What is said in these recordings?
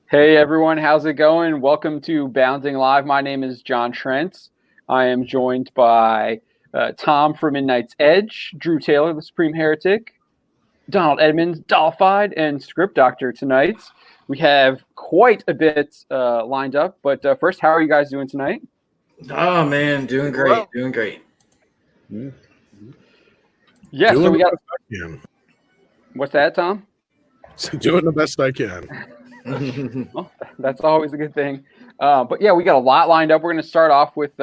Hey everyone, how's it going? Welcome to Bounding Live. My name is John Trent. I am joined by Tom from Midnight's Edge, Drew Taylor, the Supreme Heretic, Donald Edmonds, Dollified, and Script Doctor tonight. We have quite a bit lined up, but first, how are you guys doing tonight? Oh man, doing great, doing great. Yeah, doing so we got. can. What's that, Tom? Doing the best I can. Well, that's always a good thing. But yeah, we got a lot lined up. We're going to start off with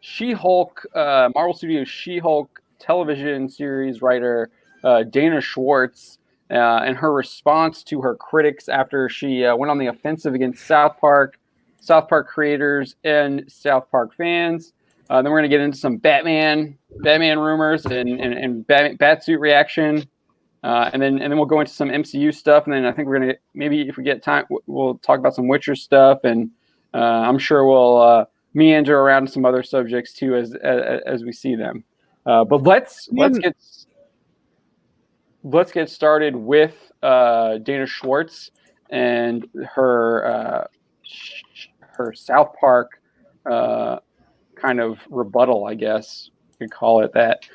She-Hulk, Marvel Studios She-Hulk television series writer Dana Schwartz, and her response to her critics after she went on the offensive against South Park creators, and South Park fans. Then we're going to get into some Batman rumors and Batsuit reaction. And then we'll go into some MCU stuff, and then I think we're gonna maybe if we get time, we'll talk about some Witcher stuff, and I'm sure we'll meander around some other subjects too as we see them. But let's get started with Dana Schwartz and her South Park kind of rebuttal, I guess you could call it that.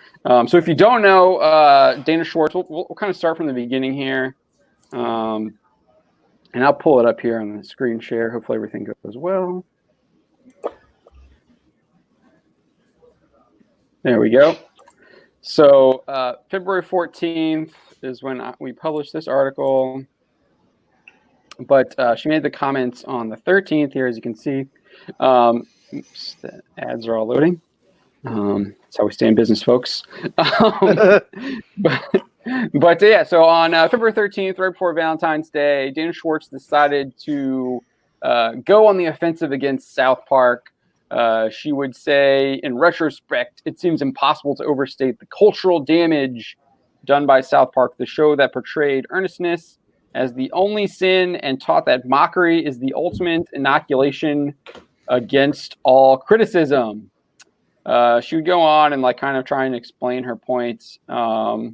So if you don't know Dana Schwartz, we'll kind of start from the beginning here. And I'll pull it up here on the screen share. Hopefully everything goes well. There we go. So February 14th is when we published this article. But she made the comments on the 13th here, as you can see. Oops, the ads are all loading. That's how we stay in business, folks. But yeah, so on February 13th, right before Valentine's Day, Dana Schwartz decided to go on the offensive against South Park. She would say, in retrospect, it seems impossible to overstate the cultural damage done by South Park, the show that portrayed earnestness as the only sin and taught that mockery is the ultimate inoculation against all criticism. She would go on and kind of try and explain her points. I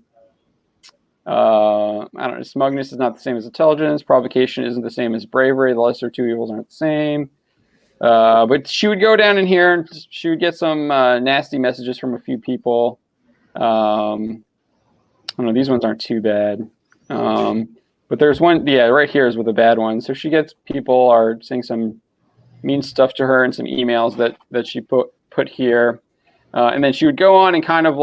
don't know. Smugness is not the same as intelligence. Provocation isn't the same as bravery. The lesser two evils aren't the same. But she would go down in here and she would get some nasty messages from a few people. I don't know. These ones aren't too bad. But there's one. Yeah, right here is with the bad one. So she gets people are saying some mean stuff to her in some emails that she put here, and then she would go on and kind of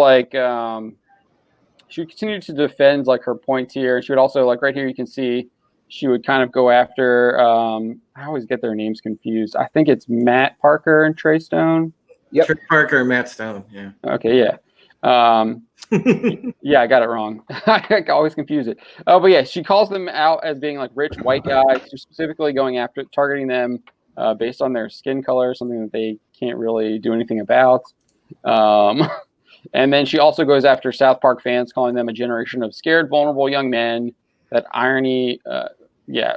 she would continue to defend her points here. She would also right here you can see she would kind of go after I always get their names confused. I think it's Matt Parker and Trey Stone. Yep. Trey Parker and Matt Stone. Yeah. Okay. Yeah. Yeah, I got it wrong. I always confuse it. But yeah, she calls them out as being rich white guys. She's specifically going after targeting them based on their skin color, something that they can't really do anything about. And then she also goes after South Park fans, calling them a generation of scared, vulnerable young men. That irony,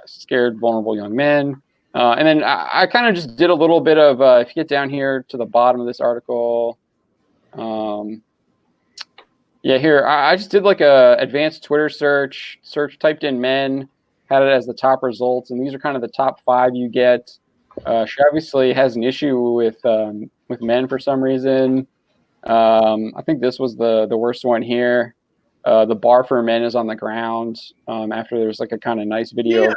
scared, vulnerable young men. And then I kind of just did a little bit of, if you get down here to the bottom of this article, here, I just did a advanced Twitter search, typed in men, had it as the top results, and these are kind of the top 5 you get. She obviously has an issue with men for some reason. I think this was the worst one here. The bar for men is on the ground after there's a kind of nice video of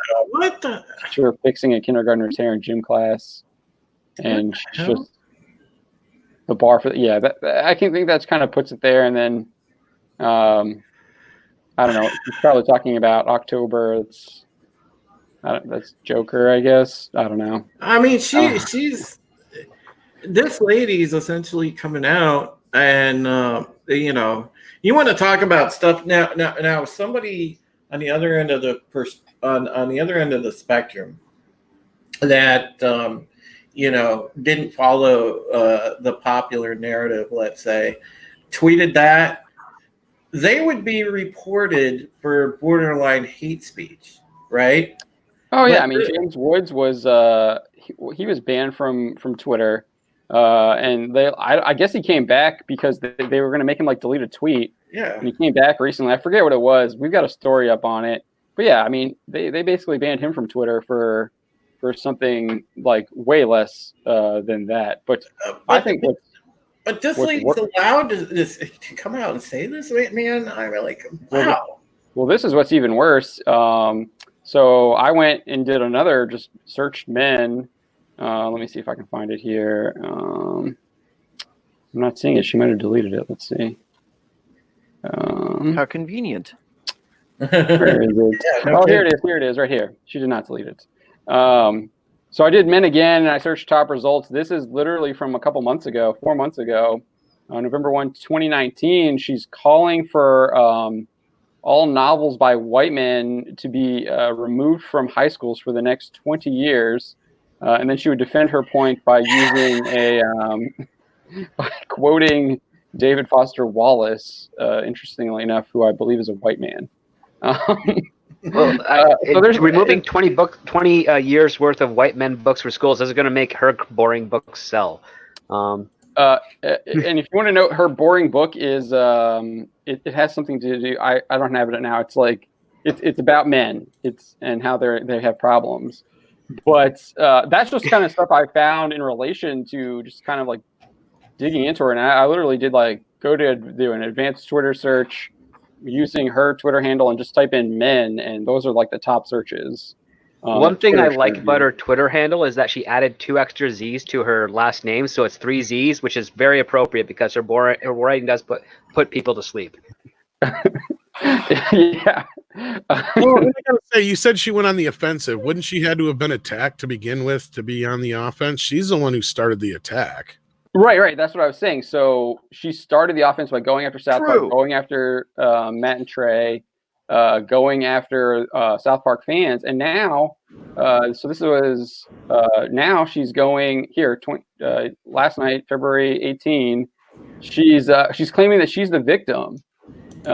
her fixing a kindergartner's hair in gym class. And she's just the bar for I can think that's kind of puts it there. And then I don't know. He's probably talking about October. That's Joker, I guess. I don't know. I mean, she's this lady's essentially coming out, and you want to talk about stuff now. Somebody on the other end of the on the other end of the spectrum that didn't follow the popular narrative, let's say, tweeted that they would be reported for borderline hate speech, right? Oh yeah, I mean James Woods was he was banned from Twitter, and I guess he came back because they were going to make him delete a tweet. Yeah, and he came back recently. I forget what it was. We've got a story up on it, But yeah, I mean, they basically banned him from Twitter for something like way less than that. But I think but this lady's allowed to come out and say this, man. I'm like, wow. Well, this is what's even worse. So I went and did another, just searched men. Let me see if I can find it here. I'm not seeing it. She might have deleted it. Let's see. How convenient. Where is it? Yeah, Here it is. Here it is, right here. She did not delete it. So I did men again, and I searched top results. This is literally from a couple months ago, 4 months ago, November 1, 2019. She's calling for all novels by white men to be removed from high schools for the next 20 years. And then she would defend her point by using by quoting David Foster Wallace, interestingly enough, who I believe is a white man. Well, so there's removing 20 years worth of white men books for schools isn't going to make her boring books sell. And if you want to know, her boring book is it has something to do. I don't have it now. It's like it's about men. And how they have problems. But that's just kind of stuff I found in relation to just kind of like digging into her. And I literally did go to do an advanced Twitter search using her Twitter handle and just type in men, and those are like the top searches. One thing I like about her Twitter handle is that she added 2 extra Z's to her last name, so it's 3 Z's, which is very appropriate because her writing does put people to sleep. Yeah. Well, I gotta say, you said she went on the offensive. Wouldn't she had to have been attacked to begin with to be on the offense? She's the one who started the attack. Right. That's what I was saying. So she started the offense by going after South Park, going after Matt and Trey, going after South Park fans, and now, so this was now she's going here. Last night, February 18, she's claiming that she's the victim.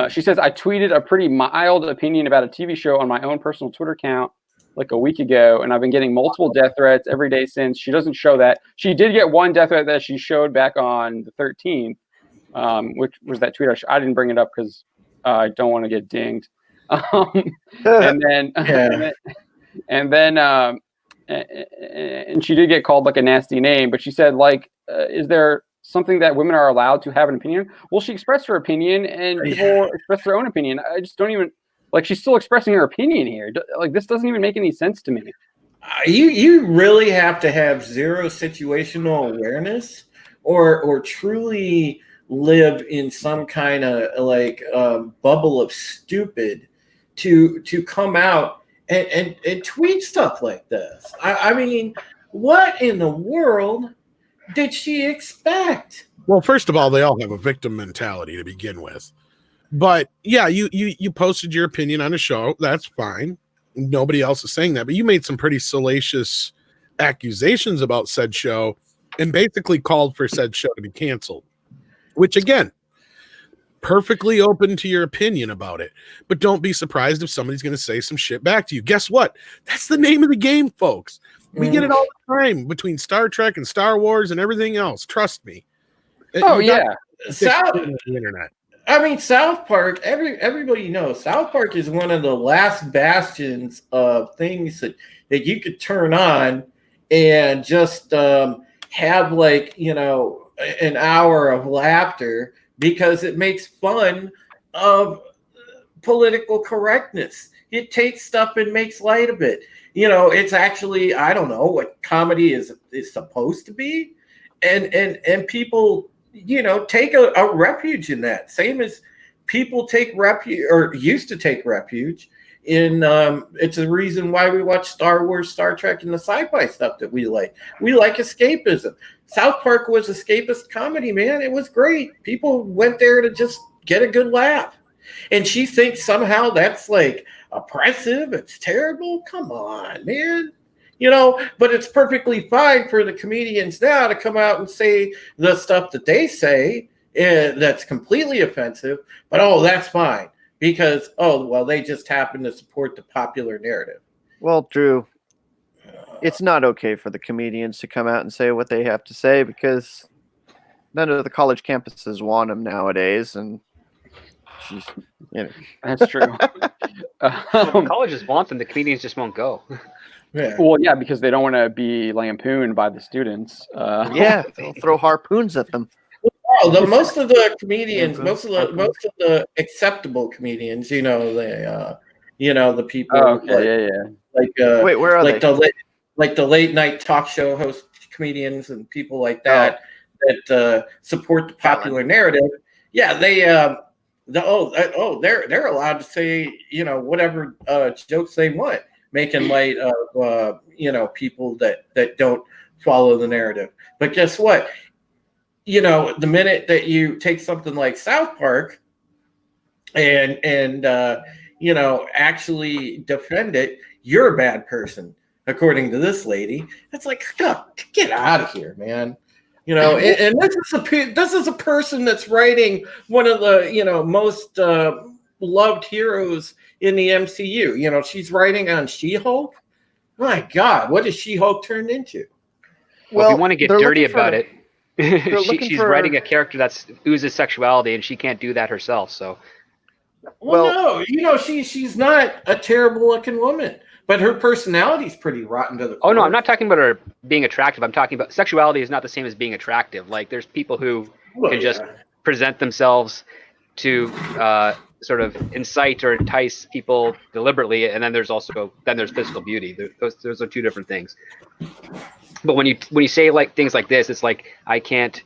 She says, "I tweeted a pretty mild opinion about a TV show on my own personal Twitter account like a week ago, and I've been getting multiple death threats every day since." She doesn't show that. She did get one death threat that she showed back on the 13th, which was that tweet. I didn't bring it up because I don't want to get dinged. And she did get called like a nasty name, but she said is there something that women are allowed to have an opinion? Well, she expressed her opinion, and people express their own opinion. I just don't even. She's still expressing her opinion here. This doesn't even make any sense to me. You really have to have zero situational awareness, or truly live in some kind of bubble of stupid to come out and tweet stuff like this. I mean, what in the world did she expect? Well, first of all, they all have a victim mentality to begin with. But yeah, you posted your opinion on a show. That's fine. Nobody else is saying that. But you made some pretty salacious accusations about said show and basically called for said show to be canceled. Which, again, perfectly open to your opinion about it. But don't be surprised if somebody's going to say some shit back to you. Guess what? That's the name of the game, folks. We get it all the time between Star Trek and Star Wars and everything else. Trust me. Oh, yeah. The internet. I mean, South Park, everybody knows South Park is one of the last bastions of things that you could turn on and just have an hour of laughter because it makes fun of political correctness. It takes stuff and makes light of it. It's actually, I don't know what comedy is supposed to be. And people, take a refuge in that. Same as people take refuge or used to take refuge in. It's a reason why we watch Star Wars, Star Trek, and the sci-fi stuff that we like. We like escapism. South Park was escapist comedy, man. It was great. People went there to just get a good laugh. And she thinks somehow that's oppressive. It's terrible. Come on, man. But it's perfectly fine for the comedians now to come out and say the stuff that they say that's completely offensive. But, that's fine because, they just happen to support the popular narrative. Well, Drew, it's not okay for the comedians to come out and say what they have to say because none of the college campuses want them nowadays. And She's, you know. That's true. Colleges want them. The comedians just won't go. Yeah. Well, yeah, because they don't want to be lampooned by the students. Yeah, they'll throw harpoons at them. Oh, most of the comedians, most of the acceptable comedians, the people. Oh, okay, yeah. Wait, where are like they? the late night talk show host comedians and people like that that support the popular narrative. Yeah, they're allowed to say whatever jokes they want, making light of people that don't follow the narrative. But guess what? The minute that you take something like South Park and actually defend it, you're a bad person, according to this lady. It's like, get out of here, man. And this is a person that's writing one of the most loved heroes in the MCU. She's writing on She-Hulk. My God, what has She-Hulk turned into? Well, if you want to get dirty about it, she's for... writing a character that oozes sexuality, and she can't do that herself. So, no, she's not a terrible looking woman, but her personality's pretty rotten to the core. Oh no, I'm not talking about her being attractive. I'm talking about sexuality is not the same as being attractive. Like there's people who can just present themselves to sort of incite or entice people deliberately, and then there's physical beauty. Those are two different things. But when you say like things like this, it's like I can't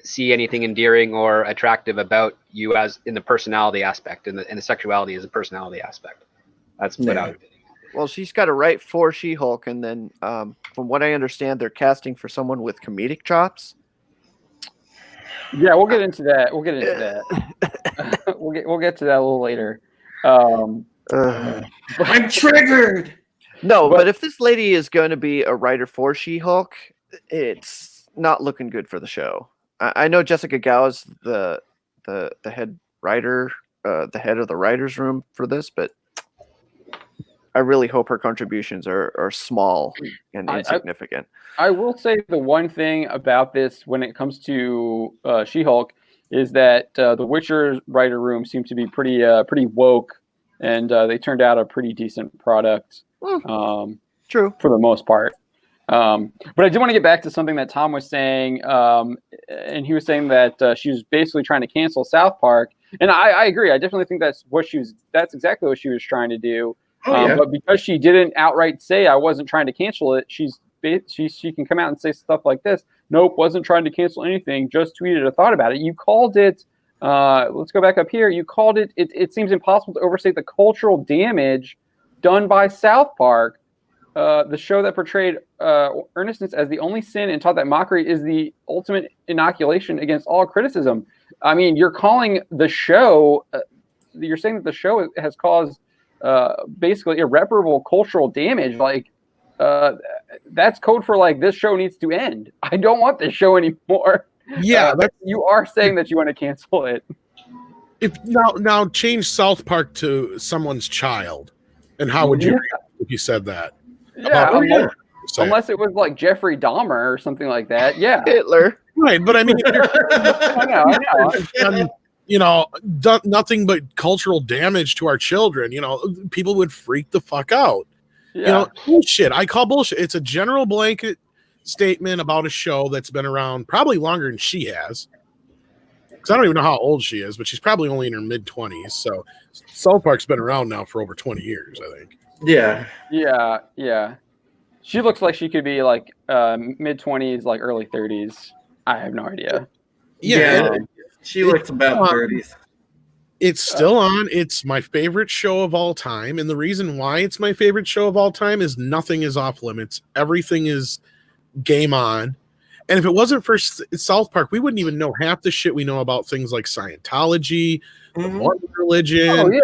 see anything endearing or attractive about you as in the personality aspect, and the sexuality is a personality aspect. That's what I would. Well, she's got to write for She-Hulk, and then from what I understand, they're casting for someone with comedic chops. Yeah, we'll get into that. We'll get to that a little later. I'm triggered. No, but if this lady is going to be a writer for She-Hulk, it's not looking good for the show. I know Jessica Gao is the head writer, the head of the writers' room for this, but I really hope her contributions are small and insignificant. I will say the one thing about this when it comes to She-Hulk is that the Witcher writer room seemed to be pretty woke, and they turned out a pretty decent product. True. For the most part. But I did want to get back to something that Tom was saying, and he was saying that she was basically trying to cancel South Park, and I agree. I definitely think that's exactly what she was trying to do. But because she didn't outright say I wasn't trying to cancel it, she can come out and say stuff like this. Nope, wasn't trying to cancel anything. Just tweeted a thought about it. You called it. Let's go back up here. You called it. It seems impossible to overstate the cultural damage done by South Park, the show that portrayed earnestness as the only sin and taught that mockery is the ultimate inoculation against all criticism. I mean, you're calling the show. You're saying that the show has caused basically irreparable cultural damage. Like that's code for like this show needs to end. I don't want this show anymore. Yeah, you are saying that you want to cancel it. If now change South Park to someone's child, and how would you react if you said that? Yeah, unless it was like Jeffrey Dahmer or something like that. Yeah, Hitler. Right, but I mean, I know. Done nothing but cultural damage to our children. People would freak the fuck out. Yeah. Bullshit. I call bullshit. It's a general blanket statement about a show that's been around probably longer than she has. Because I don't even know how old she is, but she's probably only in her mid-20s. So South Park's been around now for over 20 years, I think. Yeah. She looks like she could be like mid-20s, like early 30s. I have no idea. Yeah, she looks about 30s. It's still on. It's my favorite show of all time. And the reason why it's my favorite show of all time is nothing is off limits. Everything is game on. And if it wasn't for South Park, we wouldn't even know half the shit we know about things like Scientology, the Mormon religion,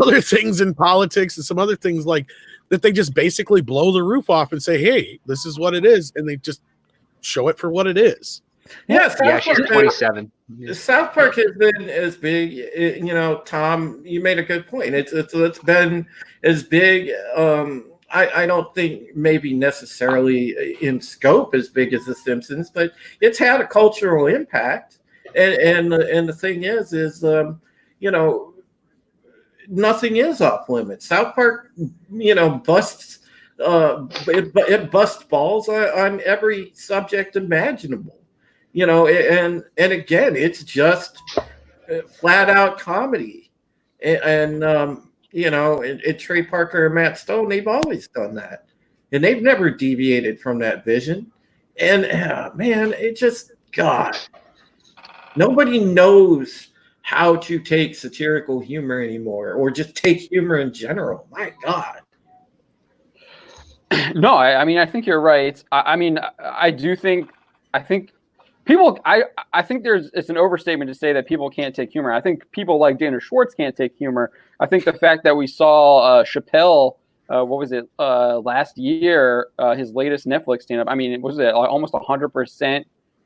other things in politics, and some other things like that. They just basically blow the roof off and say, "Hey, this is what it is," and they just show it for what it it she's 27. South Park has been as big. Tom, you made a good point. It's been as big. I don't think maybe necessarily in scope as big as The Simpsons, but it's had a cultural impact. And the thing is nothing is off limits. South Park, busts. It busts balls on every subject imaginable. And again, it's just flat out comedy. And Trey Parker and Matt Stone, they've always done that, and they've never deviated from that vision. And man, it just God, nobody knows how to take satirical humor anymore, or just take humor in general. My God. No, I mean, I think you're right. I think people, I think it's an overstatement to say that people can't take humor. I think people like Dana Schwartz can't take humor. I think the fact that we saw Chappelle, last year, his latest Netflix stand-up, I mean, almost 100%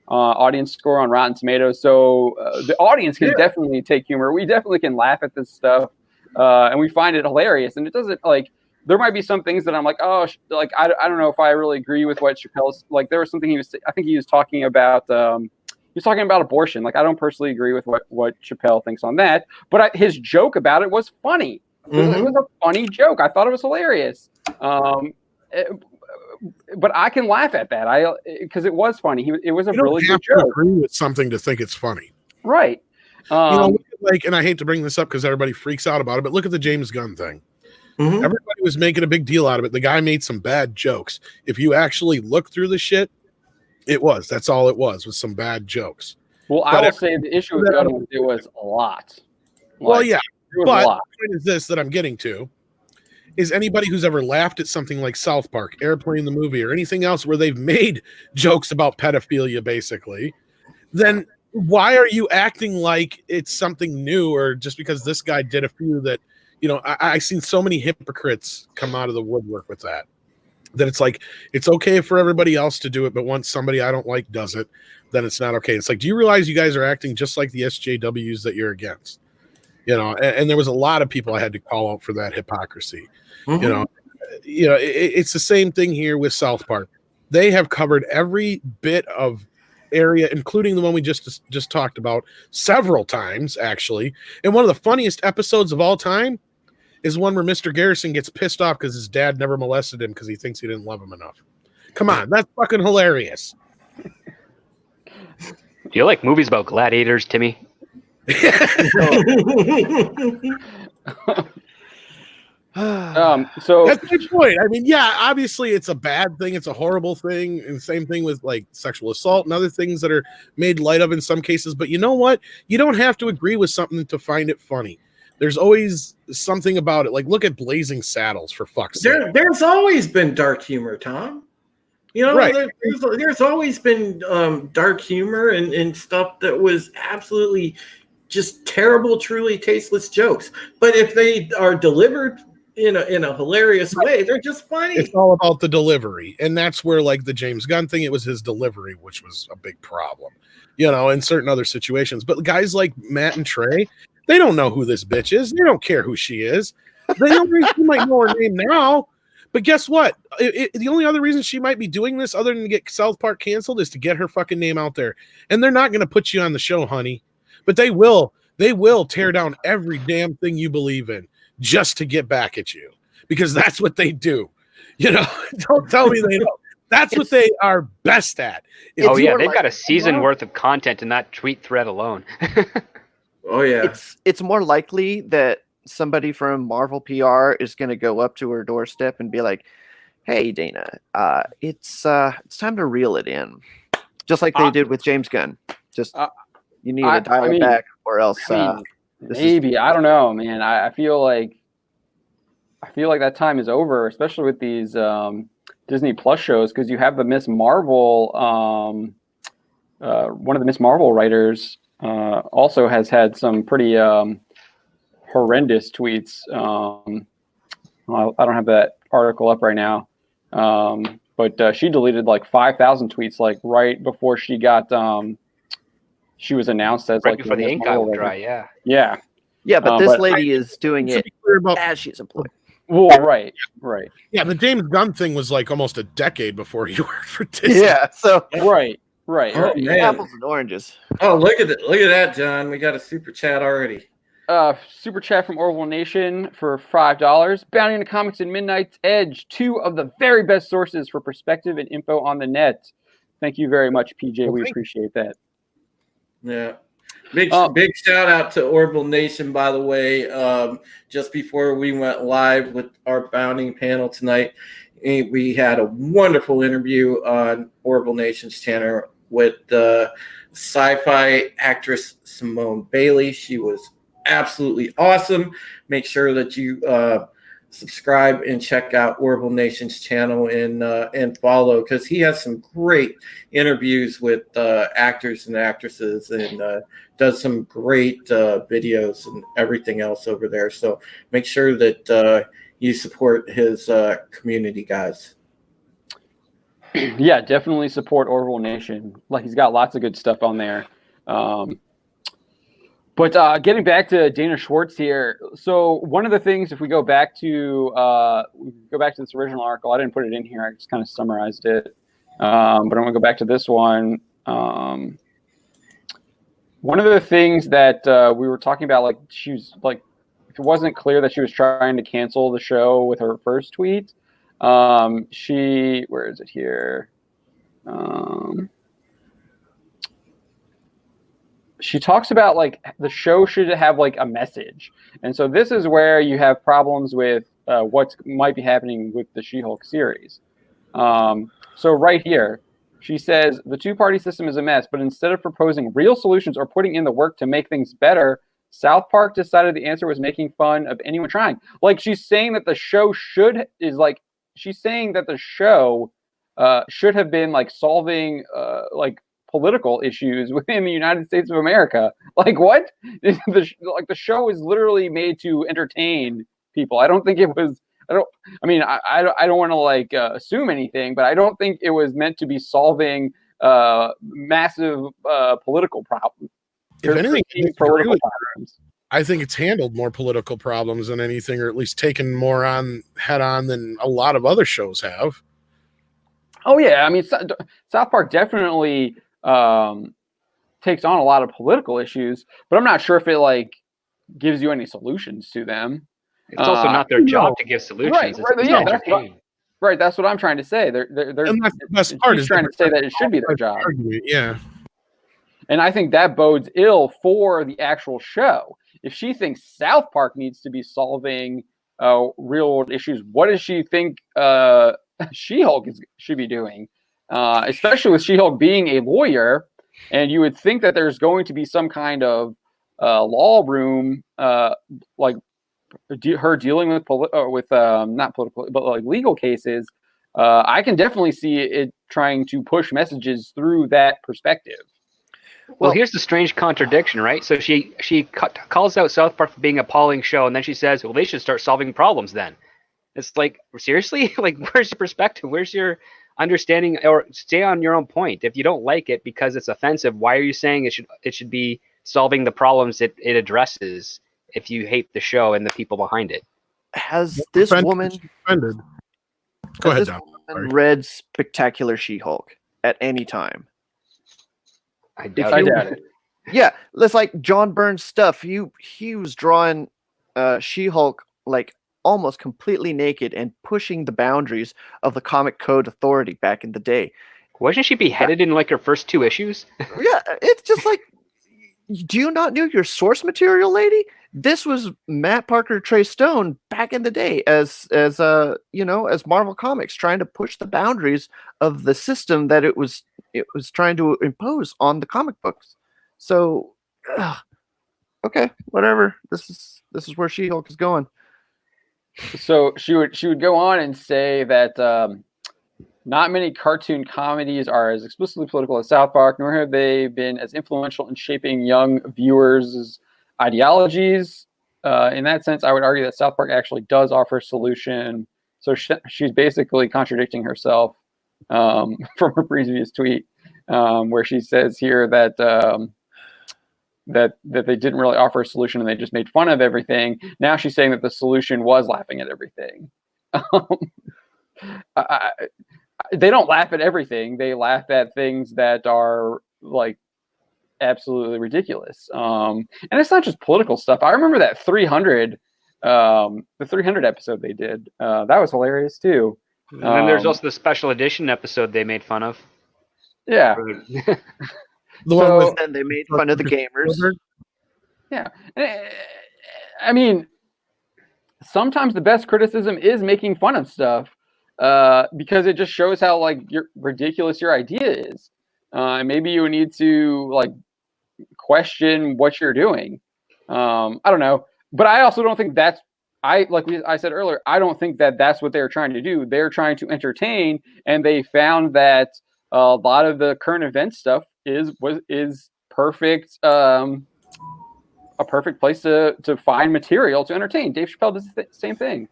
audience score on Rotten Tomatoes. So the audience can definitely take humor. We definitely can laugh at this stuff, and we find it hilarious. And it doesn't, like, there might be some things that I'm like, I don't know if I really agree with what Chappelle's, like, there was something I think he was talking about, abortion. Like, I don't personally agree with what Chappelle thinks on that, but his joke about it was funny. It was a funny joke. I thought it was hilarious. But I can laugh at that. Because it was funny. It was a really good joke. Agree with something to think it's funny, right? And I hate to bring this up because everybody freaks out about it, but look at the James Gunn thing. Everybody was making a big deal out of it. The guy made some bad jokes. If you actually look through the shit, that's all it was some bad jokes. Well, I will say the issue with Gunn was it was a lot. Well, yeah, but the point is this that I'm getting to is anybody who's ever laughed at something like South Park, Airplane the movie, or anything else where they've made jokes about pedophilia, basically, then why are you acting like it's something new, or just because this guy did a few that, I've seen so many hypocrites come out of the woodwork with that it's like, it's okay for everybody else to do it, but once somebody I don't like does it, then it's not okay. It's like, do you realize you guys are acting just like the SJWs that you're against? And there was a lot of people I had to call out for that hypocrisy. It's the same thing here with South Park. They have covered every bit of area, including the one we just talked about several times, actually. And one of the funniest episodes of all time is one where Mr. Garrison gets pissed off because his dad never molested him because he thinks he didn't love him enough. Come on, that's fucking hilarious. Do you like movies about gladiators, Timmy? So that's my point. I mean, yeah, obviously it's a bad thing, it's a horrible thing, and same thing with like sexual assault and other things that are made light of in some cases. But you know what? You don't have to agree with something to find it funny. There's always something about it. Like, look at Blazing Saddles, for fuck's sake. There's always been dark humor, Tom. Right. There's always been dark humor and stuff that was absolutely just terrible, truly tasteless jokes. But if they are delivered in a hilarious way, they're just funny. It's all about the delivery. And that's where, like, the James Gunn thing, it was his delivery, which was a big problem, in certain other situations. But guys like Matt and Trey, they don't know who this bitch is. They don't care who she is. You might know her name now. But guess what? The only other reason she might be doing this other than to get South Park canceled is to get her fucking name out there. And they're not going to put you on the show, honey. But they will tear down every damn thing you believe in just to get back at you. Because that's what they do. Don't tell me they don't. That's what they are best at. They've got a season worth of content in that tweet thread alone. Oh, yeah. It's more likely that somebody from Marvel PR is going to go up to her doorstep and be like, "Hey, Dana, it's time to reel it in," just like they did with James Gunn. Just you need to dial it back, or else. Maybe I don't know, man. I feel like that time is over, especially with these Disney Plus shows, because you have the Miss Marvel. One of the Miss Marvel writers also has had some pretty horrendous tweets. I don't have that article up right now, but she deleted like 5,000 tweets like right before she got she was announced as right like before the ink got dry. Yeah. But this lady is doing it as she's employed. Well, right. Yeah, the James Gunn thing was like almost a decade before you worked for Disney. Yeah, so right. Oh, man. Apples and oranges. Oh, look at that, John. We got a super chat already. super chat from Orville Nation for $5. Bounty into Comics and Midnight's Edge, 2 of the very best sources for perspective and info on the net. Thank you very much, PJ. Well, we appreciate that. Yeah. Big shout out to Orville Nation, by the way. Just before we went live with our bounty panel tonight, we had a wonderful interview on Orville Nation's channel with sci-fi actress Simone Bailey. She was absolutely awesome. Make sure that you subscribe and check out Orville Nation's channel and follow, because he has some great interviews with actors and actresses, and does some great videos and everything else over there. So make sure that you support his community, guys. Yeah, definitely support Orville Nation. Like, he's got lots of good stuff on there. But getting back to Dana Schwartz here, so one of the things, if we go back to this original article, I didn't put it in here, I just kind of summarized it. But I'm going to go back to this one. One of the things that we were talking about, like, she was like, if it wasn't clear that she was trying to cancel the show with her first tweet, where is it here? She talks about, like, the show should have, like, a message. And so this is where you have problems with what might be happening with the She-Hulk series. So right here, she says, the two-party system is a mess, but instead of proposing real solutions or putting in the work to make things better, South Park decided the answer was making fun of anyone trying. Like, she's saying that the show should have been, like, solving, like, political issues within the United States of America. Like, what? The show is literally made to entertain people. I don't think it was. I don't want to, like, assume anything, but I don't think it was meant to be solving massive political problems. If anything, political problems. I think it's handled more political problems than anything, or at least taken more on head on than a lot of other shows have. Oh yeah, I mean, South Park definitely takes on a lot of political issues, but I'm not sure if it, like, gives you any solutions to them. It's also not their job to give solutions. Right, that's what I'm trying to say. They're and that's the best part. She's trying to say that it should be their job. Argument, yeah. And I think that bodes ill for the actual show. If she thinks South Park needs to be solving real world issues, what does she think She-Hulk should be doing? Especially with She-Hulk being a lawyer, and you would think that there's going to be some kind of law room, like her dealing with not political, but, like, legal cases. I can definitely see it trying to push messages through that perspective. Well, here's the strange contradiction, right? So she calls out South Park for being an appalling show, and then she says, well, they should start solving problems then. It's like, seriously? Like, where's your perspective? Where's your understanding? Or stay on your own point. If you don't like it because it's offensive, why are you saying it should be solving the problems it addresses if you hate the show and the people behind it? Has this woman Go ahead, Don. read Spectacular She-Hulk at any time? I doubt it. Yeah, it's like John Byrne's stuff. He was drawing She-Hulk, like, almost completely naked and pushing the boundaries of the Comic Code Authority back in the day. Wasn't she beheaded in, like, her first 2 issues? Yeah, it's just like, do you not know your source material, lady? This was Matt Parker, Trey Stone back in the day as Marvel Comics, trying to push the boundaries of the system that it was trying to impose on the comic books. So, okay, whatever. This is where She-Hulk is going. So she would go on and say that not many cartoon comedies are as explicitly political as South Park, nor have they been as influential in shaping young viewers' ideologies. In that sense, I would argue that South Park actually does offer a solution. So she's basically contradicting herself from her previous tweet, where she says here that that they didn't really offer a solution and they just made fun of everything. Now she's saying that the solution was laughing at everything. They don't laugh at everything. They laugh at things that are, like, absolutely ridiculous. And it's not just political stuff. I remember that 300, the 300 episode they did. That was hilarious too. And then there's also the special edition episode they made fun of. Yeah. The one with And they made fun of the gamers. Yeah. I mean, sometimes the best criticism is making fun of stuff because it just shows how like ridiculous your idea is. And maybe you need to like question what you're doing. I don't know, but I also don't think that's I said earlier, I don't think that that's what they're trying to do. They're trying to entertain, and they found that a lot of the current event stuff is perfect. A perfect place to find material to entertain. Dave Chappelle does the same thing.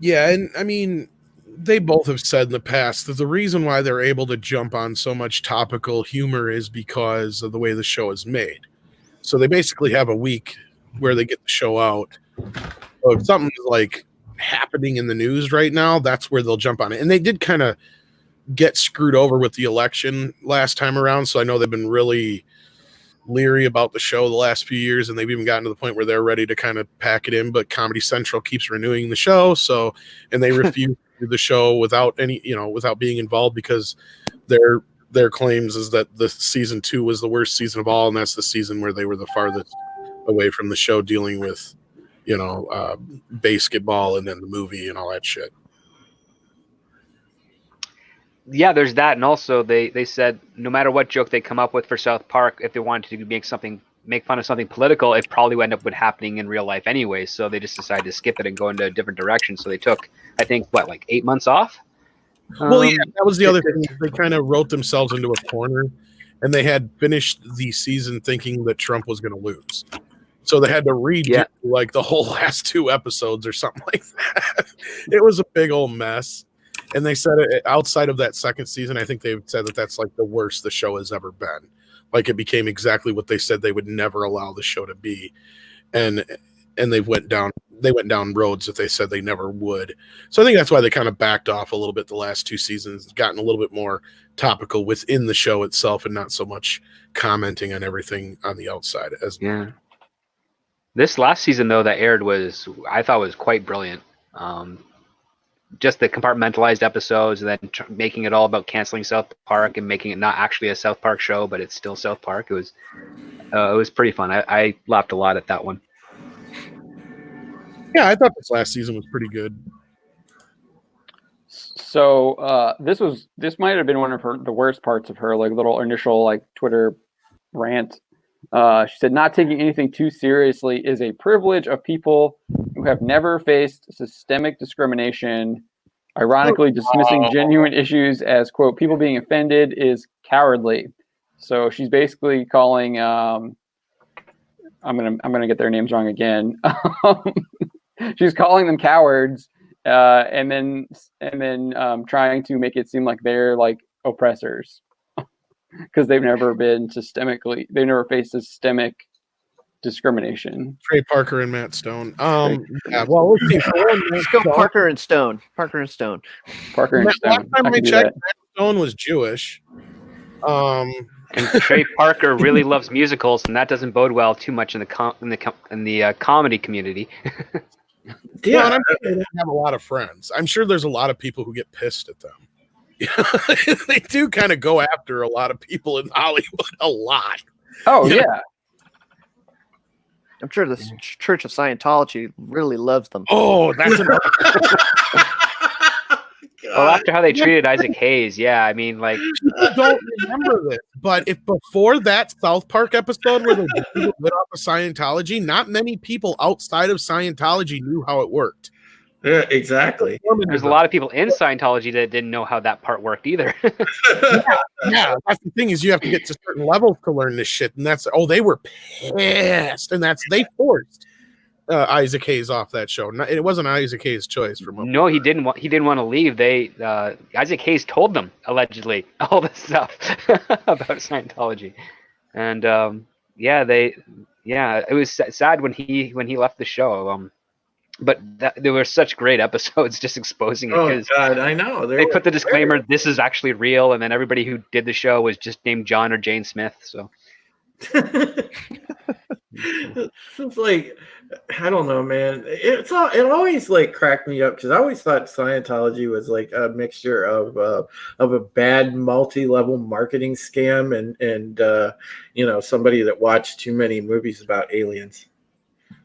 Yeah, and I mean, they both have said in the past that the reason why they're able to jump on so much topical humor is because of the way the show is made. So they basically have a week where they get the show out. So if something's like happening in the news right now, that's where they'll jump on it. And they did kind of get screwed over with the election last time around. So I know they've been really leery about the show the last few years, and they've even gotten to the point where they're ready to kind of pack it in, but Comedy Central keeps renewing the show. So, and they refuse to do the show without any, without being involved, because their claims is that the season 2 was the worst season of all. And that's the season where they were the farthest away from the show, dealing with, basketball and then the movie and all that shit. Yeah, there's that, and also they said no matter what joke they come up with for South Park, if they wanted to make fun of something political, it probably would end up with happening in real life anyway. So they just decided to skip it and go into a different direction. So they took, I think, 8 months off. Well, yeah, that was the other thing. They kind of wrote themselves into a corner, and they had finished the season thinking that Trump was going to lose. So they had to redo like the whole last 2 episodes or something like that. It was a big old mess. And they said outside of that second season, I think they've said that that's like the worst the show has ever been. Like, it became exactly what they said they would never allow the show to be. And they went down roads that they said they never would. So I think that's why they kind of backed off a little bit the last 2 seasons, gotten a little bit more topical within the show itself and not so much commenting on everything on the outside. This last season, though, that aired I thought was quite brilliant. Just the compartmentalized episodes, and then making it all about canceling South Park and making it not actually a South Park show, but it's still South Park. It was pretty fun. I laughed a lot at that one. Yeah, I thought this last season was pretty good. So this might have been one of the worst parts of her little initial Twitter rant. She said, "Not taking anything too seriously is a privilege of people who have never faced systemic discrimination. Ironically, dismissing genuine issues as, quote, people being offended is cowardly." So she's basically calling, I'm gonna get their names wrong again. She's calling them cowards, and then trying to make it seem like they're oppressors. Because they've never faced systemic discrimination. Trey Parker and Matt Stone. Yeah, well, let's see. Let's go Parker and Stone. Parker and Stone. Last time I checked, Matt Stone was Jewish. And Trey Parker really loves musicals, and that doesn't bode well too much in the comedy community. Yeah, and I'm sure they don't have a lot of friends. I'm sure there's a lot of people who get pissed at them. They do kind of go after a lot of people in Hollywood a lot. Oh, yeah. I'm sure the Church of Scientology really loves them. Oh, that's well, after how they treated Isaac Hayes, yeah, I mean, I don't remember this, but if before that South Park episode where they lit off of Scientology, not many people outside of Scientology knew how it worked. Yeah, exactly. There's a lot of people in Scientology that didn't know how that part worked either. yeah, that's the thing, is you have to get to certain levels to learn this shit, and they were pissed, and they forced Isaac Hayes off that show. It wasn't Isaac Hayes' choice for most. No, he didn't want to leave. Isaac Hayes told them allegedly all this stuff about Scientology, and it was sad when he left the show. But there were such great episodes just exposing it. Oh God, I know. They put the disclaimer, this is actually real, and then everybody who did the show was just named John or Jane Smith. So It's like, I don't know, man. It always like cracked me up because I always thought Scientology was like a mixture of a bad multi-level marketing scam and somebody that watched too many movies about aliens.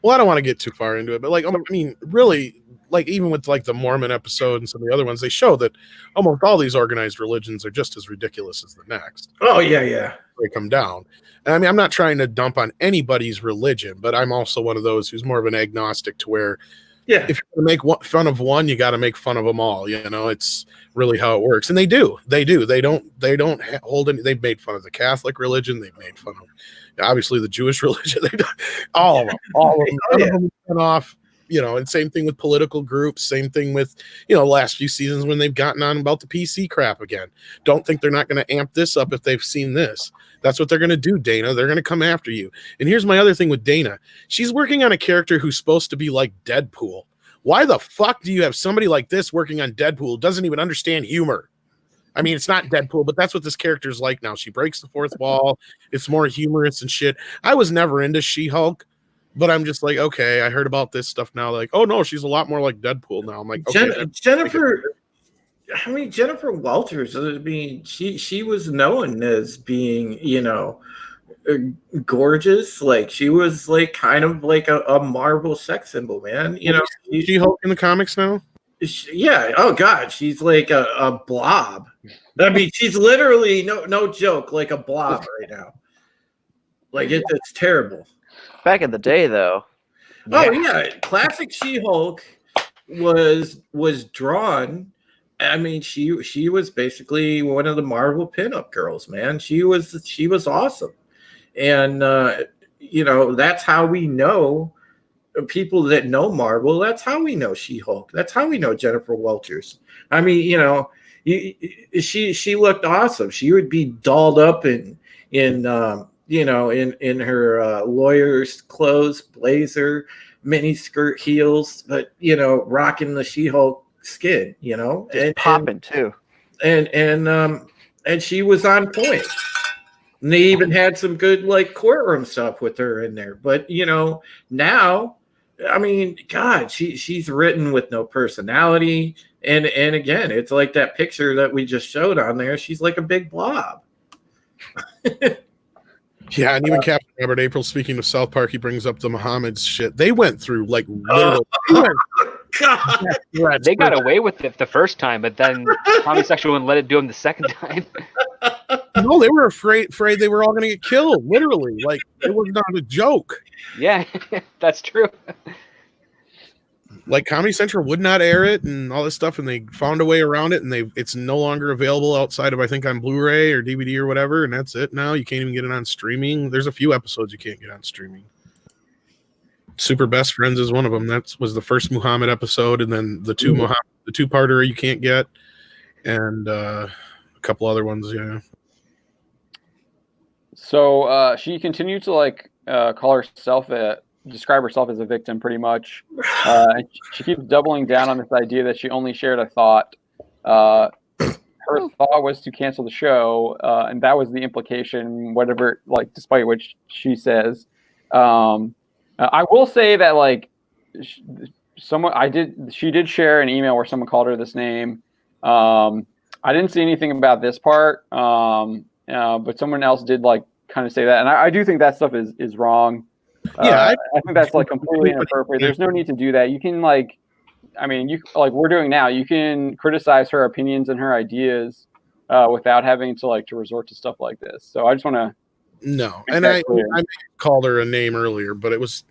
Well, I don't want to get too far into it, but like, I mean, really, like even with like the Mormon episode and some of the other ones, they show that almost all these organized religions are just as ridiculous as the next. Oh yeah. They come down. And I mean, I'm not trying to dump on anybody's religion, but I'm also one of those who's more of an agnostic to where, if you're going to make fun of one, you got to make fun of them all. It's really how it works. And they do. They don't hold any. They've made fun of the Catholic religion. They've made fun of obviously the Jewish religion. They've done all of them. None of them went off. And same thing with political groups, same thing with, the last few seasons when they've gotten on about the PC crap again. Don't think they're not going to amp this up if they've seen this. That's what they're going to do, Dana. They're going to come after you. And here's my other thing with Dana. She's working on a character who's supposed to be like Deadpool. Why the fuck do you have somebody like this working on Deadpool? Doesn't even understand humor. I mean, it's not Deadpool, but that's what this character's like now. She breaks the fourth wall. It's more humorous and shit. I was never into She-Hulk. But I'm just like, okay, I heard about this stuff now. Like, oh no, she's a lot more like Deadpool now. I'm like, okay, Jennifer Walters. I mean, she was known as being, gorgeous. Like she was like kind of like a Marvel sex symbol, man. She-Hulk in the comics now. Yeah. Oh God, she's like a blob. I mean, she's literally no joke, like a blob right now. Like it's terrible. Back in the day, though. Oh yeah, classic She-Hulk was drawn. I mean, she was basically one of the Marvel pinup girls, man. She was awesome, and that's how we know people that know Marvel. That's how we know She-Hulk. That's how we know Jennifer Walters. I mean, she looked awesome. She would be dolled up in her lawyer's clothes, blazer, mini skirt, heels, but rocking the She-Hulk skin, and popping too. And she was on point. And they even had some good like courtroom stuff with her in there. But now, I mean, God, she's written with no personality. And again, it's like that picture that we just showed on there. She's like a big blob. Yeah, and even Captain Robert April, speaking of South Park, he brings up the Muhammad's shit. They went through like literally. God. They got away with it the first time, but then homosexual wouldn't let it do them the second time. No, they were afraid they were all going to get killed. Literally, like it was not a joke. Yeah, that's true. Like Comedy Central would not air it and all this stuff, and they found a way around it, and it's no longer available outside of I think on Blu-ray or DVD or whatever, and that's it now. You can't even get it on streaming. There's a few episodes you can't get on streaming. Super Best Friends is one of them. That was the first Muhammad episode, and then the two-parter you can't get, and a couple other ones. Yeah. So she continued to describe herself as a victim pretty much. And she keeps doubling down on this idea that she only shared a thought. Her thought was to cancel the show, and that was the implication, whatever, like, despite which she says. I will say that, like, she did share an email where someone called her this name. I didn't see anything about this part, but someone else did, like, kind of say that. And I do think that stuff is wrong. I think that's like completely inappropriate. There's no need to do that. You can like we're doing now. You can criticize her opinions and her ideas without having to resort to stuff like this. So I just want to. No, and I called her a name earlier, but it was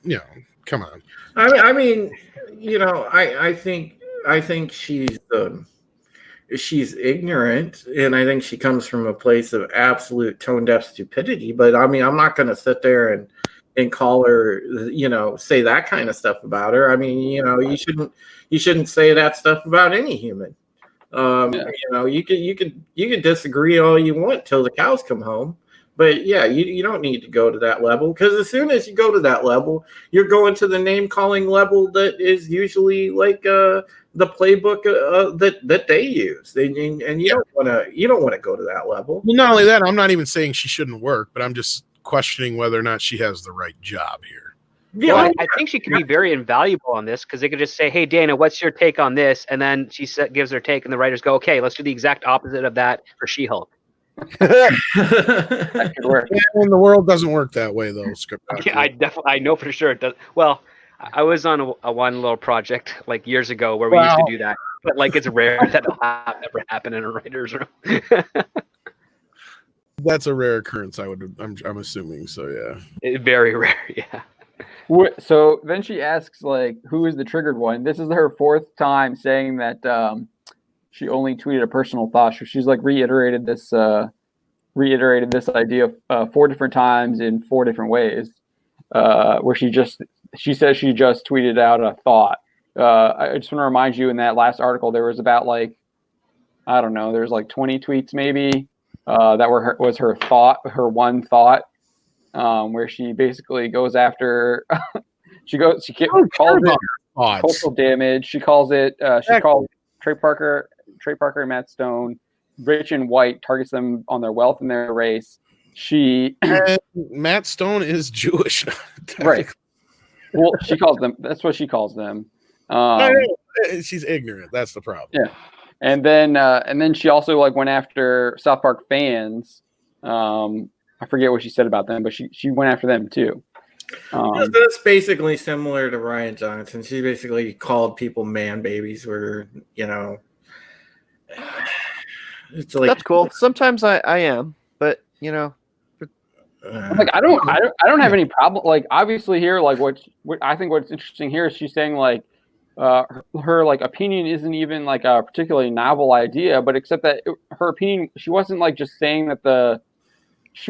come on. I think she's ignorant, and I think she comes from a place of absolute tone deaf stupidity. But I mean, I'm not going to sit there and call her, say that kind of stuff about her. I mean, you shouldn't say that stuff about any human. You can disagree all you want till the cows come home, but yeah, you don't need to go to that level, because as soon as you go to that level, you're going to the name calling level that is usually like the playbook that they use, and you don't want to go to that level. Well, not only that, I'm not even saying she shouldn't work, but I'm just questioning whether or not she has the right job here. Yeah, Well, I think she could be very invaluable on this because they could just say, "Hey, Dana, what's your take on this?" And then she gives her take, and the writers go, "Okay, let's do the exact opposite of that for She-Hulk." That could work. And the world doesn't work that way, though. Script Yeah, I know for sure it does. Well, I was on a one little project like years ago where we used to do that, but like it's rare that it'll ever happen in a writer's room. That's a rare occurrence. I'm assuming. So yeah. Very rare. Yeah. So then she asks, like, who is the triggered one? This is her fourth time saying that she only tweeted a personal thought. She's like reiterated this idea 4 different times in 4 different ways, where she says she just tweeted out a thought. I just want to remind you, in that last article, there was about like, I don't know, there's like 20 tweets maybe that was her thought, her one thought. Where she basically goes after, she calls it cultural damage. She calls it. She calls Trey Parker and Matt Stone rich and white, targets them on their wealth and their race. Matt Stone is Jewish, right? Well, she calls them. That's what she calls them. She's ignorant. That's the problem. Yeah, and then she also like went after South Park fans. I forget what she said about them, but she went after them too. That's basically similar to Ryan Johnson. She basically called people man babies, where it's like That's cool. Sometimes I am, but like I don't have any problem. Like obviously here, like what I think what's interesting here is she's saying like her like opinion isn't even like a particularly novel idea, but except that her opinion, she wasn't like just saying that she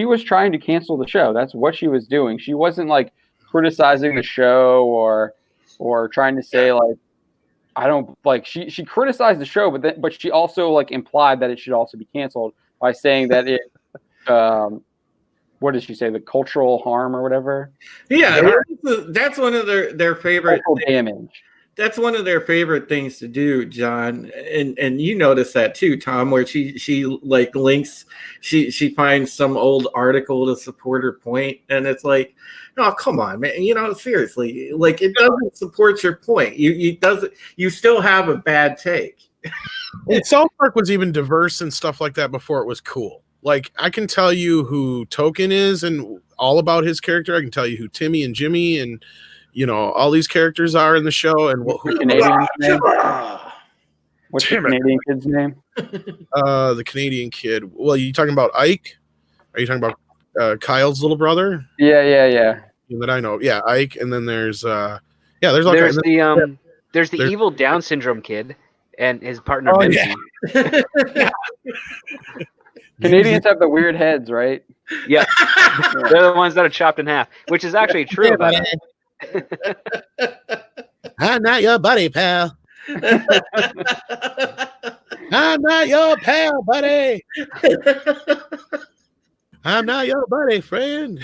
was trying to cancel the show. That's what she was doing. She wasn't like criticizing the show or trying to say like I don't like she criticized the show, but she also like implied that it should also be canceled by saying that it what did she say, the cultural harm or whatever? Yeah, that's one of their favorite damage. That's one of their favorite things to do, John, and you notice that too, Tom, where she like links, she finds some old article to support her point, and it's like, oh come on, man, seriously, like it doesn't support your point. You still have a bad take. And South Park was even diverse and stuff like that before it was cool. Like I can tell you who Token is and all about his character. I can tell you who Timmy and Jimmy and all these characters are in the show, and what's the Canadian name? What's the Canadian kid's name? The Canadian kid. Well, you talking about Ike? Are you talking about Kyle's little brother? Yeah. That I know. Yeah, Ike, and then there's there's the evil Down syndrome kid and his partner. Oh, Benji. yeah. Canadians have the weird heads, right? Yeah. They're the ones that are chopped in half, which is actually true. Yeah, about I'm not your buddy, pal. I'm not your pal, buddy. I'm not your buddy, friend.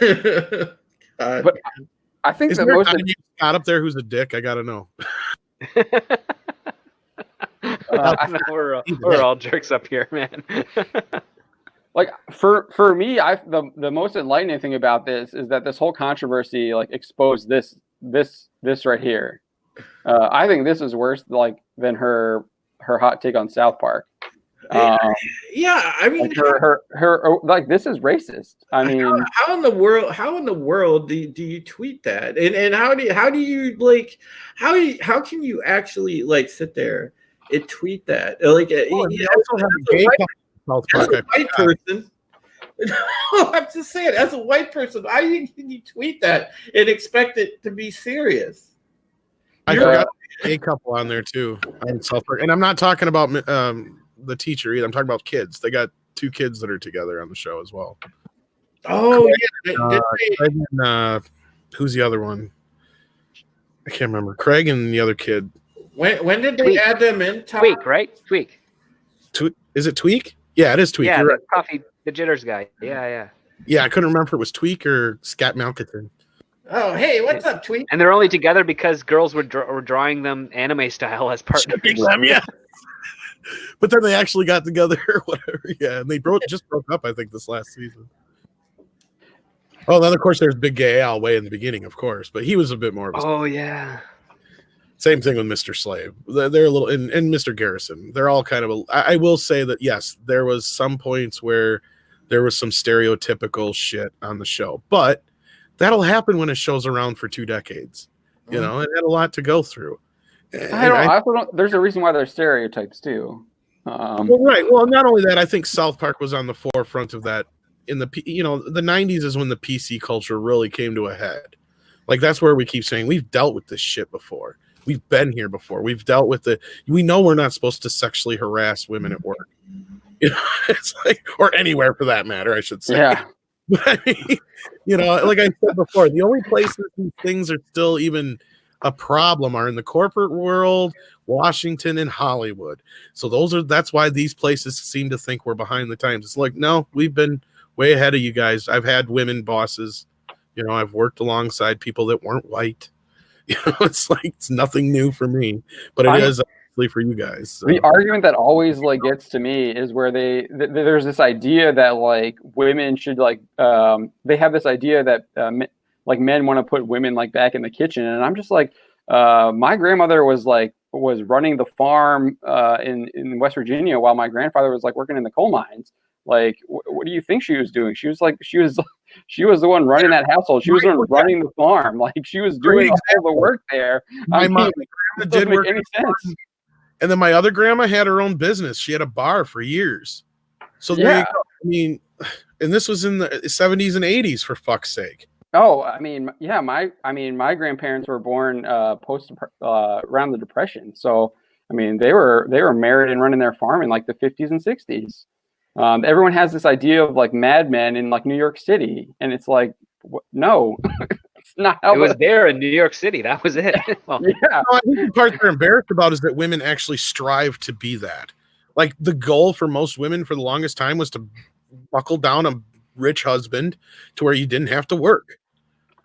But I think is that there most a Scott up there who's a dick? I gotta know. We're all jerks up here, man. Like for me, the most enlightening thing about this is that this whole controversy like exposed this right here. I think this is worse than her hot take on South Park. Yeah, I mean, like her like this is racist. I mean, how in the world do you tweet that? And how do you like how can you actually like sit there and tweet that? Like as a white person. No, I'm just saying, as a white person, how can you tweet that and expect it to be serious? I forgot a couple on there too on South Park, and I'm not talking about the teacher either. I'm talking about kids. They got 2 kids that are together on the show as well. Oh Craig and, who's the other one? I can't remember. Craig and the other kid. When did they add them in? Tweak, right? Tweak. Is it Tweak? Yeah, it is Tweak. Yeah, You're the coffee, the jitters guy. Yeah. Yeah, I couldn't remember if it was Tweak or Scott Malkinson. Oh, hey, what's up, Tweak? And they're only together because girls were drawing them anime style as partners. Them, yeah. But then they actually got together or whatever. Yeah, and they just broke up, I think, this last season. Oh, then of course there's Big Gay Al way in the beginning, of course, but he was a bit more of a Oh yeah. same thing with Mr. Slave. They're a little, and Mr. Garrison. They're all kind of. I will say that yes, there was some points where there was some stereotypical shit on the show, but that'll happen when a show's around for 2 decades. You know, it had a lot to go through. I also don't. There's a reason why there's stereotypes too. Well, right. Well, not only that, I think South Park was on the forefront of that. In the the 90s is when the PC culture really came to a head. Like that's where we keep saying we've dealt with this shit before. We've been here before. We've dealt with it. We know we're not supposed to sexually harass women at work. You know, it's like, or anywhere for that matter, I should say. Yeah. But I mean, like I said before, the only places these things are still even a problem are in the corporate world, Washington, and Hollywood. So that's why these places seem to think we're behind the times. It's like, no, we've been way ahead of you guys. I've had women bosses. I've worked alongside people that weren't white. It's like it's nothing new for me, but it is obviously for you guys. So. The argument that always gets to me is where there's this idea that like women should they have this idea that men want to put women back in the kitchen, and I'm just like, my grandmother was running the farm in West Virginia while my grandfather was working in the coal mines. Like, what do you think she was doing? She was the one running that household. She was the one running the farm. Like, she was doing all the work there. My grandma did work any sense. And then my other grandma had her own business. She had a bar for years. So there you go. I mean, and this was in the 70s and 80s, for fuck's sake. Oh, I mean, yeah, my grandparents were born around the Depression. So, I mean, they were married and running their farm in the 50s and 60s. Everyone has this idea of Mad Men in New York City, and it's no, it's not how it was there in New York City. That was it. Well, yeah. I think the part they're embarrassed about is that women actually strive to be that. Like the goal for most women for the longest time was to buckle down a rich husband to where you didn't have to work.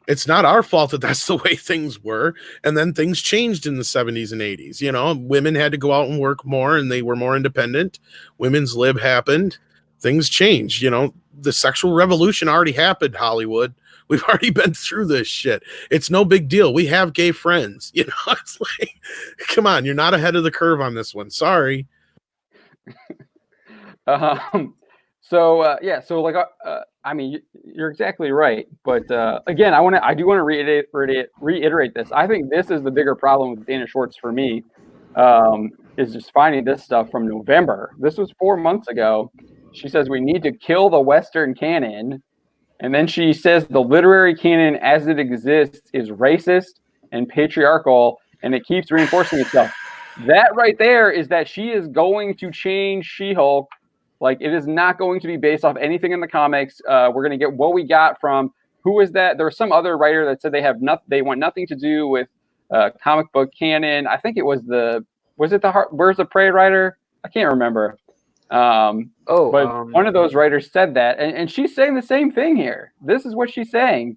It's not our fault that that's the way things were. And then things changed in the 70s and 80s. Women had to go out and work more and they were more independent. Women's lib happened. Things changed. The sexual revolution already happened, Hollywood. We've already been through this shit. It's no big deal. We have gay friends. It's like, come on, you're not ahead of the curve on this one. Sorry. I mean, you're exactly right, but again, I do want to reiterate this. I think this is the bigger problem with Dana Schwartz for me, is just finding this stuff from November. This was 4 months ago. She says we need to kill the Western canon, and then she says the literary canon as it exists is racist and patriarchal, and it keeps reinforcing itself. That right there is that she is going to change She-Hulk. It is not going to be based off anything in the comics. We're going to get what we got from, who was that? There was some other writer that said they want nothing to do with comic book canon. I think it was Where's the Prey writer? I can't remember. One of those writers said that, and she's saying the same thing here. This is what she's saying.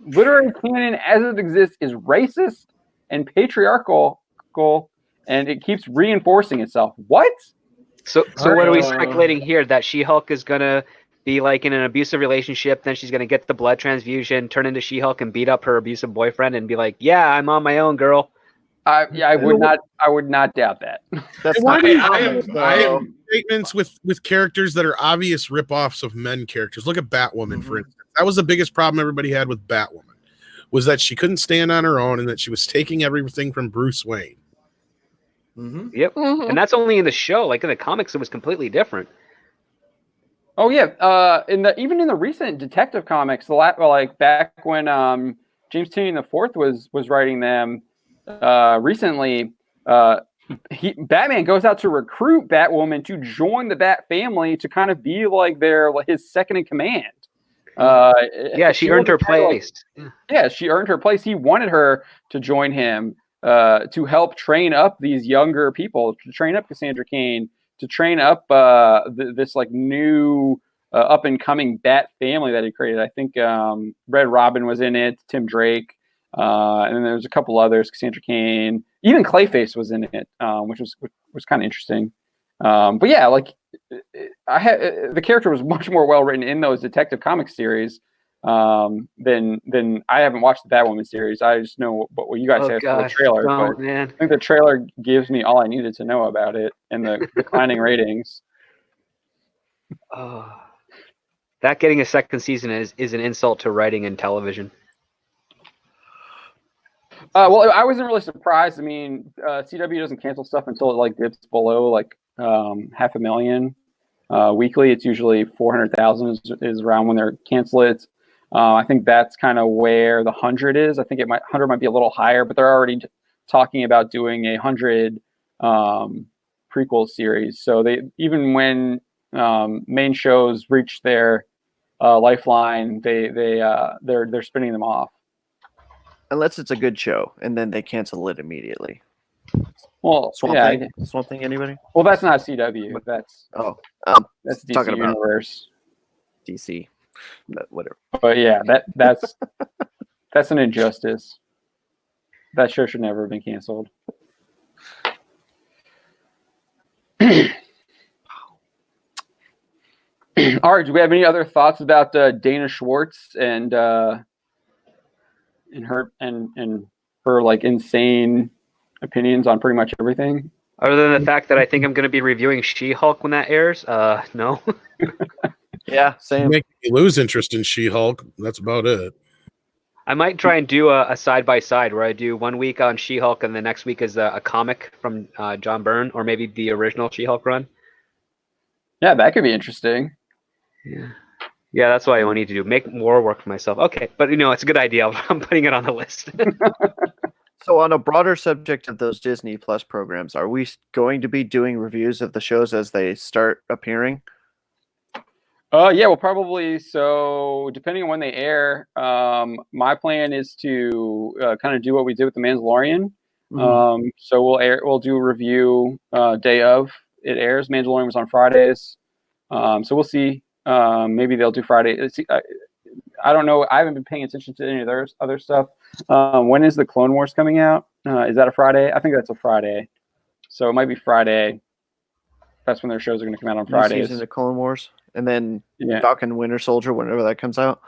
Literary canon as it exists is racist and patriarchal, and it keeps reinforcing itself. What? So what are we speculating here? That She-Hulk is gonna be in an abusive relationship, then she's gonna get the blood transfusion, turn into She-Hulk, and beat up her abusive boyfriend, and be like, "Yeah, I'm on my own, girl." I would not doubt that. That's why not do you I have statements with characters that are obvious ripoffs of men characters? Look at Batwoman, for instance. That was the biggest problem everybody had with Batwoman, was that she couldn't stand on her own and that she was taking everything from Bruce Wayne. Mm-hmm. Yep. Mm-hmm. And that's only in the show. In the comics, it was completely different. Oh yeah. Even in the recent Detective comics, back when James Tynion IV was writing them recently, Batman goes out to recruit Batwoman to join the Bat family to kind of be his second in command. She earned her place. She earned her place. He wanted her to join him. To help train up these younger people, to train up Cassandra Cain, to train up this new up and coming Bat family that he created. I think Red Robin was in it, Tim Drake, and then there's a couple others, Cassandra Cain, even Clayface was in it, which was kind of interesting. But yeah, the character was much more well written in those Detective Comics series. then I haven't watched the Batwoman series. I just know what you guys Oh say for the gosh, trailer. don't, But man. I think the trailer gives me all I needed to know about it and the declining ratings. Oh. That getting a second season is an insult to writing and television. Well, I wasn't really surprised. I mean, CW doesn't cancel stuff until it like dips below like 500,000 weekly. It's usually 400,000 is around when they're cancel it. I think that's kind of where the 100 is. I think 100 might be a little higher, but they're already talking about doing a 100 prequel series. So they even when main shows reach their lifeline, they're spinning them off. Unless it's a good show, and then they cancel it immediately. Well, Swamp Thing? Swamp Thing, anybody? Well, that's not CW. That's DC talking about Universe. DC. Whatever. But yeah, that's that's an injustice. That show should never have been canceled. All right, do we have any other thoughts about Dana Schwartz and her like insane opinions on pretty much everything? Other than the fact that I think I'm going to be reviewing She-Hulk when that airs, no. Yeah, same. Make me lose interest in She-Hulk. That's about it. I might try and do a side-by-side where I do 1 week on She-Hulk and the next week is a comic from John Byrne, or maybe the original She-Hulk run. Yeah, that could be interesting. Yeah, that's what I need to do. Make more work for myself. Okay, but it's a good idea. I'm putting it on the list. So on a broader subject of those Disney Plus programs, are we going to be doing reviews of the shows as they start appearing? Yeah, well, probably. So depending on when they air, my plan is to kind of do what we did with The Mandalorian. So we'll do a review day of it airs. Mandalorian was on Fridays. So we'll see. Maybe they'll do Friday. I don't know. I haven't been paying attention to any of their other stuff. When is the Clone Wars coming out? Is that a Friday? I think that's a Friday. So it might be Friday. That's when their shows are going to come out on Fridays. Season of Clone Wars, and then Falcon Winter Soldier whenever that comes out.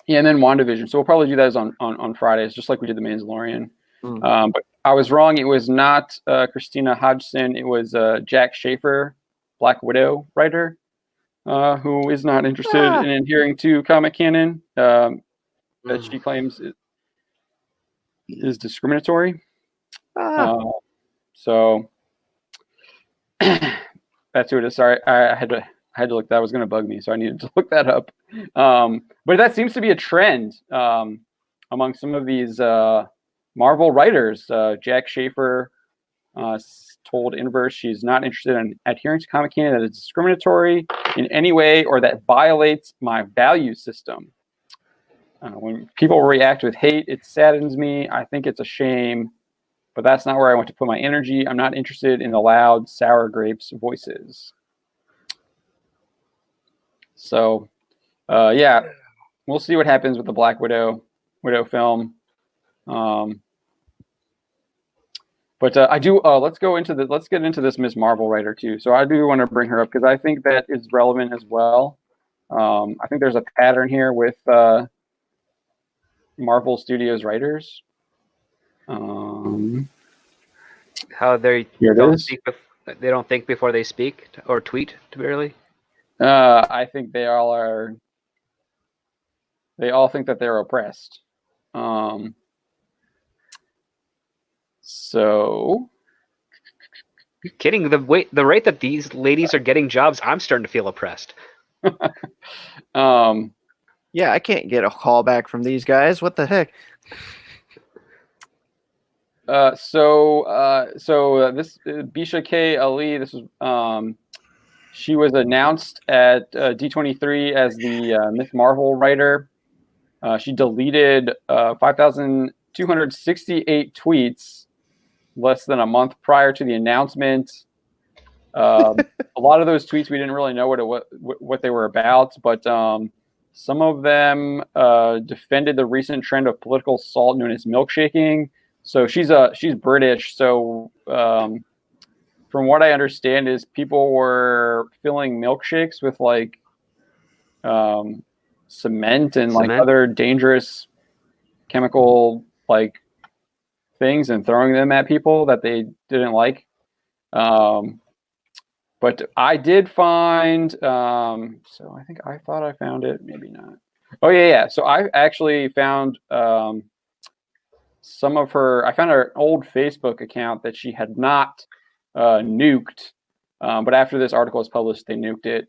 Yeah, and then WandaVision. So we'll probably do that on Fridays, just like we did The Mandalorian. But I was wrong. It was not Christina Hodgson. It was Jack Schaefer, Black Widow writer, who is not interested in adhering to comic canon that she claims is discriminatory. So that's who it is. Sorry, I had to look. That was going to bug me, so I needed to look that up. But that seems to be a trend among some of these Marvel writers. Jack Schaefer told Inverse she's not interested in adhering to comic canon that is discriminatory in any way or that violates my value system. When people react with hate, it saddens me. I think it's a shame, but that's not where I want to put my energy. I'm not interested in the loud, sour grapes voices. So, yeah, we'll see what happens with the Black Widow film. But I do. Let's get into this Ms. Marvel writer too. So I do want to bring her up because I think that is relevant as well. I think there's a pattern here with Marvel Studios writers. How they don't think before they speak or tweet, to be really. I think they all are. They all think that they're oppressed. So, you're kidding? The rate that these ladies are getting jobs, I'm starting to feel oppressed. Yeah, I can't get a call back from these guys. What the heck? So this Bisha K. Ali, this was she was announced at D23 as the Ms. Marvel writer. She deleted 5,268 tweets less than a month prior to the announcement. A lot of those tweets we didn't really know what they were about, but some of them defended the recent trend of political salt known as milkshaking. So she's British. So from what I understand is people were filling milkshakes with like cement and like Cement? other dangerous chemical like things and throwing them at people that they didn't like. But I did find, so I think I thought I found it, maybe not. Oh yeah. So I actually found some of her. I found her old Facebook account that she had not nuked, but after this article was published, they nuked it.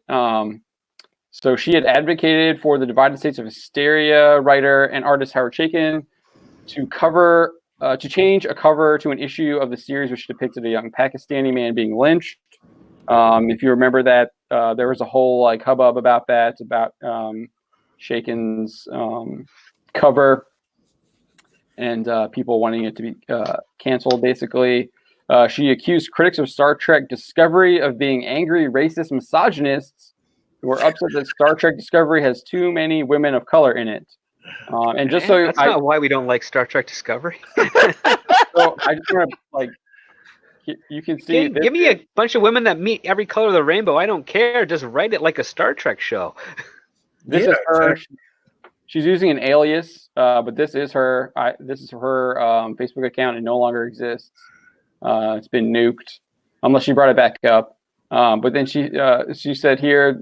So she had advocated for the divided states of hysteria writer and artist Howard Chaykin to change a cover to an issue of the series which depicted a young Pakistani man being lynched. If you remember that, there was a whole like hubbub about that, about Chaykin's cover and people wanting it to be canceled, basically. She accused critics of Star Trek Discovery of being angry, racist misogynists who are upset that Star Trek Discovery has too many women of color in it. And just so That's not why we don't like Star Trek Discovery. so I just want to like, you can see. Give me a bunch of women that meet every color of the rainbow. I don't care. Just write it like a Star Trek show. This is her. She's using an alias, but this is her. This is her Facebook account. It no longer exists. It's been nuked, unless she brought it back up. But then she said here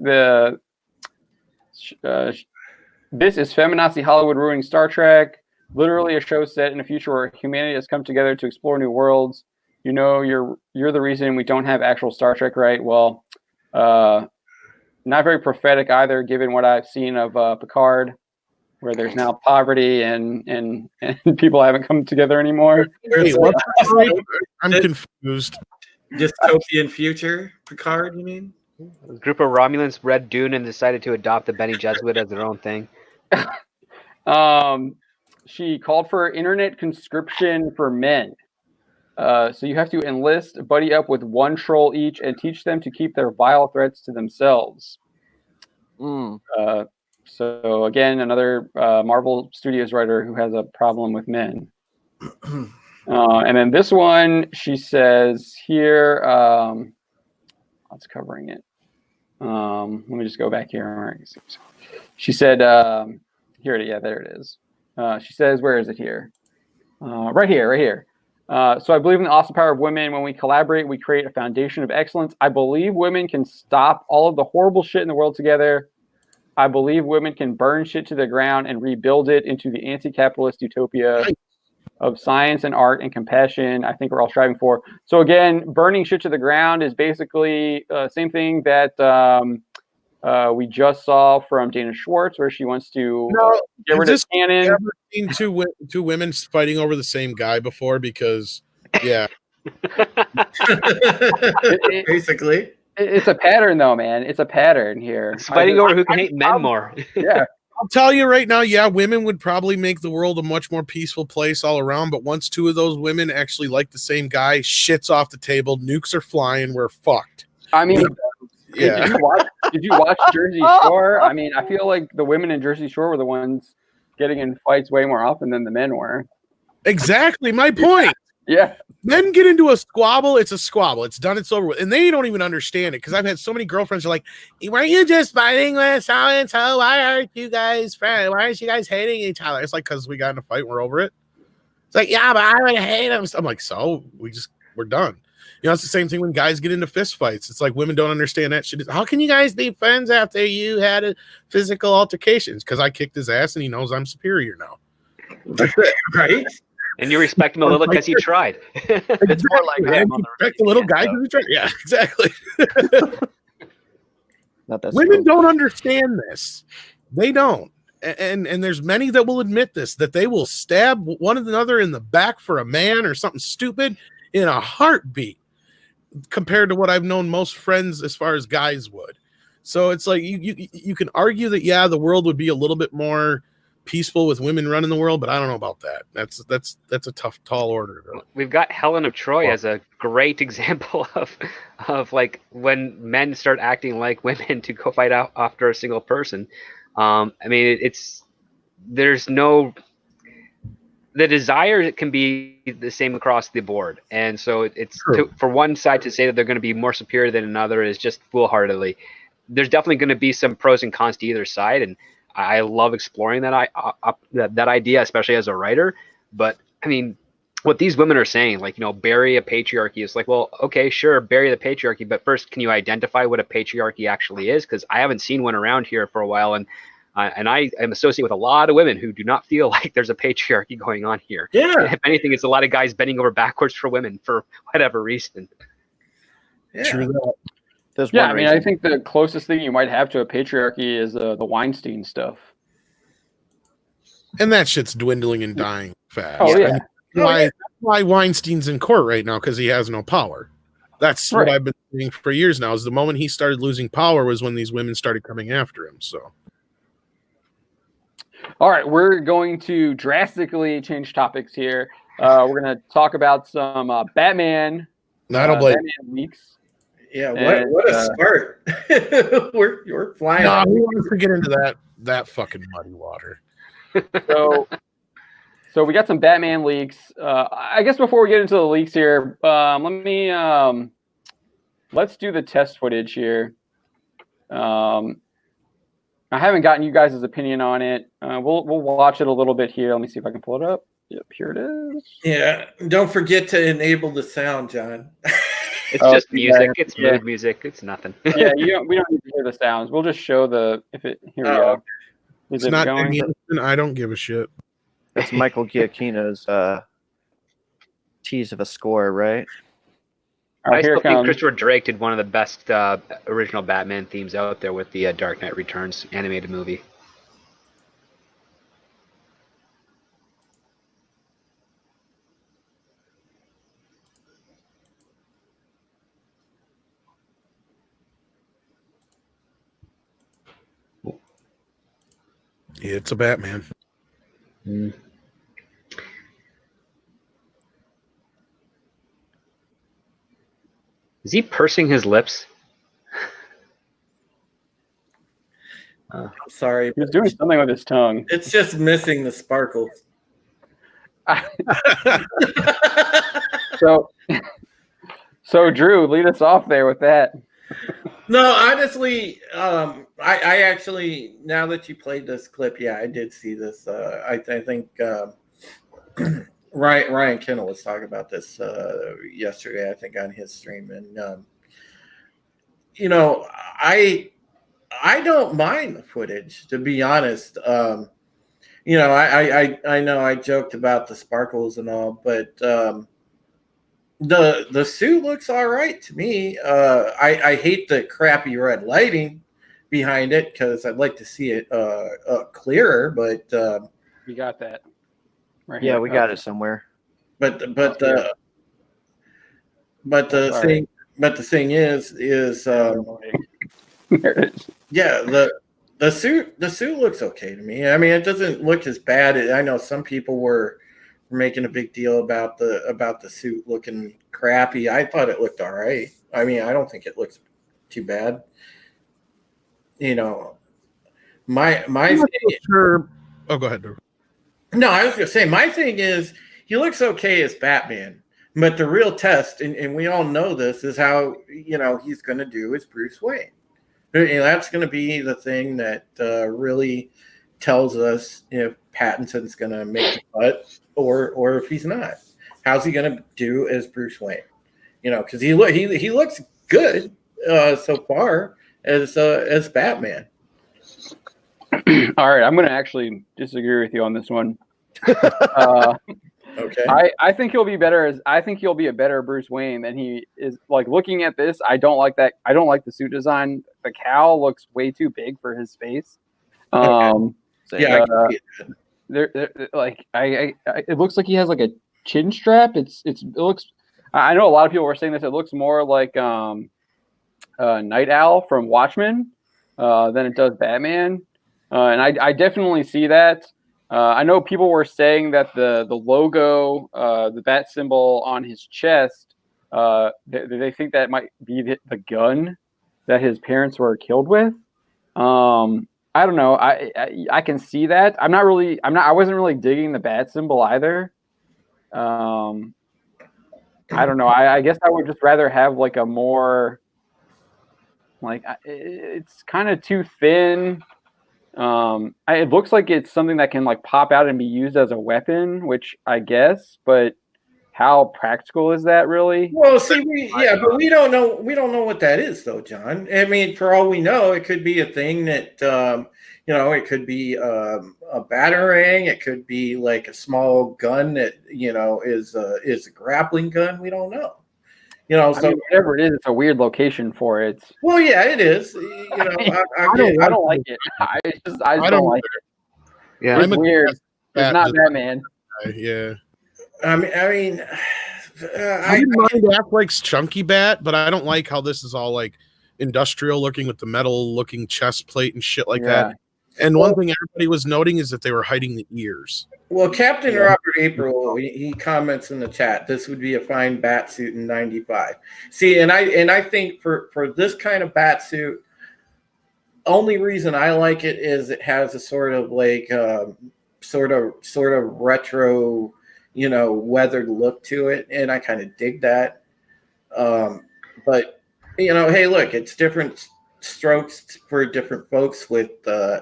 this is feminazi Hollywood ruining Star Trek. Literally a show set in a future where humanity has come together to explore new worlds. You know, you're the reason we don't have actual Star Trek, right? Well, not very prophetic either, given what I've seen of Picard, where there's now poverty and people haven't come together anymore. Wait, I'm confused. Dystopian future Picard, you mean? A group of Romulans read Dune and decided to adopt the Bene Gesserit as their own thing. She called for internet conscription for men. So you have to enlist, buddy up with one troll each, and teach them to keep their vile threats to themselves. So again, another Marvel Studios writer who has a problem with men. And then this one, she says here, what's covering it? Let me just go back here. She said, here there it is. She says, where is it here? Right here. So I believe in the awesome power of women. When we collaborate, we create a foundation of excellence. I believe women can stop all of the horrible shit in the world together. I believe women can burn shit to the ground and rebuild it into the anti-capitalist utopia of science and art and compassion I think we're all striving for. So again, burning shit to the ground is basically same thing that we just saw from Dana Schwartz, where she wants to get rid of canon. Have you ever seen two women fighting over the same guy before? Because, yeah. Basically. It's a pattern, though, man. It's a pattern here. It's fighting over who can hate men more. Yeah. I'll tell you right now, yeah, women would probably make the world a much more peaceful place all around. But once two of those women actually like the same guy, shit's off the table, nukes are flying, we're fucked. I mean, yeah. Did you watch Jersey Shore? I mean, I feel like the women in Jersey Shore were the ones getting in fights way more often than the men were. Exactly my point. Yeah. Men get into a squabble, it's a squabble. It's done, it's over with. And they don't even understand it, because I've had so many girlfriends who are like, weren't you just fighting with so-and-so? Why aren't you guys friends? Why aren't you guys hating each other? It's like, because we got in a fight, we're over it. It's like, yeah, but I would hate him. I'm like, so? We're done. You know, it's the same thing when guys get into fist fights. It's like women don't understand that shit. How can you guys be friends after you had a physical altercations? Because I kicked his ass and he knows I'm superior now. That's it, right? And you respect him a little because he tried. It's more like And you respect the little guy because he tried. Yeah, exactly. Not that Women don't understand this. They don't. And there's many that will admit this, that they will stab one another in the back for a man or something stupid in a heartbeat, compared to what I've known most friends as far as guys would. So it's like you can argue that, yeah, the world would be a little bit more peaceful with women running the world, but I don't know about that. That's a tough, tall order. We've got Helen of Troy as a great example of like when men start acting like women to go fight out after a single person. I mean, the desire can be the same across the board, and so it's for one side to say that they're going to be more superior than another is just foolhardily. There's definitely going to be some pros and cons to either side, and I love exploring that idea, especially as a writer. But I mean, what these women are saying, like, bury a patriarchy, is like, well, okay, sure, bury the patriarchy, but first, can you identify what a patriarchy actually is? Because I haven't seen one around here for a while, and I am associated with a lot of women who do not feel like there's a patriarchy going on here. Yeah. If anything, it's a lot of guys bending over backwards for women for whatever reason. Yeah. True that. There's Yeah, one I mean, reason. I think the closest thing you might have to a patriarchy is the Weinstein stuff. And that shit's dwindling and dying fast. Oh, yeah. I mean, why Weinstein's in court right now? Because he has no power. That's what Right. I've been saying for years now. Is the moment he started losing power was when these women started coming after him. So All right, we're going to drastically change topics here. We're going to talk about some Batman, that'll blame. Batman leaks. Yeah, And, what a start. we're flying. No, who wants to get into that fucking muddy water? So we got some Batman leaks. I guess before we get into the leaks here, let's do the test footage here. I haven't gotten you guys' opinion on it. We'll watch it a little bit here. Let me see if I can pull it up. Yep, here it is. Yeah, don't forget to enable the sound, John. It's Oh, just music. yeah, It's yeah. mood music. It's nothing. Yeah, we don't need to hear the sounds. We'll just show the Here we go. Is It's it not going? Jimmy Olsen. I don't give a shit. It's Michael Giacchino's tease of a score, right? All right, I here still it think comes. Christopher Drake did one of the best original Batman themes out there with the Dark Knight Returns animated movie. It's a Batman. Is he pursing his lips? I'm sorry. He was doing something with his tongue. It's just missing the sparkles. So Drew, lead us off there with that. No, honestly, I actually, now that you played this clip, yeah, I did see this. I think Ryan Kendall was talking about this yesterday, I think, on his stream, and I don't mind the footage, to be honest. I know I joked about the sparkles and all, but the suit looks all right to me. I hate the crappy red lighting behind it because I'd like to see it clearer, but You got that. Right Yeah, here. we got it somewhere. but the thing is There it is. yeah, the suit looks okay to me. I mean, it doesn't look as bad. I know some people were making a big deal about the suit looking crappy. I thought it looked all right. I mean, I don't think it looks too bad. My Sure. Oh, go ahead. Drew. no, I was gonna say my thing is he looks okay as Batman, but the real test, and we all know this, is how he's gonna do as Bruce Wayne. That's gonna be the thing that really tells us if Pattinson's gonna make the cut or if he's not. How's he gonna do as Bruce Wayne? Because he looks good so far as Batman. All right, I'm going to actually disagree with you on this one. Okay. I think he'll be better I think he'll be a better Bruce Wayne than he is. Like, looking at this, I don't like that. I don't like the suit design. The cowl looks way too big for his face. Yeah, I can see it. It looks like he has like a chin strap. It looks. I know a lot of people were saying this. It looks more like Night Owl from Watchmen than it does Batman, and I definitely see that. I know people were saying that the logo, the bat symbol on his chest, they think that might be the gun that his parents were killed with. I don't know. I can see that. I wasn't really digging the bat symbol either. I don't know. I guess I would just rather have like a more, like, it's kind of too thin. It looks like it's something that can like pop out and be used as a weapon, which I guess, but how practical is that really? Well, see, but we don't know. We don't know what that is, though, John. I mean, for all we know, it could be a thing that it could be a batarang. It could be like a small gun that is a grappling gun. We don't know. I mean, whatever it is, it's a weird location for it. Well, yeah, it is. I don't like it. I just don't like it. Yeah, It's weird. It's not Batman. Yeah. I mean, I didn't mind Affleck's chunky bat, but I don't like how this is all like industrial looking with the metal looking chest plate and shit like that. And one thing everybody was noting is that they were hiding the ears. Well, Captain Robert April, he comments in the chat, this would be a fine Batsuit in '95. See, and I think for this kind of Batsuit, only reason I like it is it has a sort of like sort of retro, weathered look to it, and I kind of dig that. But hey, look, it's different strokes for different folks with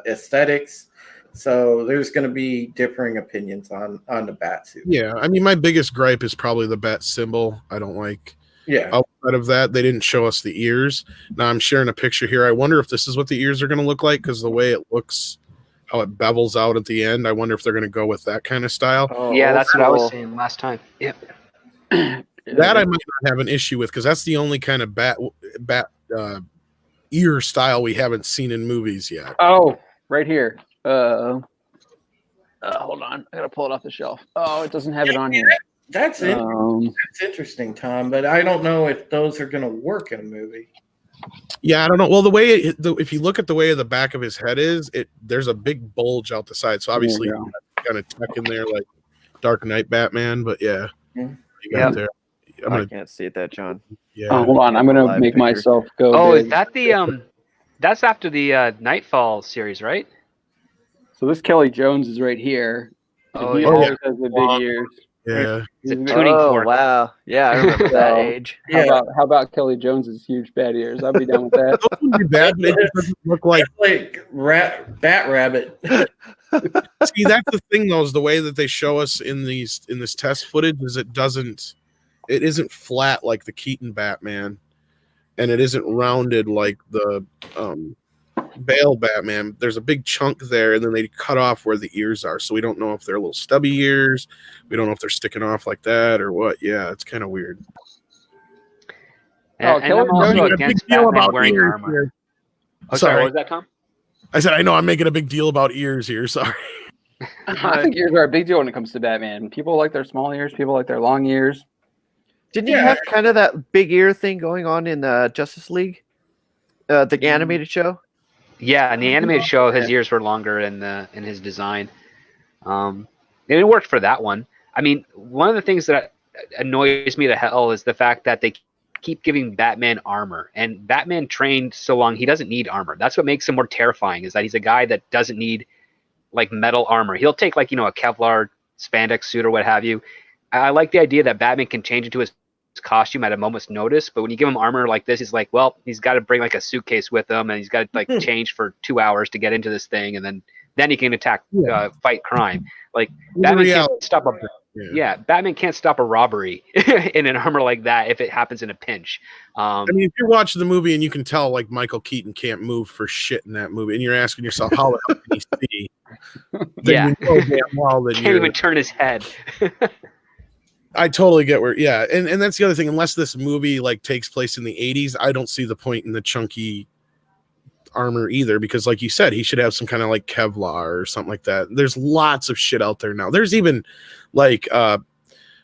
aesthetics. So there's going to be differing opinions on the Batsuit. Yeah, I mean, my biggest gripe is probably the bat symbol. I don't like. Yeah. Outside of that, they didn't show us the ears. Now I'm sharing a picture here. I wonder if this is what the ears are going to look like, because the way it looks, how it bevels out at the end. I wonder if they're going to go with that kind of style. Oh, yeah, that's what I was saying last time. Yeah. That I might not have an issue with, because that's the only kind of bat ear style we haven't seen in movies yet. Oh, right here. Hold on, I gotta pull it off the shelf. Oh, it doesn't have it on here. That's interesting, Tom. But I don't know if those are going to work in a movie. Yeah, I don't know. Well, the way if you look at the way the back of his head is, there's a big bulge out the side. So obviously, kind of tuck in there like Dark Knight Batman. But yeah, you got there. I can't see that, John. Yeah. Oh, hold on, I'm gonna make myself go. Oh, big. is that the That's after the Nightfall series, right? So this Kelly Jones is right here. Oh, He yeah. always has the big ears. Yeah. It's a tuning fork. Wow. Yeah, I remember that age. How about Kelly Jones's huge bad ears? I'd be down with that. Those wouldn't be bad, but it doesn't look like Bat Rabbit. See, that's the thing, though, is the way that they show us in this test footage is it isn't flat like the Keaton Batman, and it isn't rounded like the Bale Batman. There's a big chunk there, and then they cut off where the ears are, so we don't know if they're little stubby ears. We don't know if they're sticking off like that or what. Yeah, it's kind of weird. And I'm also against Batman wearing ears armor. here. Oh, sorry, what was that, Tom? I said I know I'm making a big deal about ears here. Sorry. I think ears are a big deal when it comes to Batman. People like their small ears. People like their long ears. Didn't you have kind of that big ear thing going on in Justice League, the animated show? Yeah, in the animated show, his ears were longer in his design. It worked for that one. I mean, one of the things that annoys me to hell is the fact that they keep giving Batman armor, and Batman trained so long he doesn't need armor. That's what makes him more terrifying. Is that he's a guy that doesn't need like metal armor. He'll take like a Kevlar spandex suit or what have you. I like the idea that Batman can change into his costume at a moment's notice, but when you give him armor like this, he's like, well, he's got to bring like a suitcase with him, and he's got to like change for 2 hours to get into this thing, and then he can fight crime. Like Batman can't stop Batman can't stop a robbery in an armor like that if it happens in a pinch. I mean, if you're watching the movie and you can tell like Michael Keaton can't move for shit in that movie, and you're asking yourself how the hell can he see? Yeah, you know damn well that can't even turn his head. I totally get where, and that's the other thing. Unless this movie like takes place in the 80s, I don't see the point in the chunky armor either, because like you said, he should have some kind of like Kevlar or something like that. There's lots of shit out there now. There's even like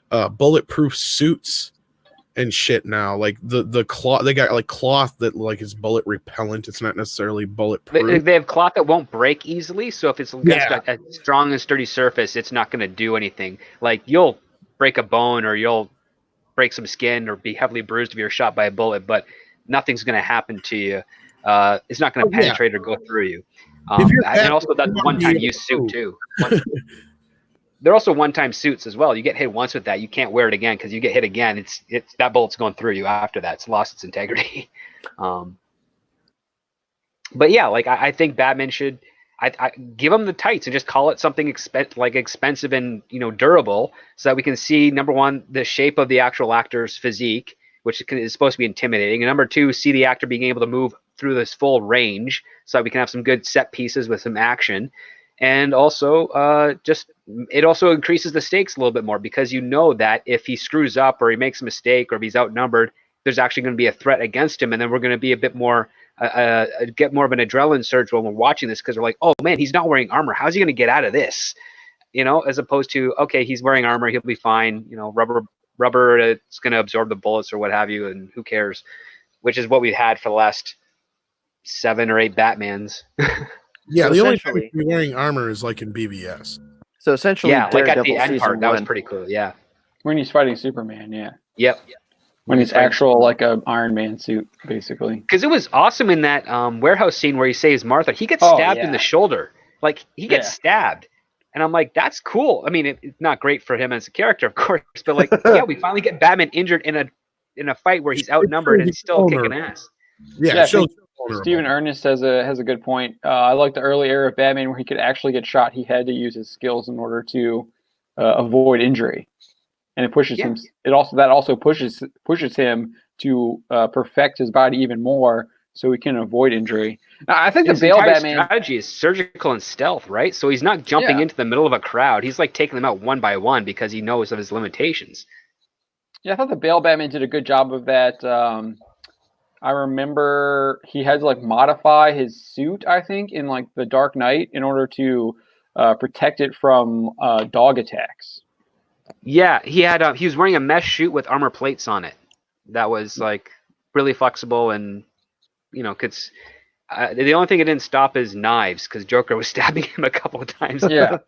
bulletproof suits and shit now. Like the cloth, they got like cloth that like is bullet repellent. It's not necessarily bulletproof. They have cloth that won't break easily, so if it's against a strong and sturdy surface, it's not going to do anything. Like you'll break a bone or you'll break some skin or be heavily bruised if you're shot by a bullet, but nothing's going to happen to you. It's not going to penetrate or go through you. And also that one-time use suit too. They're also one-time suits as well. You get hit once with that, you can't wear it again, because you get hit again, it's that bullet's going through you after that. It's lost its integrity. But yeah, like I think Batman should. I give him the tights and just call it something expensive and durable, so that we can see, number one, the shape of the actual actor's physique, which is supposed to be intimidating, and number two, see the actor being able to move through this full range, so that we can have some good set pieces with some action, and also it also increases the stakes a little bit more, because that if he screws up or he makes a mistake or if he's outnumbered, there's actually going to be a threat against him, and then we're going to be a bit more get more of an adrenaline surge when we're watching this, because we're like, oh man, he's not wearing armor. How's he going to get out of this? As opposed to, okay, he's wearing armor, he'll be fine. Rubber, it's going to absorb the bullets or what have you, and who cares? Which is what we've had for the last 7 or 8 Batmans. Yeah, So the only time essentially- you're wearing armor is like in BVS. So essentially, Yeah, like at Daredevil the end season part, that was 1. pretty cool. Yeah. When he's fighting Superman, yeah. Yep. When he's actual like a Iron Man suit, basically. Because it was awesome in that warehouse scene where he saves Martha. He gets Oh, stabbed in yeah. the shoulder. Like, he gets Yeah. stabbed. And I'm like, that's cool. I mean, it's not great for him as a character, of course, but like, yeah, we finally get Batman injured in a fight where he's outnumbered and still kicking ass. Yeah, Yeah, I it shows think vulnerable. Stephen Ernest has a good point. I like the early era of Batman where he could actually get shot. He had to use his skills in order to avoid injury, and it pushes him. That also pushes him to perfect his body even more, so he can avoid injury. Now, I think His the Bale entire Batman strategy is surgical and stealth, right? So he's not jumping into the middle of a crowd. He's like taking them out one by one because he knows of his limitations. Yeah, I thought the Bale Batman did a good job of that. I remember he had to like modify his suit, I think, in like the Dark Knight in order to protect it from dog attacks. Yeah, he was wearing a mesh suit with armor plates on it. That was like really flexible, and could. The only thing it didn't stop is knives, because Joker was stabbing him a couple of times. Yeah.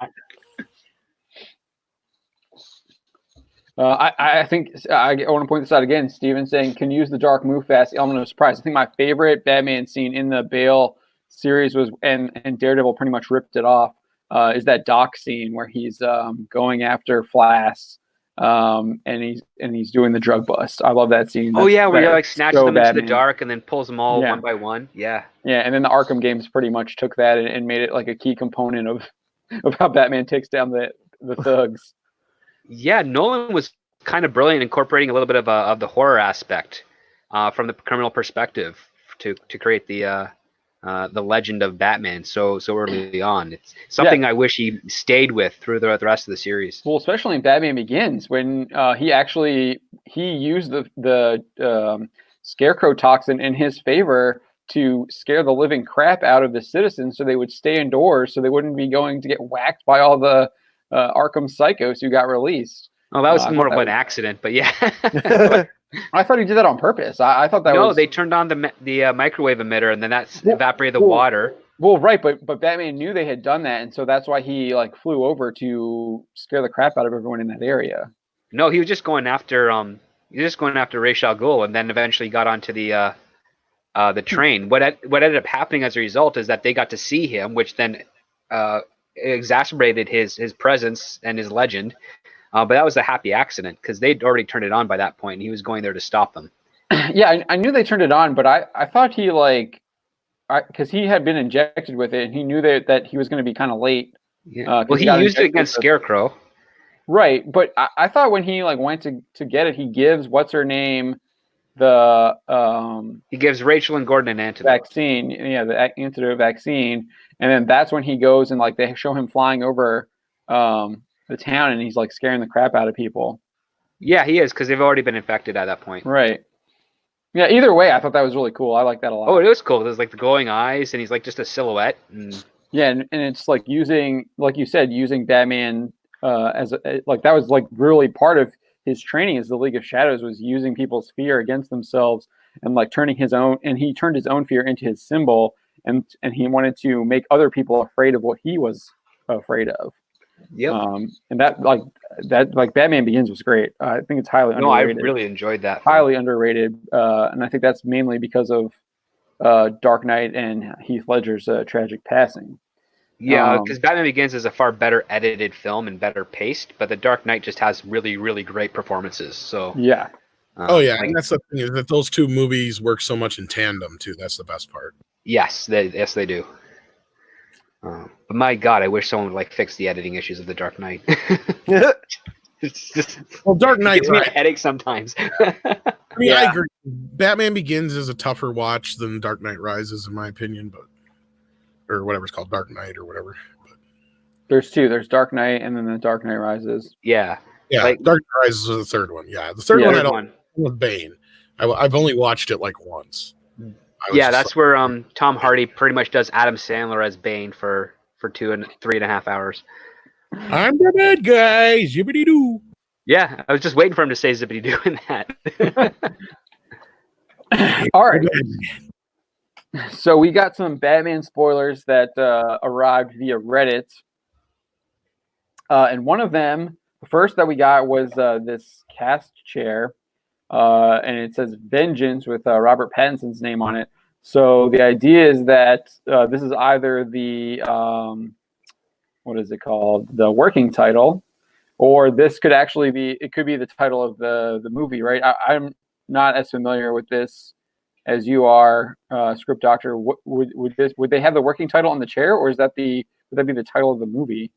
I think I want to point this out again. Steven saying, can use the dark move fast, element of surprise. I think my favorite Batman scene in the Bale series was, and Daredevil pretty much ripped it off, is that dock scene where he's going after Flash, and he's doing the drug bust. I love that scene. Oh yeah, where he like snatches them into Batman. the dark and then pulls them all Yeah. one by one. Yeah. Yeah, and then the Arkham games pretty much took that and made it like a key component of how Batman takes down the thugs. Yeah, Nolan was kind of brilliant, incorporating a little bit of the horror aspect from the criminal perspective to create the legend of Batman so early on. It's something I wish he stayed with through the rest of the series. Well, especially in Batman Begins, when he used the Scarecrow toxin in his favor to scare the living crap out of the citizens, so they would stay indoors, so they wouldn't be going to get whacked by all the Arkham psychos who got released. Oh, that was more of an accident, but yeah. I thought he did that on purpose. I thought that was... No, they turned on the microwave emitter, and then that evaporated the water. Well, right, but Batman knew they had done that, and so that's why he like flew over to scare the crap out of everyone in that area. No, he was just going after Ra's al Ghul, and then eventually got onto the train. What ended up happening as a result is that they got to see him, which then exacerbated his presence and his legend. But that was a happy accident, because they'd already turned it on by that point, and he was going there to stop them. Yeah, I knew they turned it on, but I thought he because he had been injected with it, and he knew that he was going to be kind of late. Yeah. Well, he used it against Scarecrow. Right, but I thought when he went to get it, he gives what's her name the he gives Rachel and Gordon an antidote. Vaccine, yeah, the antidote vaccine, and then that's when he goes and they show him flying over the town, and he's scaring the crap out of people. Yeah, he is, because they've already been infected at that point. Right. Yeah, either way, I thought that was really cool. I like that a lot. Oh, it was cool. There's the glowing eyes, and he's just a silhouette. Yeah, and it's using, like you said, using Batman as that was really part of his training as the League of Shadows, was using people's fear against themselves and turning his own, and he turned his own fear into his symbol, and he wanted to make other people afraid of what he was afraid of. Yep. And that Batman Begins was great. I think it's highly underrated. No, I really enjoyed that. Highly underrated, and I think that's mainly because of Dark Knight and Heath Ledger's tragic passing. Yeah, because Batman Begins is a far better edited film and better paced, but The Dark Knight just has really, really great performances. So yeah. And that's the thing, is that those two movies work so much in tandem too. That's the best part. Yes, they do. But my God, I wish someone would like fix the editing issues of The Dark Knight. It's just Well, Dark it Knight, gives me a right? headache sometimes. I mean, I Yeah. agree. Batman Begins is a tougher watch than Dark Knight Rises, in my opinion, or whatever it's called, Dark Knight or whatever. There's two. There's Dark Knight and then the Dark Knight Rises. Yeah. Yeah, Like- Dark Knight Rises was the third one. Yeah, the third Yeah, one I Third don't one. with Bane. I've only watched it like once. I was Yeah, just that's where Tom Hardy pretty much does Adam Sandler as Bane for 3.5 hours. like, I'm the bad guy, zippity doo. Yeah, I was just waiting for him to say zippity doo in that. All right. So we got some Batman spoilers that arrived via Reddit. And one of them, the first that we got was this cast chair. And it says Vengeance with Robert Pattinson's name on it. So the idea is that this is either the, what is it called? The working title, or this could actually be, it could be the title of the movie, right? I'm not as familiar with this as you are, Script Doctor. Would they have the working title on the chair, or would that be the title of the movie?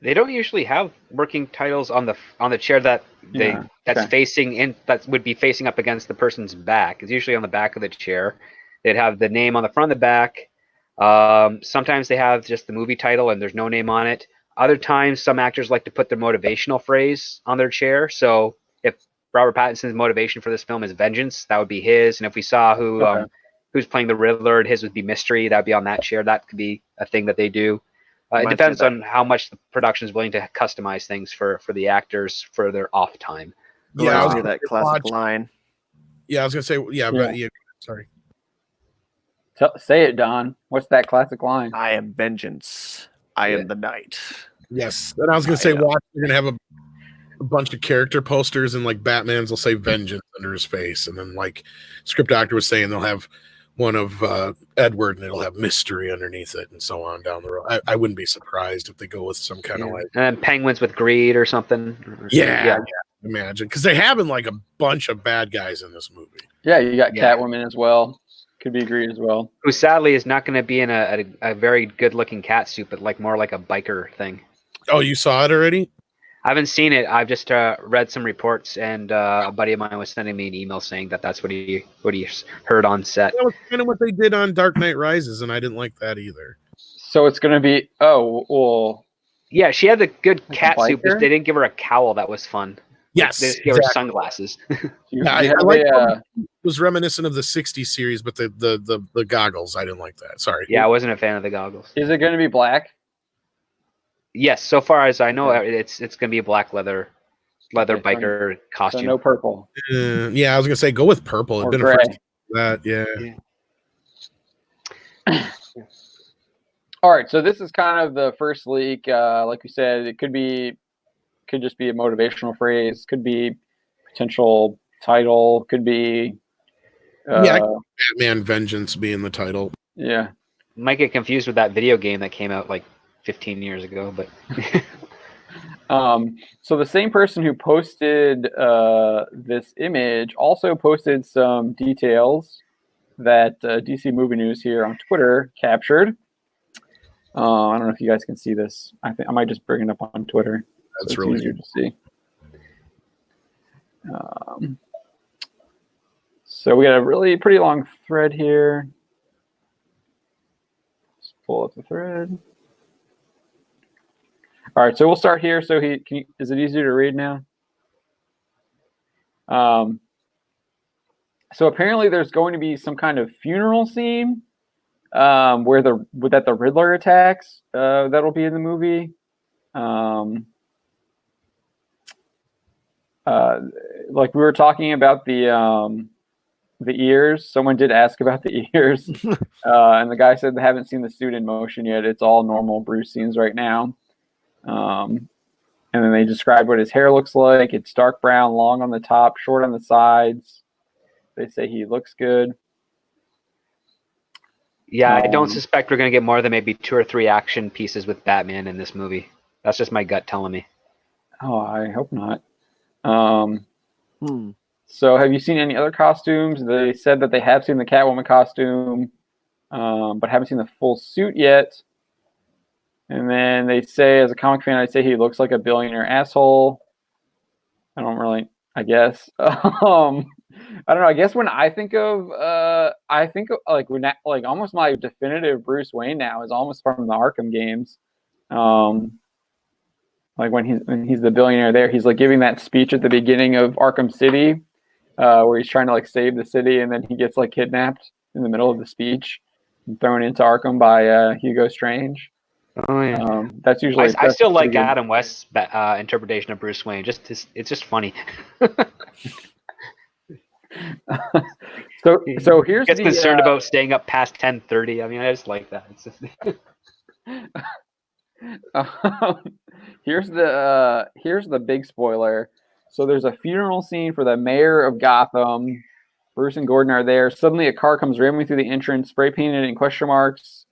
They don't usually have working titles on the chair that that would be facing up against the person's back. It's usually on the back of the chair. They'd have the name on the front of the back. Sometimes they have just the movie title and there's no name on it. Other times, some actors like to put their motivational phrase on their chair. So if Robert Pattinson's motivation for this film is vengeance, that would be his. And if we saw who's playing the Riddler, and his would be mystery, that would be on that chair. That could be a thing that they do. It depends on how much the production is willing to customize things for the actors for their off time. Yeah, Reminds me of that classic line. Yeah, I was gonna say, but sorry. Say it, Don. What's that classic line? I am vengeance. I am the night. Yes, and I was gonna say, watch. You're gonna have a bunch of character posters, and like Batman's will say "vengeance" under his face, and then like Script Doctor was saying, they'll have one of Edward, and it'll have mystery underneath it, and so on down the road. I wouldn't be surprised if they go with some kind of like and then penguins with greed or something. Yeah. Imagine, because they have like a bunch of bad guys in this movie. Yeah, you got Catwoman as well. Could be greed as well. Who sadly is not going to be in a very good-looking cat suit, but like more like a biker thing. Oh, you saw it already? I haven't seen it. I've just read some reports, and a buddy of mine was sending me an email saying that's what he heard on set. That was kind of what they did on Dark Knight Rises, and I didn't like that either. So it's going to be Yeah, she had the good Like a cat suit, but biker? they didn't give her a cowl. That was fun. Yes, They just gave her sunglasses. I like it was reminiscent of the '60s series, but the goggles, I didn't like that. Sorry. Yeah, I wasn't a fan of the goggles. Is it going to be black? Yes, so far as I know, it's going to be a black leather Okay, biker So costume. no purple. Yeah, I was gonna say go with purple. Or It'd been gray. afraid that. Yeah. All right, so this is kind of the first leak. Like we said, it could just be a motivational phrase, could be potential title, could be Batman Vengeance being the title. yeah. Might get confused with that video game that came out like 15 years ago, but So the same person who posted this image also posted some details that DC Movie News here on Twitter captured. I don't know if you guys can see this. I think I might just bring it up on Twitter. That's it's really easier to see. So we got a really pretty long thread here. Let's pull up the thread. All right, so we'll start here. So is it easier to read now? So apparently there's going to be some kind of funeral scene where the Riddler attacks. That'll be in the movie. Like we were talking about the ears. Someone did ask about the ears, and the guy said they haven't seen the suit in motion yet. It's all normal Bruce scenes right now. And then they describe what his hair looks like. It's dark brown, long on the top, short on the sides. They say he looks good. yeah, I don't suspect we're going to get more than maybe 2 or 3 action pieces with Batman in this movie. That's just my gut telling me. Oh, I hope not. So have you seen any other costumes? They said that they have seen the Catwoman costume, but haven't seen the full suit yet. And then they say, as a comic fan, I'd say he looks like a billionaire asshole. I guess. I don't know. I guess when I think of like almost my definitive Bruce Wayne now is almost from the Arkham games. Like when he's the billionaire there, he's like giving that speech at the beginning of Arkham City, where he's trying to like save the city, and then he gets like kidnapped in the middle of the speech and thrown into Arkham by Hugo Strange. Oh yeah. That's usually. I still like Adam West's interpretation of Bruce Wayne. It's just funny. So here's Gets concerned about staying up past 10:30. I mean, I just like that. It's just... here's the big spoiler. So there's a funeral scene for the mayor of Gotham. Bruce and Gordon are there. Suddenly, a car comes ramming through the entrance, spray painted in question marks,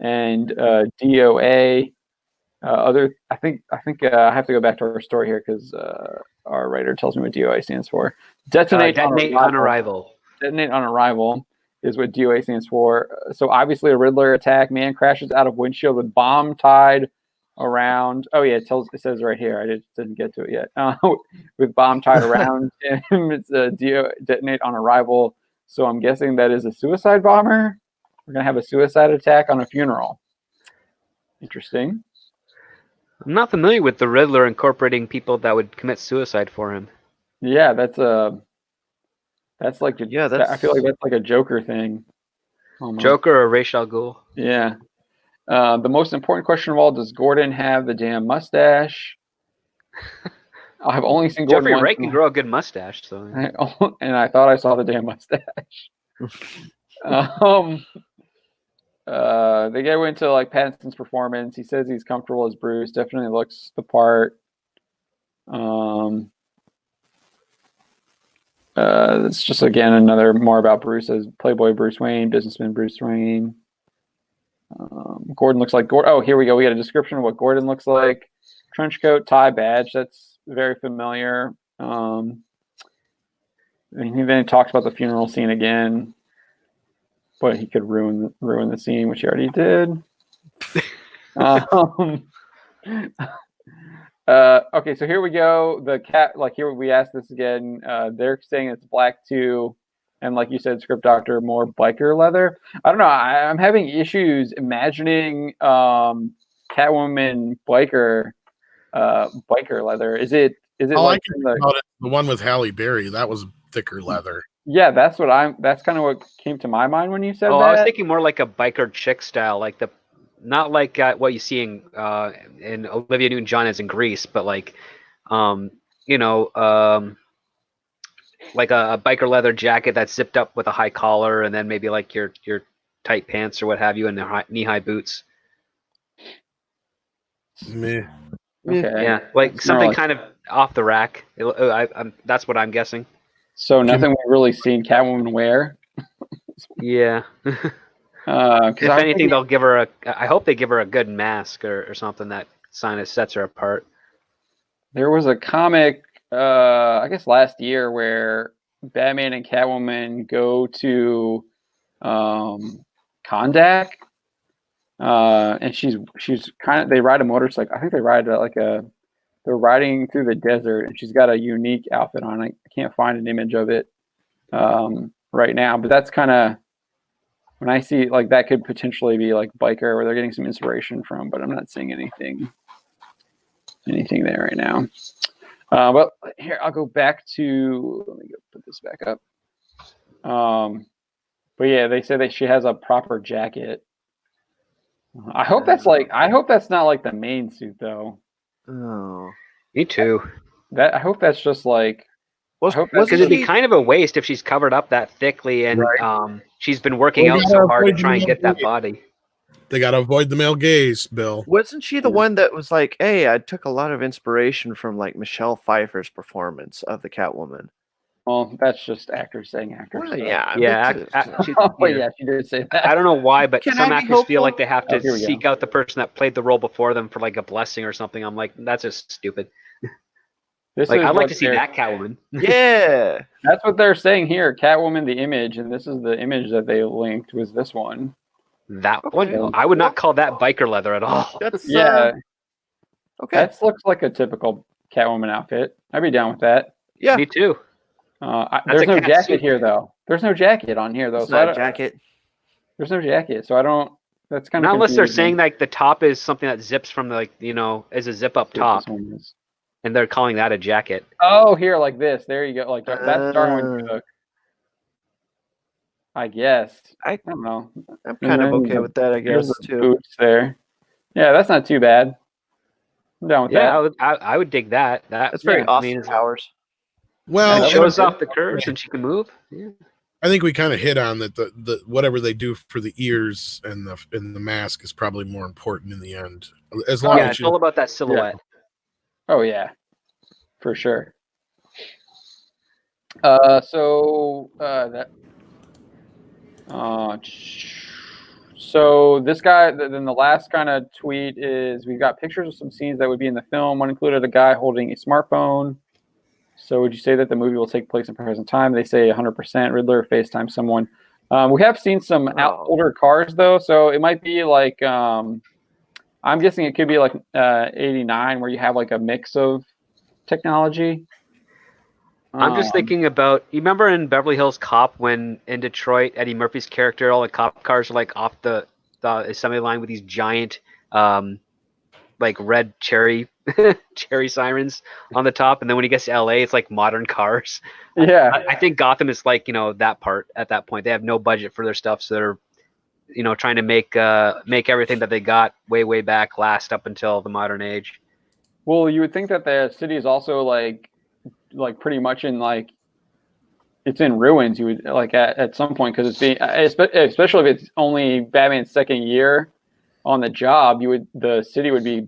and DOA. I think I have to go back to our story here because our writer tells me what DOA stands for. Detonate on arrival. Detonate on arrival is what DOA stands for. So obviously a Riddler attack. Man crashes out of windshield with bomb tied around. Oh yeah, it says right here. I didn't get to it yet. With bomb tied around him. It's a detonate on arrival. So I'm guessing that is a suicide bomber. We're gonna have a suicide attack on a funeral. Interesting. I'm not familiar with the Riddler incorporating people that would commit suicide for him. Yeah, that's like I feel like that's like a Joker thing. Almost. Joker or Ra's al Ghul. Yeah. The most important question of all: does Gordon have the damn mustache? I've only seen Gordon. Jeffrey Wright can grow a good mustache, so. And I thought I saw the damn mustache. They go into like Pattinson's performance. He says he's comfortable as Bruce. Definitely looks the part. It's just again another more about Bruce as Playboy Bruce Wayne, businessman Bruce Wayne. Gordon looks like Gordon. Oh, here we go. We got a description of what Gordon looks like: trench coat, tie, badge. That's very familiar. And he then talks about the funeral scene again, but he could ruin the scene, which he already did. Okay, so here we go. The cat, like here we asked this again. They're saying it's black too, and like you said, Script Doctor, more biker leather. I don't know. I'm having issues imagining Catwoman biker leather. Is it? Like the one with Halle Berry? That was thicker leather. Yeah, that's kind of what came to my mind when you said that. I was thinking more like a biker chick style, like not like what you see in Olivia Newton-John as in Grease, but like, like a biker leather jacket that's zipped up with a high collar, and then maybe like your tight pants or what have you, and the knee-high boots. Meh. Okay. Yeah, like something kind of off the rack. That's what I'm guessing. So nothing we've really seen Catwoman wear. Yeah. If anything, they'll give her I hope they give her a good mask or something that sets her apart. There was a comic, I guess last year, where Batman and Catwoman go to Kondak, and she's kind of, they ride a motorcycle. I think they ride they're riding through the desert, and she's got a unique outfit on. I can't find an image of it right now, but that's kind of when I see like that could potentially be like biker where they're getting some inspiration from, but I'm not seeing anything there right now. But here I'll go back to, let me go put this back up. But yeah, they say that she has a proper jacket. I hope that's not like the main suit though. Oh, me too. I hope that's just like. Because it'd be kind of a waste if she's covered up that thickly and she's been working out so hard to try and get that body. They got to avoid the male gaze, Bill. Wasn't she the one that was like, hey, I took a lot of inspiration from like Michelle Pfeiffer's performance of the Catwoman? Well, that's just actors saying actors. Well, yeah. She did say that. I don't know why, but some actors feel like they have to seek go. out the person that played the role before them for like a blessing or something. I'm like, that's just stupid. I'd like to see that Catwoman. Yeah. That's what they're saying here. Catwoman, the image, and this is the image that they linked, was this one. that Okay. one. I would not call that biker leather at all. That's Yeah, okay. that looks like a typical Catwoman outfit. I'd be down with that. Yeah, Me too. There's a no cat jacket suit. here, though. There's no jacket on here, though. it's So I not a don't, jacket. there's no jacket, so I don't. That's kind of Not unless they're confusing. saying like the top is something that zips from as a zip up What top, this one is. and they're calling that a jacket. Oh, here, like this. There you go. Like that's Darwin Cook. I guess. I- don't know. I'm And kind of then okay with that, I Here's guess, the too. boots there. Yeah, that's not too bad. I'm down with Yeah, that. I would dig that. That's very yeah, Austin Powers. Well, It that shows would- off the curves and she can move. Yeah. I think we kind of hit on that. The whatever they do for the ears and the mask is probably more important in the end. As long Yeah, as it's all about that silhouette. Oh yeah, for sure. So this guy, then the last kind of tweet is we've got pictures of some scenes that would be in the film. One included a guy holding a smartphone. So would you say that the movie will take place in present time? They say 100%. Riddler FaceTime someone. We have seen some older cars though, so it might be like I'm guessing it could be like 89, where you have like a mix of technology. I'm just thinking about, you remember in Beverly Hills Cop when in Detroit, Eddie Murphy's character, all the cop cars are like off the assembly line with these giant like red cherry sirens on the top, and then when he gets to LA, it's like modern cars. Yeah, I think Gotham is like, that part at that point. They have no budget for their stuff, so they're trying to make everything that they got way back last up until the modern age. Well, you would think that the city is also like pretty much in it's in ruins. You would like at some point, because it's being, especially if it's only Batman's second year on the job, the city would be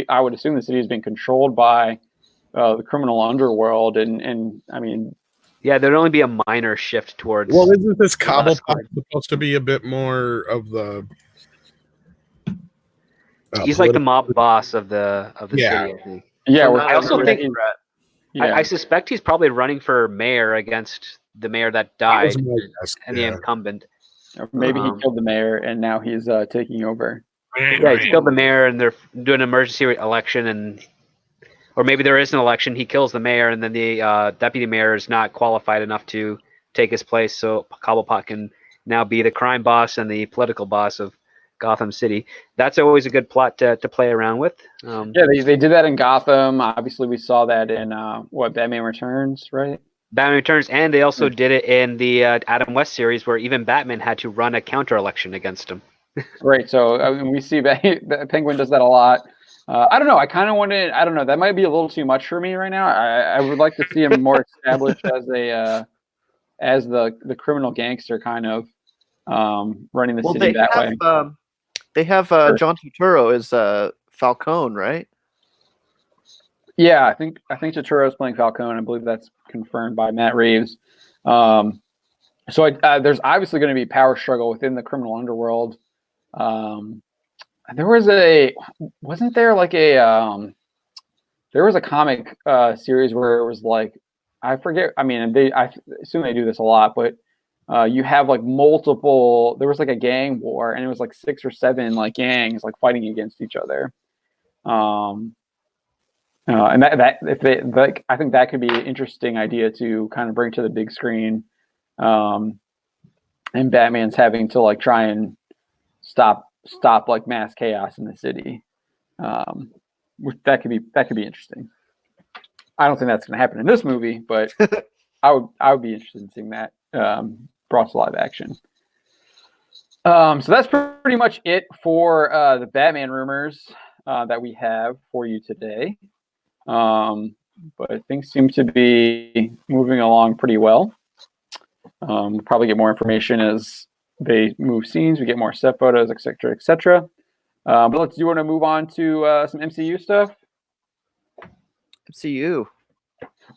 I would assume the city is being controlled by the criminal underworld, and I mean, yeah, there'd only be a minor shift towards. Well, isn't this Cobblepot supposed to be a bit more of the? He's like the mob boss of the city, I think. Yeah, So I also think I suspect he's probably running for mayor against the mayor that died and the incumbent. Maybe he killed the mayor and now he's taking over. Yeah, he killed the mayor and they're doing an emergency election, or maybe there is an election. He kills the mayor and then the deputy mayor is not qualified enough to take his place, so Cobblepot can now be the crime boss and the political boss of Gotham City. That's always a good plot to play around with. Yeah, they did that in Gotham. Obviously, we saw that in Batman Returns, right? Batman Returns, and they also did it in the Adam West series, where even Batman had to run a counter-election against him. Right. So we see Penguin does that a lot. I don't know. I kind of wanted. I don't know. That might be a little too much for me right now. I would like to see him more established as the criminal gangster kind of running the city that way. They have John Turturro as Falcone, right? Yeah, I think Turturro's playing Falcone. I believe that's confirmed by Matt Reeves. So there's obviously going to be power struggle within the criminal underworld. There was wasn't there like there was a comic series where it was like, I forget. I mean, I assume they do this a lot, but you have like multiple. There was like a gang war, and it was like 6 or 7 like gangs like fighting against each other. And that if they like, I think that could be an interesting idea to kind of bring to the big screen. And Batman's having to like try and stop like mass chaos in the city. That could be interesting. I don't think that's going to happen in this movie, but I would be interested in seeing that brought to live action. So that's pretty much it for the Batman rumors that we have for you today. But things seem to be moving along pretty well. We'll probably get more information as they move scenes. We get more set photos, etc., etc. But do you want to move on to some MCU stuff? MCU.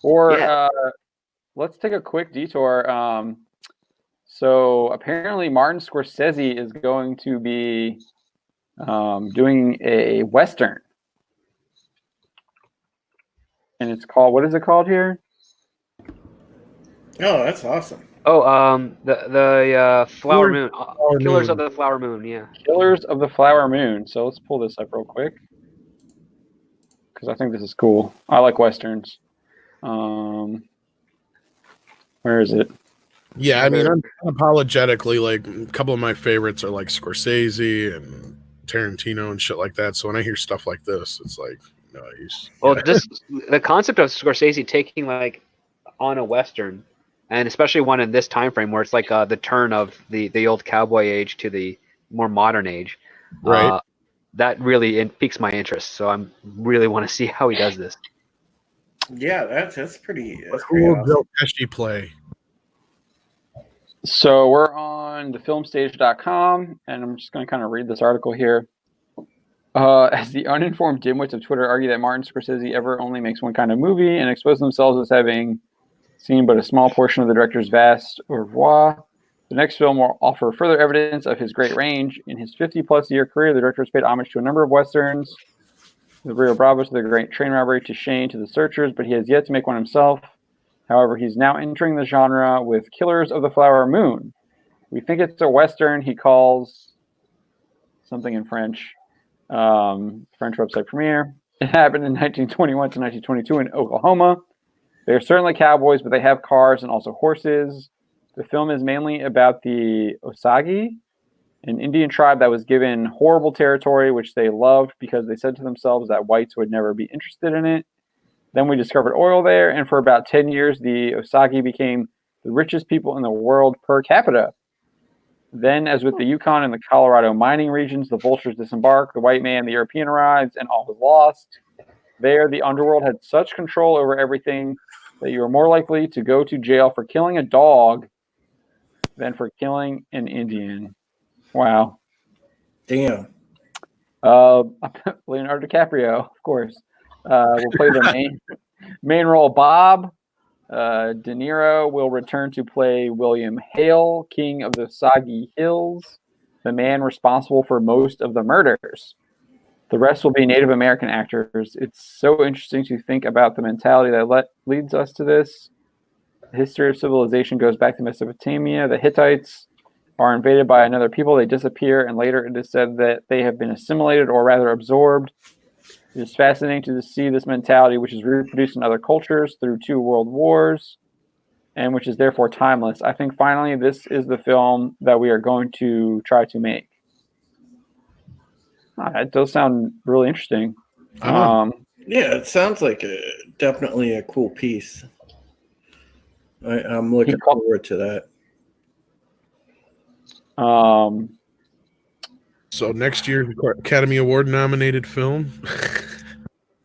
Or let's take a quick detour. So apparently Martin Scorsese is going to be doing a Western. And it's called, what is it called here? Oh, that's awesome. The Flower Killers Moon. Flower Killers Moon. of the Flower Moon. Yeah. Killers of the Flower Moon. So let's pull this up real quick because I think this is cool. I like westerns. Where is it? Yeah, I mean, unapologetically, like a couple of my favorites are like Scorsese and Tarantino and shit like that. So when I hear stuff like this, it's like, nice. Well, the concept of Scorsese taking like on a western, and especially one in this time frame where it's like the turn of the old cowboy age to the more modern age, Right. that really piques my interest. So I really want to see how he does this. Yeah, that's pretty. That's Who pretty will awesome. Joe Pesci play? So we're on thefilmstage.com, and I'm just going to kind of read this article here. As the uninformed dimwits of Twitter argue that Martin Scorsese ever only makes one kind of movie and expose themselves as having seen but a small portion of the director's vast oeuvre, the next film will offer further evidence of his great range. In his 50-plus year career, the director has paid homage to a number of westerns, the Rio Bravo to the Great Train Robbery to Shane to The Searchers, but he has yet to make one himself. However, he's now entering the genre with Killers of the Flower Moon. We think it's a western. He calls something in French. French website premiere. It happened in 1921 to 1922 in Oklahoma. They're certainly cowboys, but they have cars and also horses. The film is mainly about the Osage, an Indian tribe that was given horrible territory, which they loved because they said to themselves that whites would never be interested in it. Then we discovered oil there, and for about 10 years, the Osage became the richest people in the world per capita. Then, as with the Yukon and the Colorado mining regions, the vultures disembark, the white man, the European arrives, and all was lost. There, the underworld had such control over everything that you were more likely to go to jail for killing a dog than for killing an Indian. Wow. Damn. Leonardo DiCaprio, of course, will play the main role. Bob De Niro will return to play William Hale, king of the Soggy Hills, the man responsible for most of the murders. The rest will be Native American actors. It's so interesting to think about the mentality that leads us to this. The history of civilization goes back to Mesopotamia. The Hittites are invaded by another people. They disappear, and later it is said that they have been assimilated or rather absorbed. It is fascinating to see this mentality, which is reproduced in other cultures through 2 world wars, and which is therefore timeless. I think finally this is the film that we are going to try to make. It does sound really interesting. Yeah, it sounds like definitely a cool piece. I'm looking forward to that. So next year's Academy Award nominated film.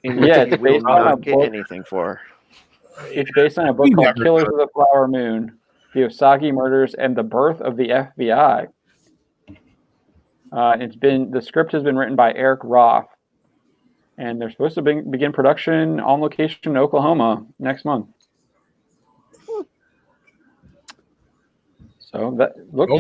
Yeah, He will not get anything for. It's based on a book called Killers of the Flower Moon, The Osage Murders and the Birth of the FBI. The script has been written by Eric Roth, and they're supposed to begin production on location in Oklahoma next month. So that looks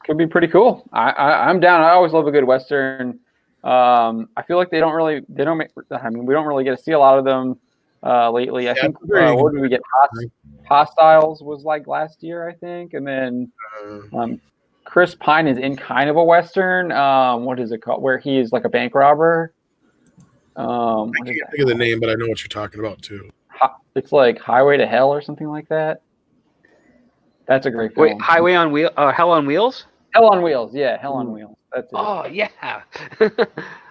could be pretty cool. I'm down. I always love a good western. I feel like we don't really get to see a lot of them lately. I think what did we get? Hostiles was like last year, I think, and then Chris Pine is in kind of a western. What is it called? Where he is like a bank robber. I can't think of the name, but I know what you're talking about too. It's like Highway to Hell or something like that. That's a great film. Wait, Highway on Wheels? Hell on Wheels? Hell on Wheels, yeah, Hell on Wheels. That's it. Oh yeah.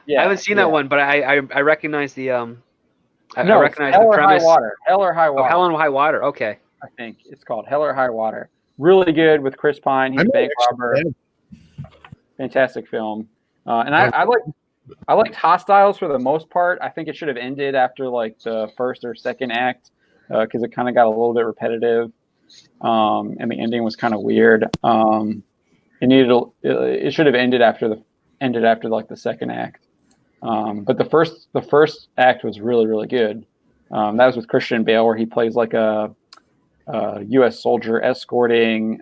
Yeah, I haven't seen that one, but I recognize the I no, recognize Hell the or premise. High Water. Hell or High Water. Oh, Hell on High Water. Okay. I think it's called Hell or High Water. Really good with Chris Pine. He's a bank robber. Fantastic film. And I liked Hostiles for the most part. I think it should have ended after like the first or second act because it kind of got a little bit repetitive, and the ending was kind of weird. It should have ended after like the second act. But the first act was really, really good. That was with Christian Bale, where he plays like a U.S. soldier escorting.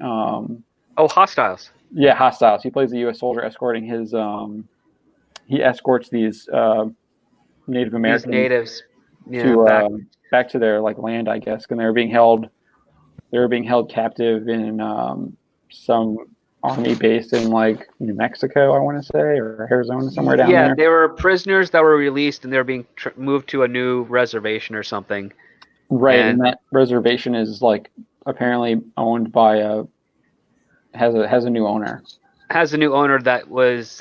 Hostiles. Yeah, Hostiles. He plays a U.S. soldier escorting his. He escorts these Native Americans natives to back to their like land, I guess, and they were being held they were being held captive in some army base in like New Mexico, I want to say, or Arizona, somewhere down Yeah, there. they were prisoners that were released, and they were being moved to a new reservation or something. Right, and And- that reservation is like apparently owned by has a new owner. Has a new owner that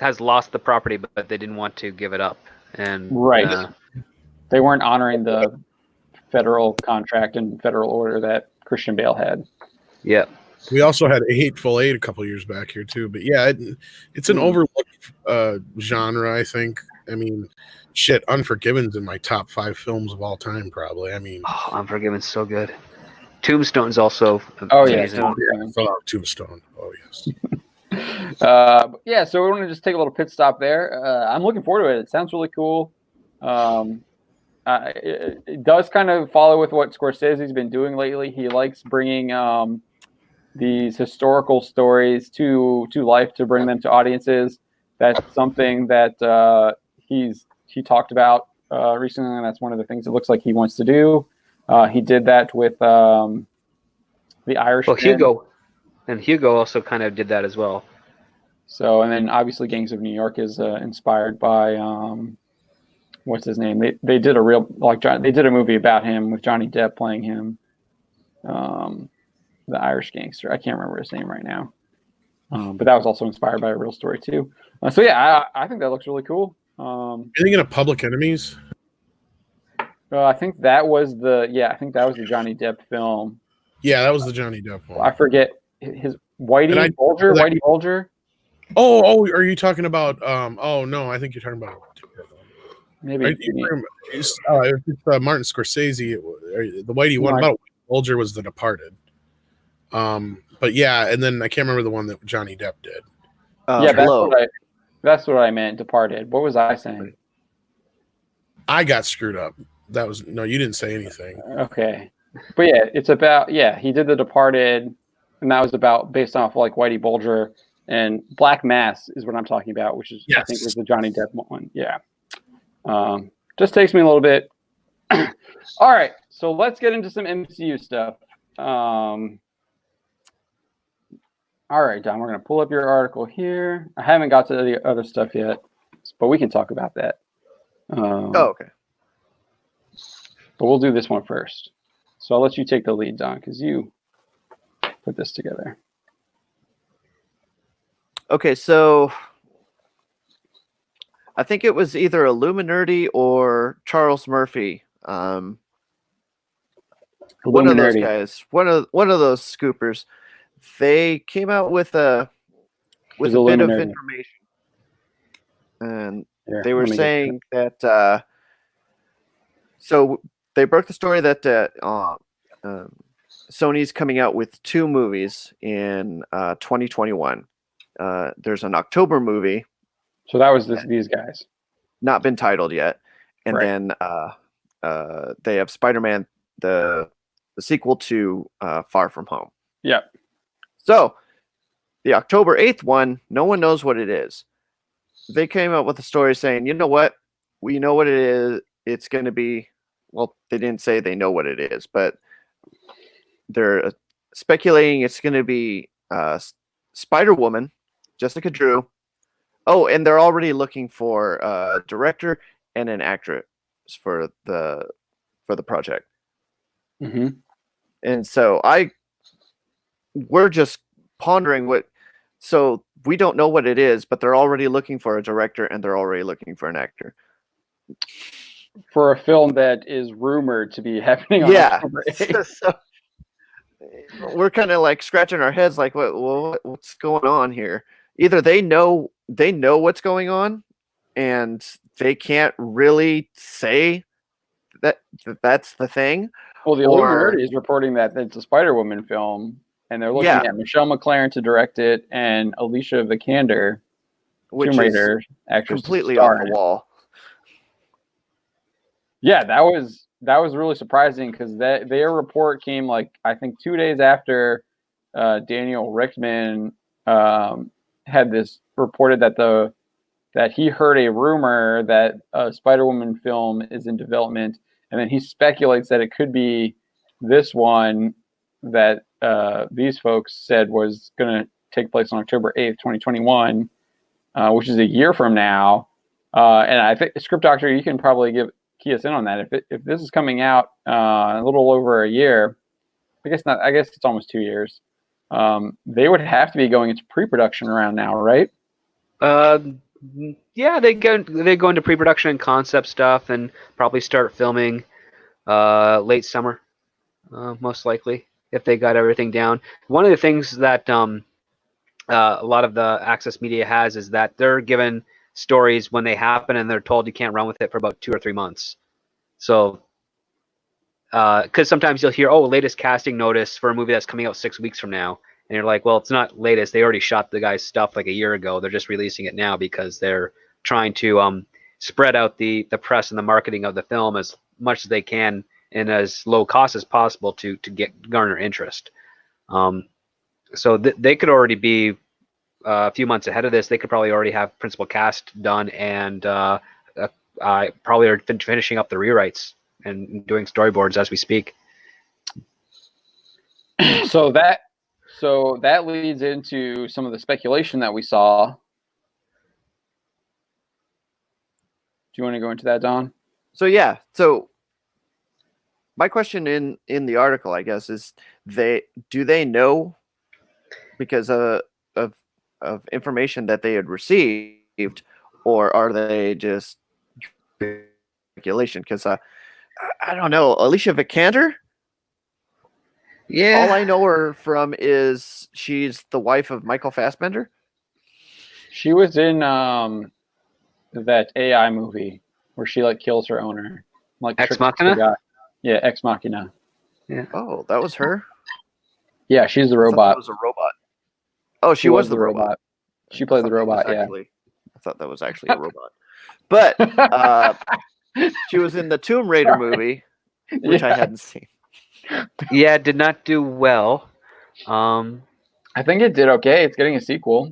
has lost the property, but they didn't want to give it up. And Right. They weren't honoring the federal contract and federal order that Christian Bale had. yeah. We also had a Hateful Eight a couple years back here too, but yeah, it's an overlooked genre. I think. I mean, shit, Unforgiven's in my top 5 films of all time, probably. I mean, Oh, Unforgiven's so good. Tombstone's also Oh yeah, amazing. Tombstone. Oh yes. Yeah, so we want to just take a little pit stop there. I'm looking forward to it. It sounds really cool. It does kind of follow with what Scorsese's been doing lately. He likes bringing these historical stories to life to bring them to audiences. That's something that he talked about recently, and that's one of the things it looks like he wants to do. He did that with The Irishman. Well, Hugo also kind of did that as well. So, and then obviously Gangs of New York is inspired by what's his name? They did they did a movie about him with Johnny Depp playing him, the Irish gangster. I can't remember his name right now, but that was also inspired by a real story too. So yeah, I think that looks really cool. You thinking of Public Enemies? I think that was the Johnny Depp film. Yeah, that was the Johnny Depp one. I forget his Whitey Bulger. Oh, are you talking about? Oh no, I think you're talking about. Maybe It's Martin Scorsese. The Whitey one about Bulger was The Departed. But yeah, and then I can't remember the one that Johnny Depp did. That's what I meant. Departed. What was I saying? I got screwed up. That was you didn't say anything. Okay, but yeah, it's about he did The Departed, and that was based off like Whitey Bulger, and Black Mass is what I'm talking about, which is I think was the Johnny Depp one. Yeah, just takes me a little bit. All right, so let's get into some MCU stuff. All right, Don, we're going to pull up your article here. I haven't got to the other stuff yet, but we can talk about that. Okay. But we'll do this one first. So I'll let you take the lead, Don, because you put this together. Okay, so I think it was either Illuminati or Charles Murphy. One of those guys, one of those scoopers. They came out with a bit of information, and they were saying that. So they broke the story that Sony's coming out with 2 movies in 2021. There's an October movie. So that was these guys. Not been titled yet, and then they have Spider-Man, the sequel to Far From Home. Yep. So, the October 8th one, no one knows what it is. They came up with a story saying, you know what? We know what it is. It's going to be, well, they didn't say they know what it is, but they're speculating it's going to be Spider-Woman, Jessica Drew. Oh, and they're already looking for a director and an actress for the project. Mm-hmm. And so we're just pondering so we don't know what it is, but they're already looking for a director and they're already looking for an actor. For a film that is rumored to be happening on October 8th. So we're kind of like scratching our heads like, what's going on here? Either they know what's going on and they can't really say that's the thing. Well, the Illuminati is reporting that it's a Spider-Woman film, and they're looking at Michelle McLaren to direct it and Alicia Vikander, which Raider is actress, completely off the wall. Yeah, that was really surprising because their report came I think 2 days after Daniel Richtman had this reported that he heard a rumor that a Spider-Woman film is in development, and then he speculates that it could be this one that these folks said was going to take place on October 8th, 2021, which is a year from now. And I think, Script Doctor, you can probably key us in on that. If this is coming out a little over a year, I guess not. I guess it's almost 2 years. They would have to be going into pre-production around now, right? Yeah, they go into pre-production and concept stuff, and probably start filming late summer, most likely, if they got everything down. One of the things that a lot of the Access Media has is that they're given stories when they happen, and they're told you can't run with it for about 2 or 3 months. So, because sometimes you'll hear, latest casting notice for a movie that's coming out 6 weeks from now. And you're like, well, it's not latest. They already shot the guy's stuff like a year ago. They're just releasing it now because they're trying to spread out the press and the marketing of the film as much as they can and as low cost as possible to garner interest. So they could already be a few months ahead of this. They could probably already have principal cast done and probably are finishing up the rewrites and doing storyboards as we speak. So that leads into some of the speculation that we saw. Do you want to go into that, Don? So yeah. So my question in the article, I guess, is do they know because of information that they had received, or are they just speculation? Because I don't know, Alicia Vikander. Yeah. All I know her from is she's the wife of Michael Fassbender. She was in that AI movie where she kills her owner, Ex Machina. Yeah, Ex Machina. Yeah. Oh, that was her. Yeah, she's the I thought robot. that was a robot. Oh, she was the robot. She played the robot. Yeah. I thought that was actually a robot. But she was in the Tomb Raider movie, which I hadn't seen. Yeah, did not do well. I think it did okay. It's getting a sequel.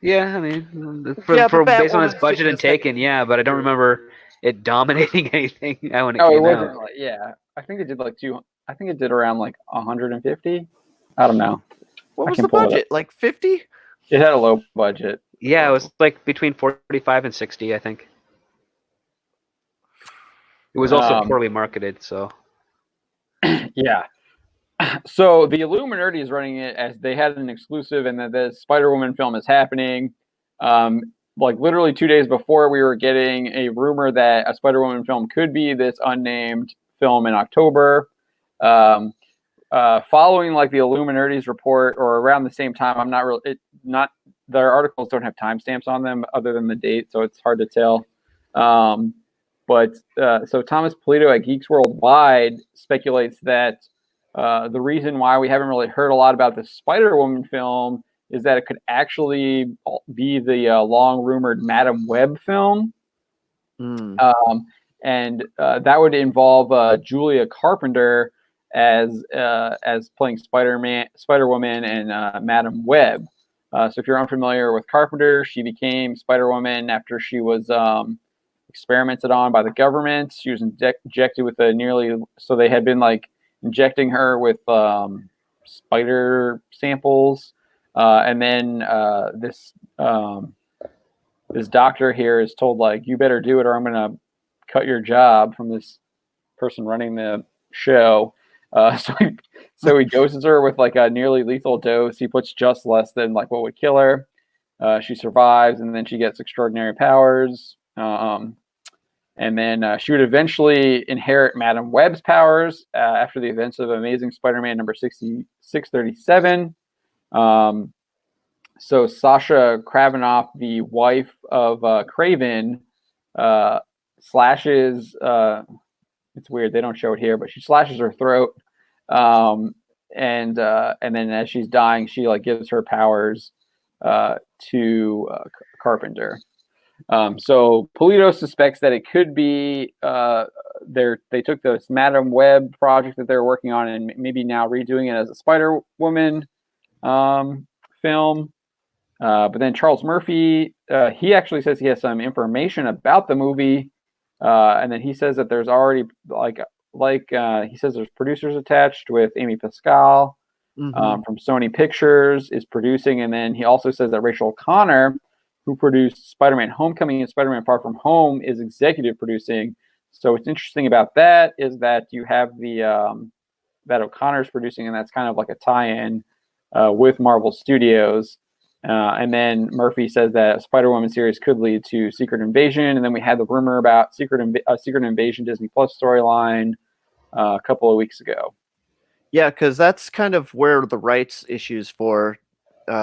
Yeah, I mean, based on its budget and Taken, yeah, but I don't remember it dominating anything when it came out. It wasn't. Yeah, I think it did I think it did around 150. I don't know. What was the budget? 50? It had a low budget. Yeah, it was between 45 and 60, I think. It was also poorly marketed, so. Yeah. So the Illuminati is running it as they had an exclusive, and that the Spider-Woman film is happening. Literally 2 days before, we were getting a rumor that a Spider-Woman film could be this unnamed film in October. Following the Illuminati's report, or around the same time, I'm not really their articles don't have timestamps on them other than the date, so it's hard to tell. But Thomas Polito at Geeks Worldwide speculates that the reason why we haven't really heard a lot about the Spider-Woman film is that it could actually be the long-rumored Madam Web film. And that would involve Julia Carpenter as playing Spider-Woman, and Madam Web. So if you're unfamiliar with Carpenter, she became Spider-Woman after she was experimented on by the government. She was injected with so they had been injecting her with spider samples, and then this doctor here is told you better do it or I'm gonna cut your job from this person running the show. So he doses her with a nearly lethal dose. He puts just less than what would kill her. She survives, and then she gets extraordinary powers. And then she would eventually inherit Madam Web's powers after the events of Amazing Spider-Man number 637. So Sasha Kravinoff, the wife of Craven, slashes. It's weird, they don't show it here, but she slashes her throat. And then as she's dying, she gives her powers to Carpenter. So Polito suspects that it could be they took this Madam Web project that they're working on and maybe now redoing it as a Spider-Woman film. But then Charles Murphy, he actually says he has some information about the movie, and then he says that there's already he says there's producers attached with Amy Pascal from Sony Pictures is producing, and then he also says that Rachel O'Connor, who produced Spider-Man Homecoming and Spider-Man Far From Home, is executive producing. So what's interesting about that is that you have that O'Connor's producing, and that's kind of like a tie-in with Marvel Studios. And then Murphy says that Spider-Woman series could lead to Secret Invasion, and then we had the rumor about Secret Invasion Disney Plus storyline a couple of weeks ago. Yeah, because that's kind of where the rights issues for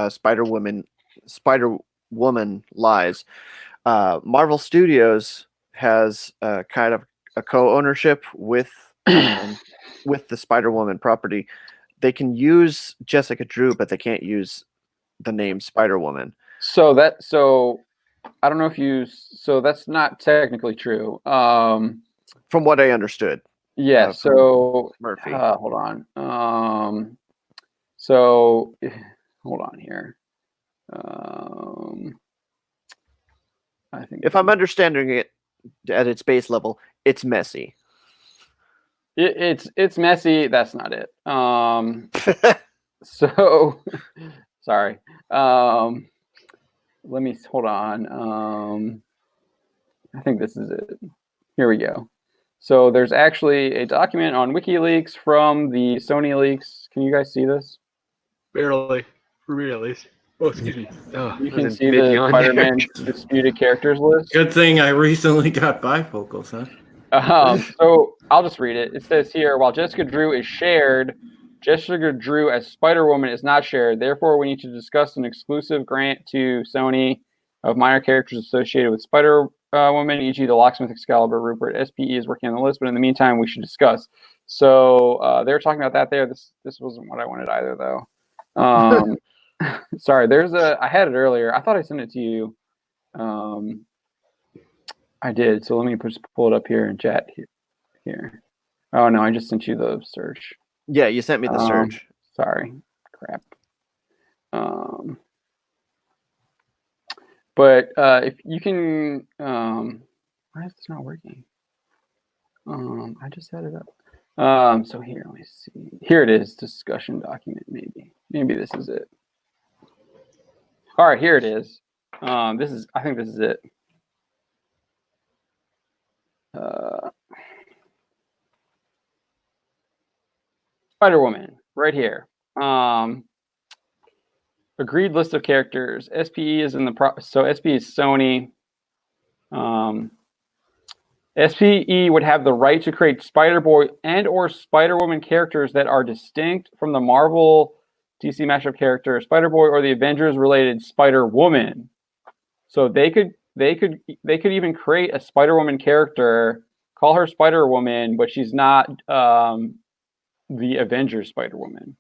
Spider-Woman lies. Marvel Studios has kind of a co-ownership with the Spider-Woman property. They can use Jessica Drew, but they can't use the name Spider-Woman. So I don't know if so that's not technically true. From what I understood. Yeah. So Murphy. Hold on. So hold on here. I think if I'm understanding it at its base level, it's messy. It's messy. That's not it. So sorry. Let me hold on. I think this is it. Here we go. So there's actually a document on WikiLeaks from the Sony leaks. Can you guys see this? Barely. For me, at least. Oh, excuse me. Oh, you can see the Spider-Man disputed characters list. Good thing I recently got bifocals, huh? So I'll just read it. It says here, while Jessica Drew is shared, Jessica Drew as Spider-Woman is not shared. Therefore, we need to discuss an exclusive grant to Sony of minor characters associated with Spider-Woman, e.g. the Locksmith, Excalibur, Rupert. SPE is working on the list, but in the meantime, we should discuss. So they were talking about that there. This wasn't what I wanted either, though. Sorry, I had it earlier. I thought I sent it to you. I did. So let me just pull it up here in chat here. Oh, no, I just sent you the search. Yeah, you sent me the search. Sorry. Crap. But if you can, why is this not working? I just set it up. So here, let me see. Here it is, discussion document. Maybe this is it. All right, here it is. I think this is it. Spider-Woman, right here. Agreed list of characters. SPE is in the so SPE is Sony. SPE would have the right to create Spider-Boy and or Spider-Woman characters that are distinct from the Marvel DC mashup character Spider-Boy or the Avengers-related Spider-Woman. So they could even create a Spider-Woman character, call her Spider-Woman, but she's not the Avengers Spider-Woman.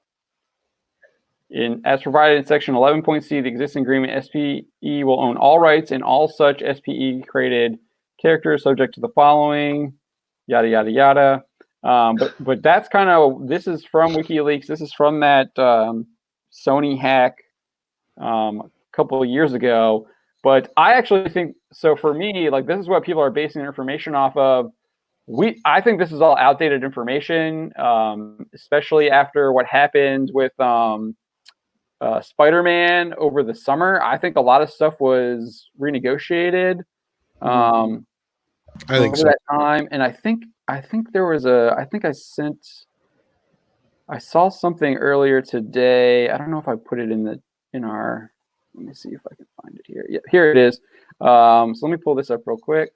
As provided in section 11.c, the existing agreement, SPE will own all rights in all such SPE created characters subject to the following, yada yada yada. But that's kind of, this is from WikiLeaks. This is from that Sony hack a couple of years ago. But I actually think, so for me, like, this is what people are basing their information off of. I think this is all outdated information, especially after what happened with Spider-Man over the summer. I think a lot of stuff was renegotiated. I think so. That time, and I think there was I saw something earlier today. I don't know if I put it in our. Let me see if I can find it here. Yeah, here it is. So let me pull this up real quick.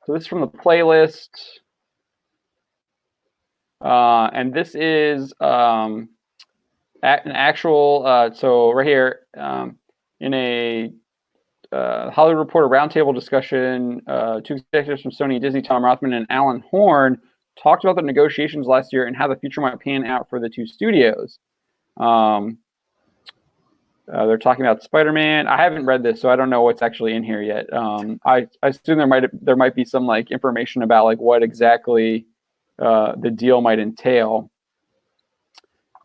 So this is from the playlist, and this is an actual. So right here, in a Hollywood Reporter roundtable discussion, two executives from Sony and Disney, Tom Rothman and Alan Horn, talked about the negotiations last year and how the future might pan out for the two studios. They're talking about Spider-Man. I haven't read this, so I don't know what's actually in here yet. I assume there might be some like information about like what exactly the deal might entail.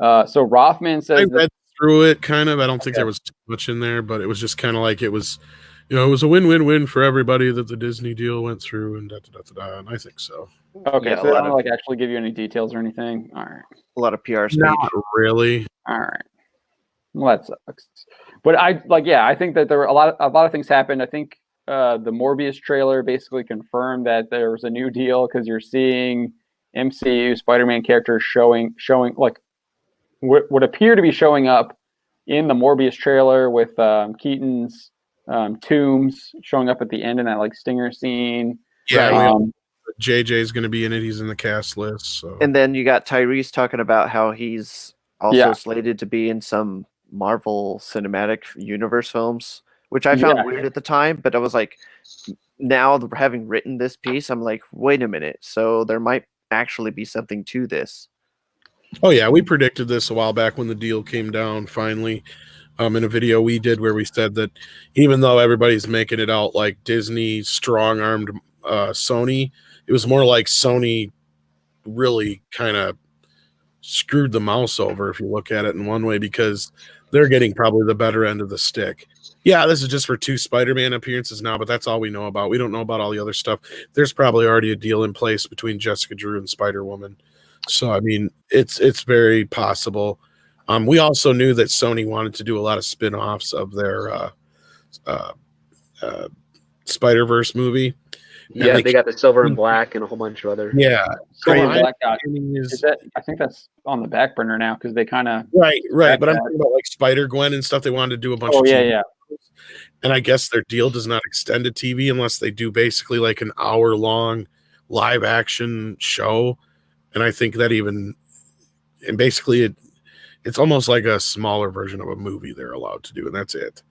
So Rothman says I read through it kind of. I don't think there was too much in there, but it was just kind of like it was you know, it was a win-win-win for everybody that the Disney deal went through, and and I think so. Okay, Yeah, so they don't like actually give you any details or anything. All right. A lot of PR speech. Not really. All right. Well, that sucks. But I think that there were a lot of things happened. I think the Morbius trailer basically confirmed that there was a new deal because you're seeing MCU Spider-Man characters showing like what would appear to be showing up in the Morbius trailer with Keaton's tombs showing up at the end in that like stinger scene. Yeah, JJ is going to be in it. He's in the cast list. So. And then you got Tyrese talking about how he's also slated to be in some Marvel Cinematic Universe films, which I found weird at the time. But I was like, now having written this piece, I'm like, wait a minute. So there might actually be something to this. Oh yeah, we predicted this a while back when the deal came down finally. In a video we did where we said that even though everybody's making it out like Disney strong-armed Sony, it was more like Sony really kind of screwed the mouse over if you look at it in one way, because they're getting probably the better end of the stick. Yeah, this is just for 2 Spider-Man appearances now, but that's all we know about. We don't know about all the other stuff. There's probably already a deal in place between Jessica Drew and Spider-Woman. So, I mean, it's very possible. We also knew that Sony wanted to do a lot of spin-offs of their Spider-Verse movie. Yeah, they got the Silver and Black and a whole bunch of other. Yeah, Silver and Black I think that's on the back burner now because they kind of right. But I'm talking about like Spider-Gwen and stuff. They wanted to do a bunch of TV. And I guess their deal does not extend to TV unless they do basically like an hour-long live-action show. And I think that basically it's almost like a smaller version of a movie they're allowed to do, and that's it,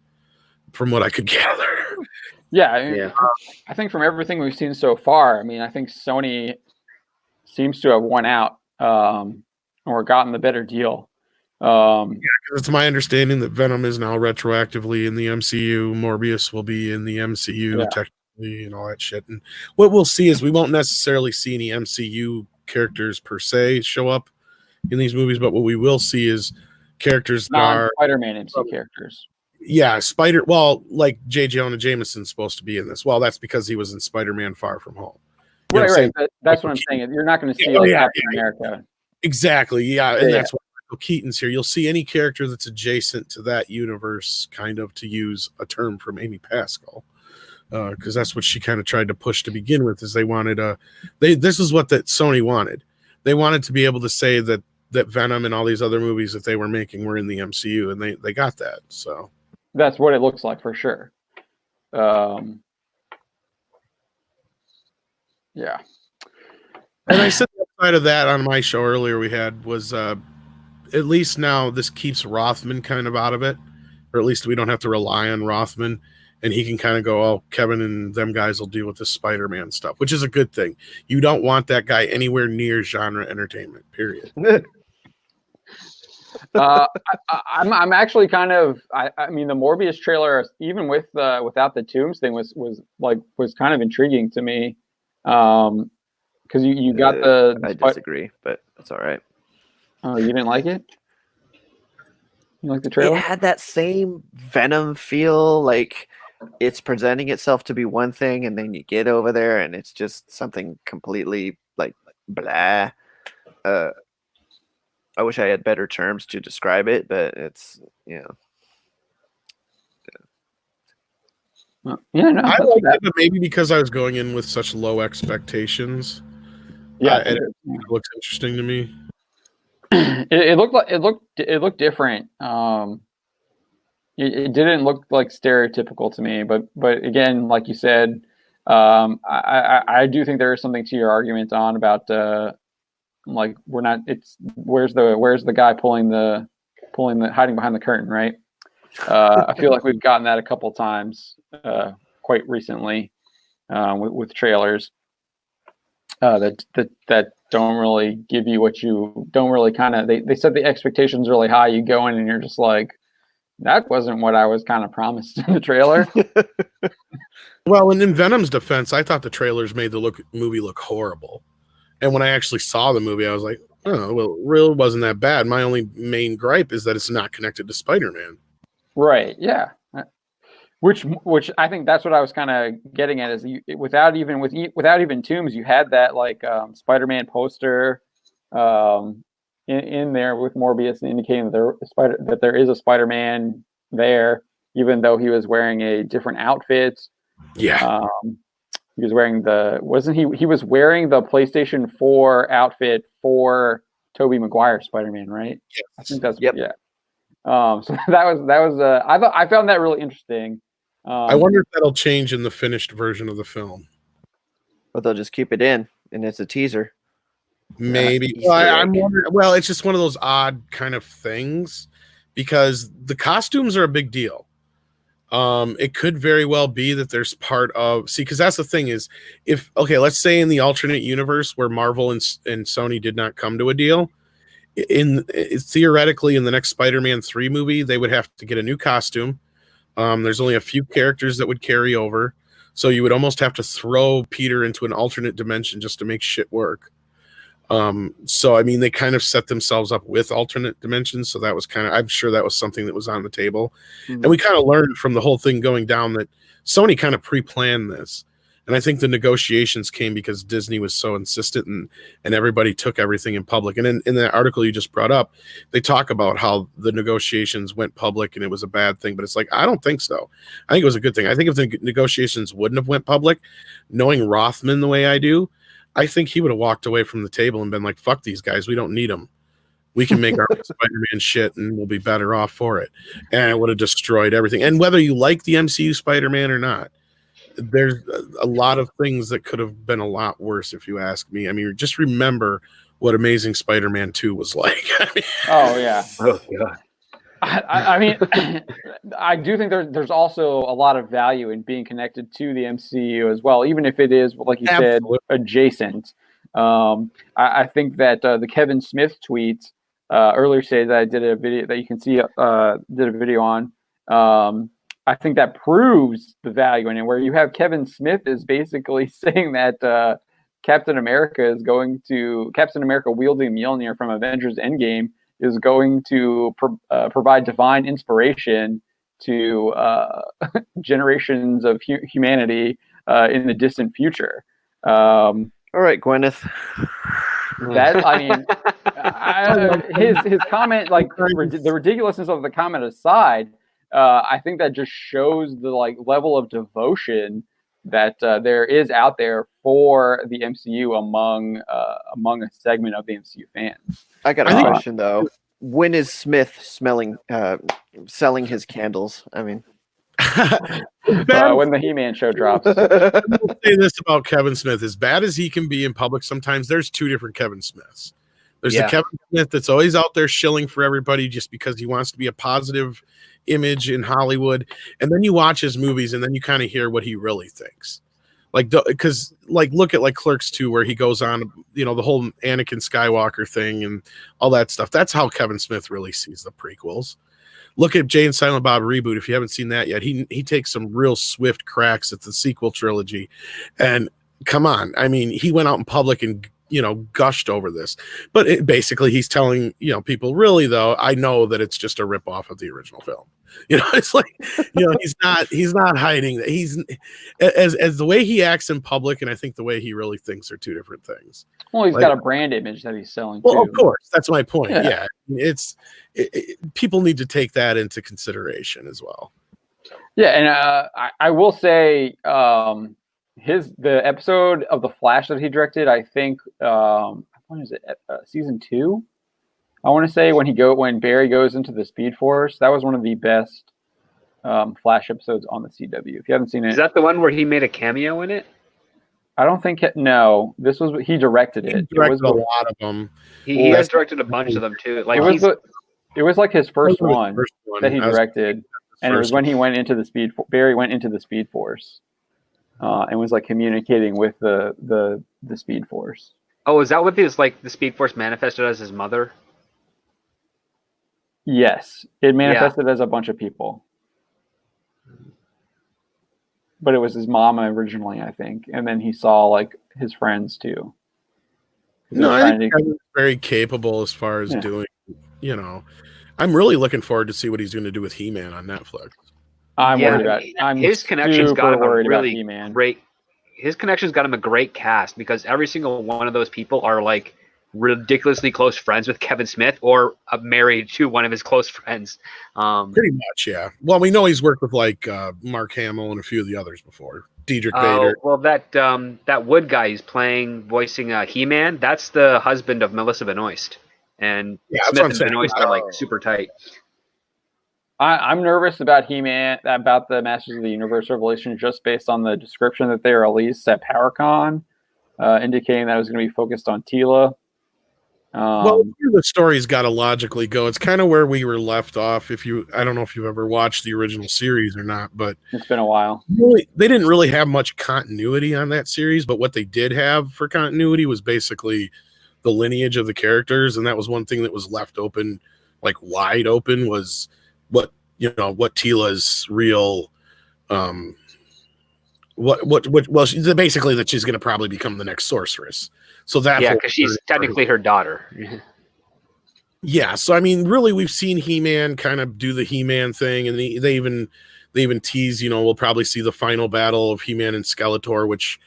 from what I could gather. Yeah, I think from everything we've seen so far, I mean, I think Sony seems to have won out or gotten the better deal. Because it's my understanding that Venom is now retroactively in the MCU. Morbius will be in the MCU technically, and all that shit. And what we'll see is we won't necessarily see any MCU characters per se show up in these movies, but what we will see is characters that are Spider-Man MCU characters. Yeah, like J. Jonah Jameson's supposed to be in this. Well, that's because he was in Spider-Man Far From Home. Right. That's what I'm saying. You're not going to see Captain America. Exactly, and that's why Michael Keaton's here. You'll see any character that's adjacent to that universe, kind of, to use a term from Amy Pascal, because that's what she kind of tried to push to begin with, is they wanted this is what that Sony wanted. They wanted to be able to say that Venom and all these other movies that they were making were in the MCU, and they got that, so... That's what it looks like for sure. Yeah. And I said the side of that on my show earlier we had was at least now this keeps Rothman kind of out of it, or at least we don't have to rely on Rothman, and he can kind of go, oh, Kevin and them guys will deal with the Spider-Man stuff, which is a good thing. You don't want that guy anywhere near genre entertainment, period. I'm actually kind of I mean the Morbius trailer, even with without the tombs thing, was kind of intriguing to me, because you got I disagree, but that's all right. Oh, you didn't like it? You like the trailer? It had that same Venom feel, like it's presenting itself to be one thing, and then you get over there and it's just something completely like blah. I wish I had better terms to describe it, but it's, Yeah, no, I like it, but maybe because I was going in with such low expectations. Yeah, it looks interesting to me. It looked different. It didn't look like stereotypical to me, but again, like you said, I do think there is something to your argument on about like we're not. It's where's the guy pulling the hiding behind the curtain, right? I feel like we've gotten that a couple times quite recently with trailers that don't really give you what you don't really kind of. They set the expectations really high. You go in and you're just like, that wasn't what I was kind of promised in the trailer. Well, and in Venom's defense, I thought the trailers made the movie look horrible. And when I actually saw the movie, I was like, oh, well, it really wasn't that bad. My only main gripe is that it's not connected to Spider-Man. Right, yeah. Which I think that's what I was kind of getting at is without even Toomes, you had that like Spider-Man poster in there with Morbius indicating that there is a Spider-Man there, even though he was wearing a different outfit. Yeah. He was wearing he was wearing the PlayStation 4 outfit for Tobey Maguire Spider-Man, right? Yes. I think that's Yep. yeah. So I found that really interesting. I wonder if that'll change in the finished version of the film. But they'll just keep it in, and it's a teaser. Maybe. Easter I'm egg. wondering. Well, it's just one of those odd kind of things because the costumes are a big deal. It could very well be that there's part of because that's the thing is let's say in the alternate universe where Marvel and Sony did not come to a deal, theoretically in the next Spider-Man 3 movie they would have to get a new costume. There's only a few characters that would carry over, so you would almost have to throw Peter into an alternate dimension just to make shit work. So I mean they kind of set themselves up with alternate dimensions, so that was I'm sure that was something that was on the table. And we kind of learned from the whole thing going down that Sony kind of pre-planned this, and I think the negotiations came because Disney was so insistent and everybody took everything in public. And in the article you just brought up, they talk about how the negotiations went public and it was a bad thing, but it's like I don't think so. I think it was a good thing. I think if the negotiations wouldn't have went public, knowing Rothman the way I do, I think he would have walked away from the table and been like, fuck these guys. We don't need them. We can make our Spider-Man shit and we'll be better off for it. And it would have destroyed everything. And whether you like the MCU Spider-Man or not, there's a lot of things that could have been a lot worse if you ask me. I mean, just remember what Amazing Spider-Man 2 was like. Oh, yeah. Oh, God. I mean, I do think there's also a lot of value in being connected to the MCU as well, even if it is, like you said, adjacent. I think that the Kevin Smith tweet earlier today that I did a video that you can see did a video on. I think that proves the value in it, where you have Kevin Smith is basically saying that Captain America wielding Mjolnir from Avengers Endgame is going to provide divine inspiration to generations of humanity in the distant future. All right, Gwyneth. That I mean, his comment, like the ridiculousness of the comment aside, I think that just shows the level of devotion that there is out there for the MCU among a segment of the MCU fans. I got a question though. When is Smith selling his candles? I mean, when the He-Man show drops. I will say this about Kevin Smith: as bad as he can be in public, sometimes there's two different Kevin Smiths. There's the Kevin Smith that's always out there shilling for everybody just because he wants to be a positive image in Hollywood, and then you watch his movies and then you kind of hear what he really thinks. Because look at Clerks 2, where he goes on, the whole Anakin Skywalker thing and all that stuff. That's how Kevin Smith really sees the prequels. Look at Jay and Silent Bob reboot. If you haven't seen that yet, he takes some real swift cracks at the sequel trilogy. And come on, I mean, he went out in public and gushed over this. But basically, he's telling people, really though, I know that it's just a ripoff of the original film. It's like he's not hiding that. He's as the way he acts in public, and I think the way he really thinks are two different things. Well, he's got a brand image that he's selling. Well, too. Of course, that's my point. Yeah, people need to take that into consideration as well. Yeah, and I will say, the episode of The Flash that he directed, I think, when is it? Season 2. I want to say when Barry goes into the Speed Force, that was one of the best Flash episodes on the CW. If you haven't seen it, Is that the one where he made a cameo in it? I don't think no. This was he directed it. He directed a lot of them. He has directed a bunch of them too. Like it was like his first one that he directed, and it was when he went into the Barry went into the Speed Force, and was communicating with the Speed Force. Oh, is that what the Speed Force manifested as his mother? Yes, it manifested as a bunch of people, but it was his mama originally, I think, and then he saw his friends too. No, I think he's very capable as far as doing. I'm really looking forward to see what he's going to do with He-Man on Netflix. I'm worried about. I'm his connections super got him a worried about really He-Man. great. His connections got him a great cast because every single one of those people are like ridiculously close friends with Kevin Smith or married to one of his close friends. Pretty much, yeah. Well, we know he's worked with like Mark Hamill and a few of the others before. Diedrich Bader. Well, that Wood guy who's voicing He-Man, that's the husband of Melissa Benoist, and Yeah, that's Smith what I'm and saying. Benoist are like super tight. I'm nervous about He-Man, about the Masters of the Universe Revelation, just based on the description that they released at PowerCon, indicating that it was going to be focused on Tila. Well, here the story's got to logically go. It's kind of where we were left off. I don't know if you've ever watched the original series or not, but it's been a while. They didn't really have much continuity on that series, but what they did have for continuity was basically the lineage of the characters, and that was one thing that was left open, like wide open, was what Tila's real basically that she's going to probably become the next sorceress. So that because she's technically her daughter. Yeah, so I mean, really, we've seen He-Man kind of do the He-Man thing, and they even tease, we'll probably see the final battle of He-Man and Skeletor, which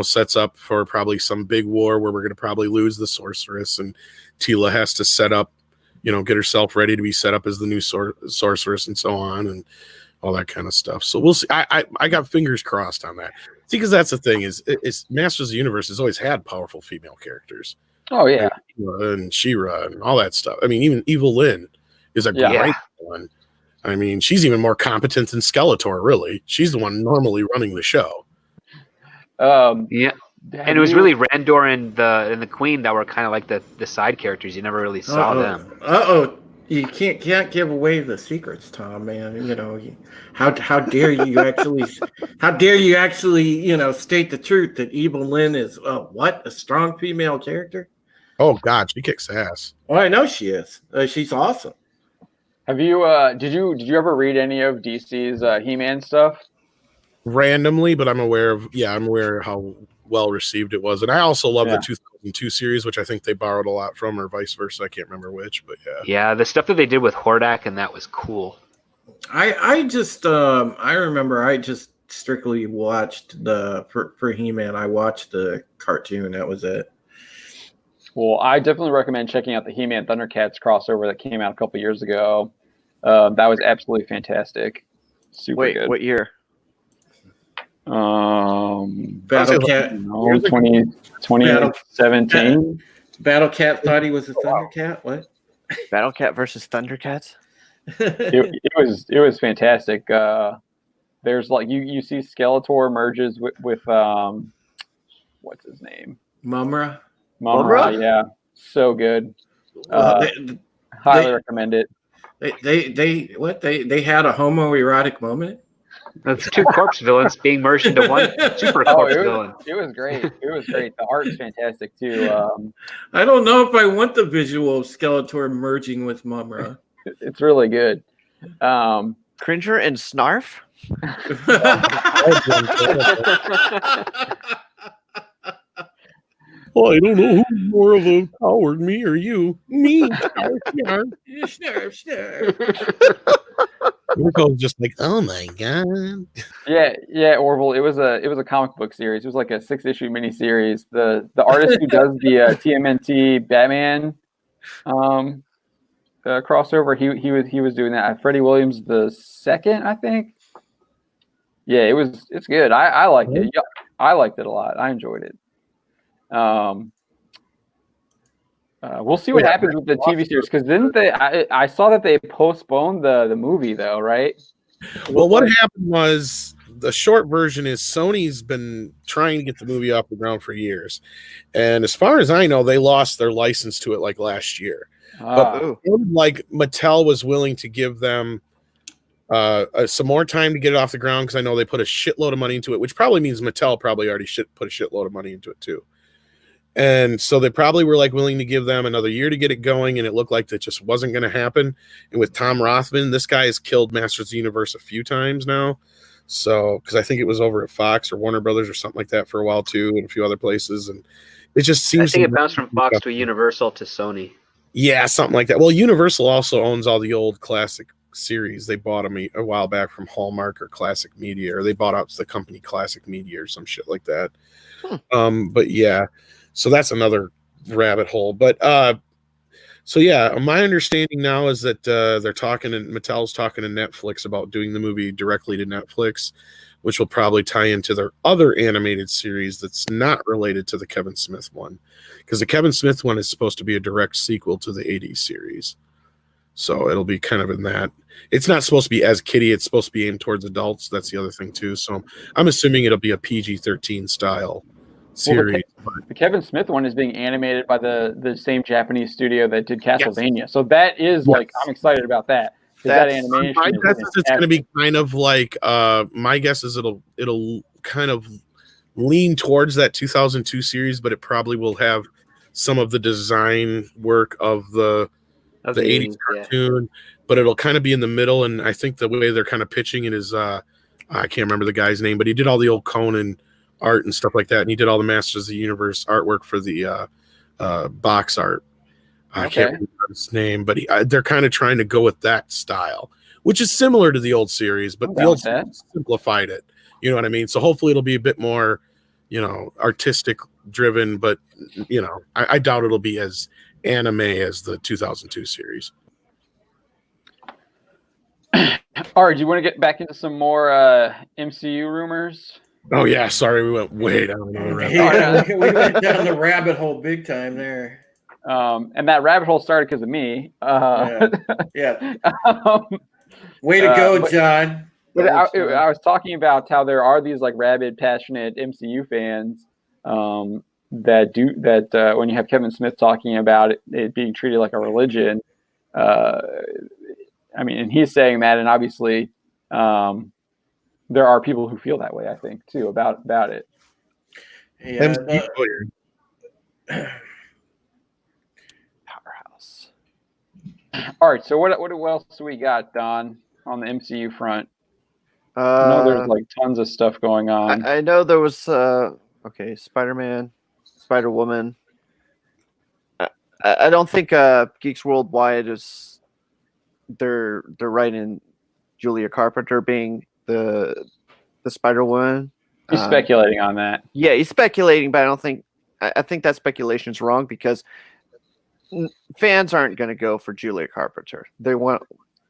sets up for probably some big war where we're going to probably lose the sorceress, and Tila has to set up, get herself ready to be set up as the new sorceress, and so on, and all that kind of stuff. So we'll see. I got fingers crossed on that. See, because that's the thing is Masters of the Universe has always had powerful female characters. Oh yeah, and She-Ra and all that stuff. I mean, even Evil Lynn is a great one. I mean, she's even more competent than Skeletor. Really, she's the one normally running the show. And it was really Randor and the Queen that were kind of like the side characters. You never really saw them. You can't give away the secrets, Tom. Man, how dare you actually state the truth that Evil Lynn is a strong female character? Oh God, she kicks ass. Well, I know she is. She's awesome. Have you? Did you ever read any of DC's He-Man stuff? Randomly, but I'm aware of how well received it was, and I also love the 2002 series, which I think they borrowed a lot from, or vice versa. I can't remember which, but yeah, the stuff that they did with Hordak and that was cool. I remember I just strictly watched for He-Man. I watched the cartoon. That was it. Well, I definitely recommend checking out the He-Man Thundercats crossover that came out a couple years ago. That was absolutely fantastic. Super good. What year? Battle Cat. 2017. Battle Cat thought he was a Thundercat. What? Battle Cat versus Thundercats. It was fantastic. There's like you see Skeletor merges with what's his name? Mumra, yeah, so good. Highly recommend it. They had a homoerotic moment. That's two corpse villains being merged into one super corpse villain. It was great. It was great. The art is fantastic too. I don't know if I want the visual of Skeletor merging with Mumra. It's really good. Cringer and Snarf. Well, I don't know who's more of a coward, me or you. Me. Snarf. Orville's just like, oh my god. Yeah, Orville. It was a comic book series. It was like a 6-issue miniseries. The artist who does the TMNT Batman crossover, he was doing that. Freddie Williams the second, I think. Yeah, it's good. I liked it. Yeah, I liked it a lot. I enjoyed it. We'll see what happens with the TV series, because didn't they? I saw that they postponed the movie though, right? Well, what happened was the short version is Sony's been trying to get the movie off the ground for years, and as far as I know, they lost their license to it like last year. But like Mattel was willing to give them some more time to get it off the ground, because I know they put a shitload of money into it, which probably means Mattel probably already put a shitload of money into it too. And so they probably were like willing to give them another year to get it going, and it looked like that just wasn't going to happen. And with Tom Rothman, this guy has killed Masters of the Universe a few times now. So, because I think it was over at Fox or Warner Brothers or something like that for a while too, and a few other places. And it just seems I think it bounced from Fox to Universal to Sony. Yeah, something like that. Well, Universal also owns all the old classic series. They bought them a while back from Hallmark or Classic Media, or they bought out the company Classic Media or some shit like that. But yeah, so that's another rabbit hole. But so yeah, my understanding now is that they're talking, and Mattel's talking to Netflix about doing the movie directly to Netflix, which will probably tie into their other animated series that's not related to the Kevin Smith one, because the Kevin Smith one is supposed to be a direct sequel to the 80s series. So it'll be kind of in that. It's not supposed to be as kiddie. It's supposed to be aimed towards adults. That's the other thing too. So I'm assuming it'll be a PG-13 style series. The Kevin Smith one is being animated by the same Japanese studio that did Castlevania. So that is like, I'm excited about that. That animation. My guess is it's going to be kind of like. My guess is it'll kind of lean towards that 2002 series, but it probably will have some of the design work of the 80s cartoon, but it'll kind of be in the middle. And I think the way they're kind of pitching it is, I can't remember the guy's name, but he did all the old Conan art and stuff like that, and he did all the Masters of the Universe artwork for the box art. I can't remember his name, but they're kind of trying to go with that style, which is similar to the old series, but the old series simplified it. You know what I mean? So hopefully it'll be a bit more, artistic driven, but I doubt it'll be as anime as the 2002 series. All right, do you want to get back into some more MCU rumors? Oh yeah, sorry, we went way down the rabbit hole. We went down the rabbit hole big time there. And that rabbit hole started because of me. Yeah. Way to go, John. But I was talking about how there are these like rabid, passionate MCU fans that when you have Kevin Smith talking about it being treated like a religion, and he's saying that, and obviously there are people who feel that way, I think, too, about it. Yeah, powerhouse. All right, so what else do we got, Don, on the MCU front? I know there's like tons of stuff going on. I know there was Spider-Man, Spider-Woman. I don't think Geeks Worldwide is they're writing Julia Carpenter being the Spider-Woman. He's speculating on that. Yeah, he's speculating, but I think that speculation is wrong because fans aren't going to go for Julia Carpenter. They want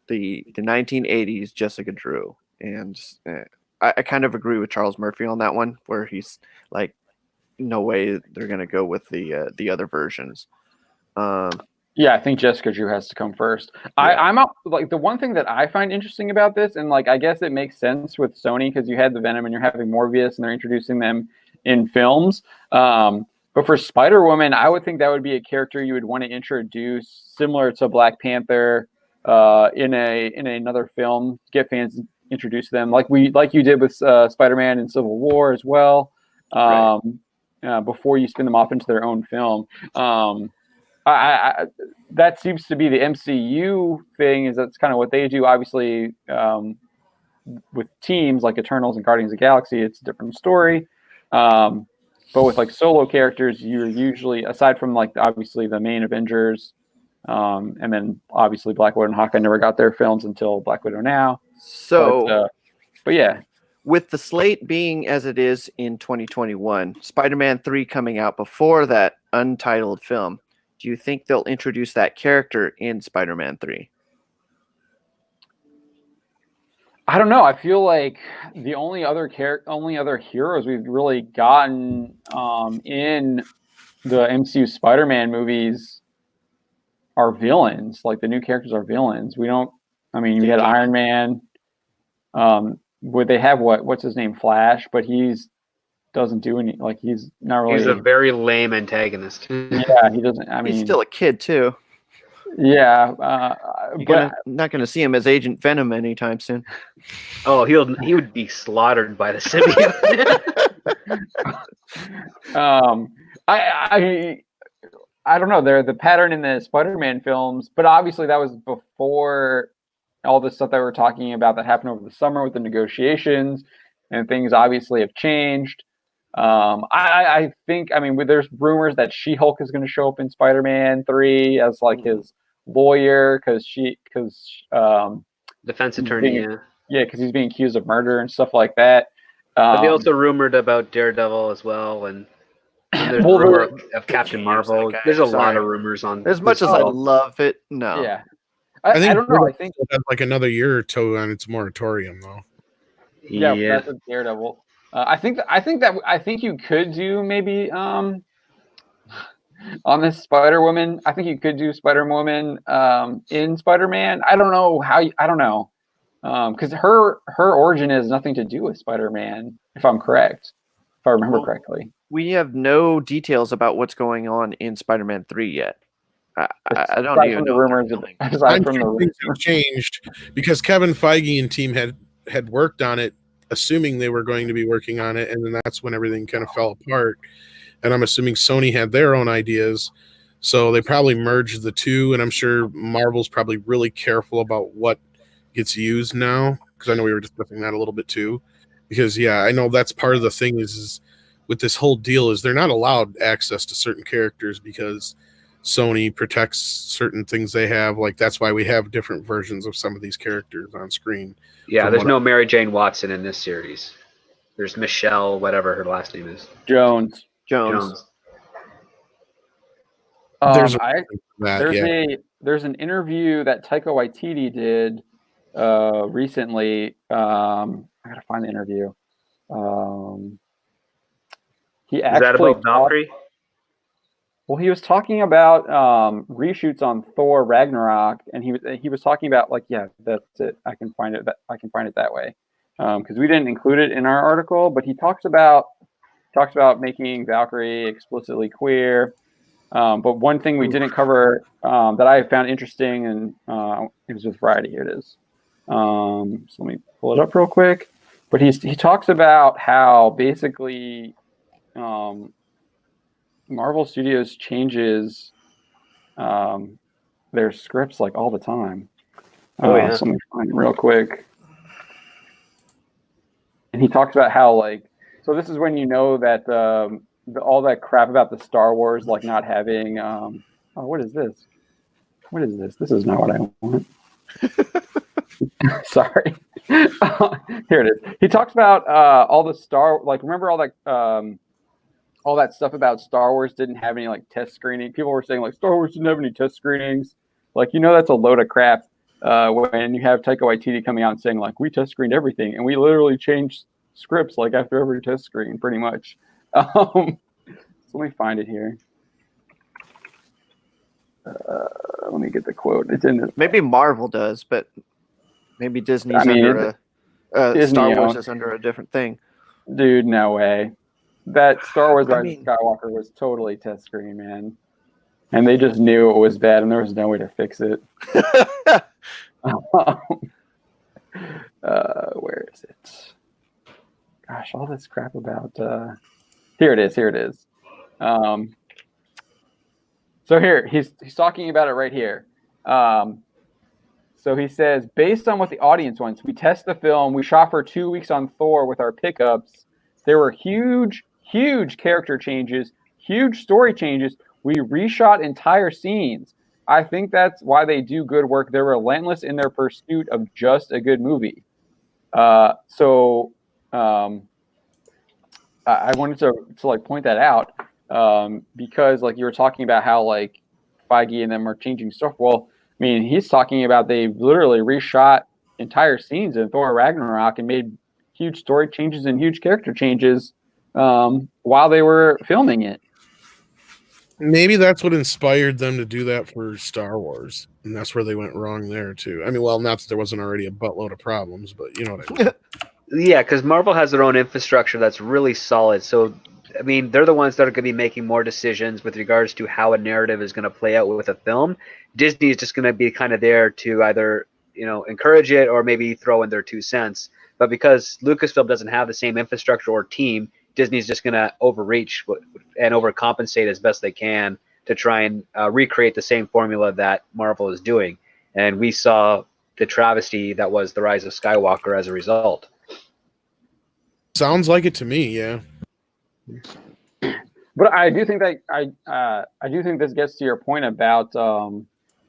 the 1980s Jessica Drew, and I kind of agree with Charles Murphy on that one, where he's like, no way they're going to go with the other versions. Yeah, I think Jessica Drew has to come first. Yeah. I'm out, like, the one thing that I find interesting about this, and like I guess it makes sense with Sony because you had the Venom and you're having Morbius and they're introducing them in films. But for Spider-Woman, I would think that would be a character you would want to introduce similar to Black Panther in another film, get fans introduced to them like you did with Spider-Man in Civil War as well. Right. Before you spin them off into their own film. That seems to be the MCU thing, is that's kind of what they do. Obviously, with teams like Eternals and Guardians of the Galaxy, it's a different story. But with like solo characters, you're usually, aside from like obviously the main Avengers, and then obviously Black Widow and Hawkeye never got their films until Black Widow now. So, but yeah. With the slate being as it is in 2021, Spider-Man 3 coming out before that untitled film, do you think they'll introduce that character in Spider-Man 3? I don't know. I feel like the only other heroes we've really gotten in the MCU Spider-Man movies are villains. Like the new characters are villains. We had Iron Man. Would they have what's his name, Flash? But he's doesn't do any, like, he's not really. He's a very lame antagonist. Yeah, he doesn't. I mean, he's still a kid too. Yeah, not going to see him as Agent Venom anytime soon. Oh, he would be slaughtered by the symbiote. I don't know. They're the pattern in the Spider-Man films, but obviously that was before all the stuff that we're talking about that happened over the summer with the negotiations, and things obviously have changed. I think, there's rumors that She-Hulk is going to show up in Spider-Man 3 as like his lawyer, because Defense attorney, being- yeah. Yeah, because he's being accused of murder and stuff like that. But they also rumored about Daredevil as well, and there's Well, rumor there- of Captain Can't use that Marvel. guy, There's a I'm lot sorry. of rumors on. As much this as I world. love it, no. yeah, I think I don't know. I think Daredevil has like another year or two on its moratorium, though. yeah, that's a Daredevil. I think you could do maybe on this Spider-Woman. I think you could do Spider-Woman in Spider-Man. I don't know how. I don't know because her origin has nothing to do with Spider-Man, if I'm correct, if I remember Well, correctly. We have no details about what's going on in Spider-Man 3 yet. I don't Aside even from the know what they're rumors. filming. Aside I'm from the sure things rumors. have changed because Kevin Feige and team had worked on it, assuming they were going to be working on it, and then that's when everything kind of fell apart. And I'm assuming Sony had their own ideas, so they probably merged the two. And I'm sure Marvel's probably really careful about what gets used now, because I know we were discussing that a little bit too. Because yeah, I know that's part of the thing is with this whole deal is they're not allowed access to certain characters because Sony protects certain things they have. Like that's why we have different versions of some of these characters on screen. Yeah, from there's what no Mary Jane Watson in this series. There's Michelle, whatever her last name is. Jones. Jones. There's There's an interview that Taika Waititi did recently. I gotta find the interview. He Is actually that about Valkyrie? Well, he was talking about reshoots on Thor Ragnarok, and he was talking about like, yeah, that's it. I can find it that way because we didn't include it in our article, but he talks about making Valkyrie explicitly queer. But one thing we didn't cover that I found interesting, and it was with Variety. Here it is. So let me pull it up real quick. But he talks about how basically Marvel Studios changes their scripts like all the time. Oh, yeah. So let me find it real quick. And he talks about how like, so this is when you know that all that crap about the Star Wars like not having what is this? What is this? This is not what I want. Sorry. Here it is. He talks about all the remember all that stuff about Star Wars didn't have any like test screening. People were saying like Star Wars didn't have any test screenings. Like, that's a load of crap when you have Taika Waititi coming out and saying like, we test screened everything and we literally changed scripts like after every test screen pretty much. So let me find it here. Let me get the quote. It's in the, Maybe Marvel does, but maybe Disney's Disney Star Wars owned. is under a different thing. Dude, no way. That Star Wars Rise mean- of Skywalker was totally test screen, man. And they just knew it was bad and there was no way to fix it. Where is it? Gosh, all this crap about here it is. So here he's talking about it right here. So he says, based on what the audience wants, we test the film. We shot for 2 weeks on Thor with our pickups. There were huge character changes, huge story changes. We reshot entire scenes. I think that's why they do good work. They're relentless in their pursuit of just a good movie. I wanted to like point that out because like you were talking about how like Feige and them are changing stuff. Well, I mean, he's talking about they literally reshot entire scenes in Thor Ragnarok and made huge story changes and huge character changes while they were filming it. Maybe that's what inspired them to do that for Star Wars, and that's where they went wrong there too. I mean, well, not that there wasn't already a buttload of problems, but you know what I mean. Yeah, because Marvel has their own infrastructure that's really solid. So, I mean, they're the ones that are going to be making more decisions with regards to how a narrative is going to play out with a film. Disney is just going to be kind of there to either, encourage it or maybe throw in their 2 cents. But because Lucasfilm doesn't have the same infrastructure or team, Disney's just going to overreach and overcompensate as best they can to try and recreate the same formula that Marvel is doing. And we saw the travesty that was The Rise of Skywalker as a result. Sounds like it to me, yeah. But I do think that I do think this gets to your point about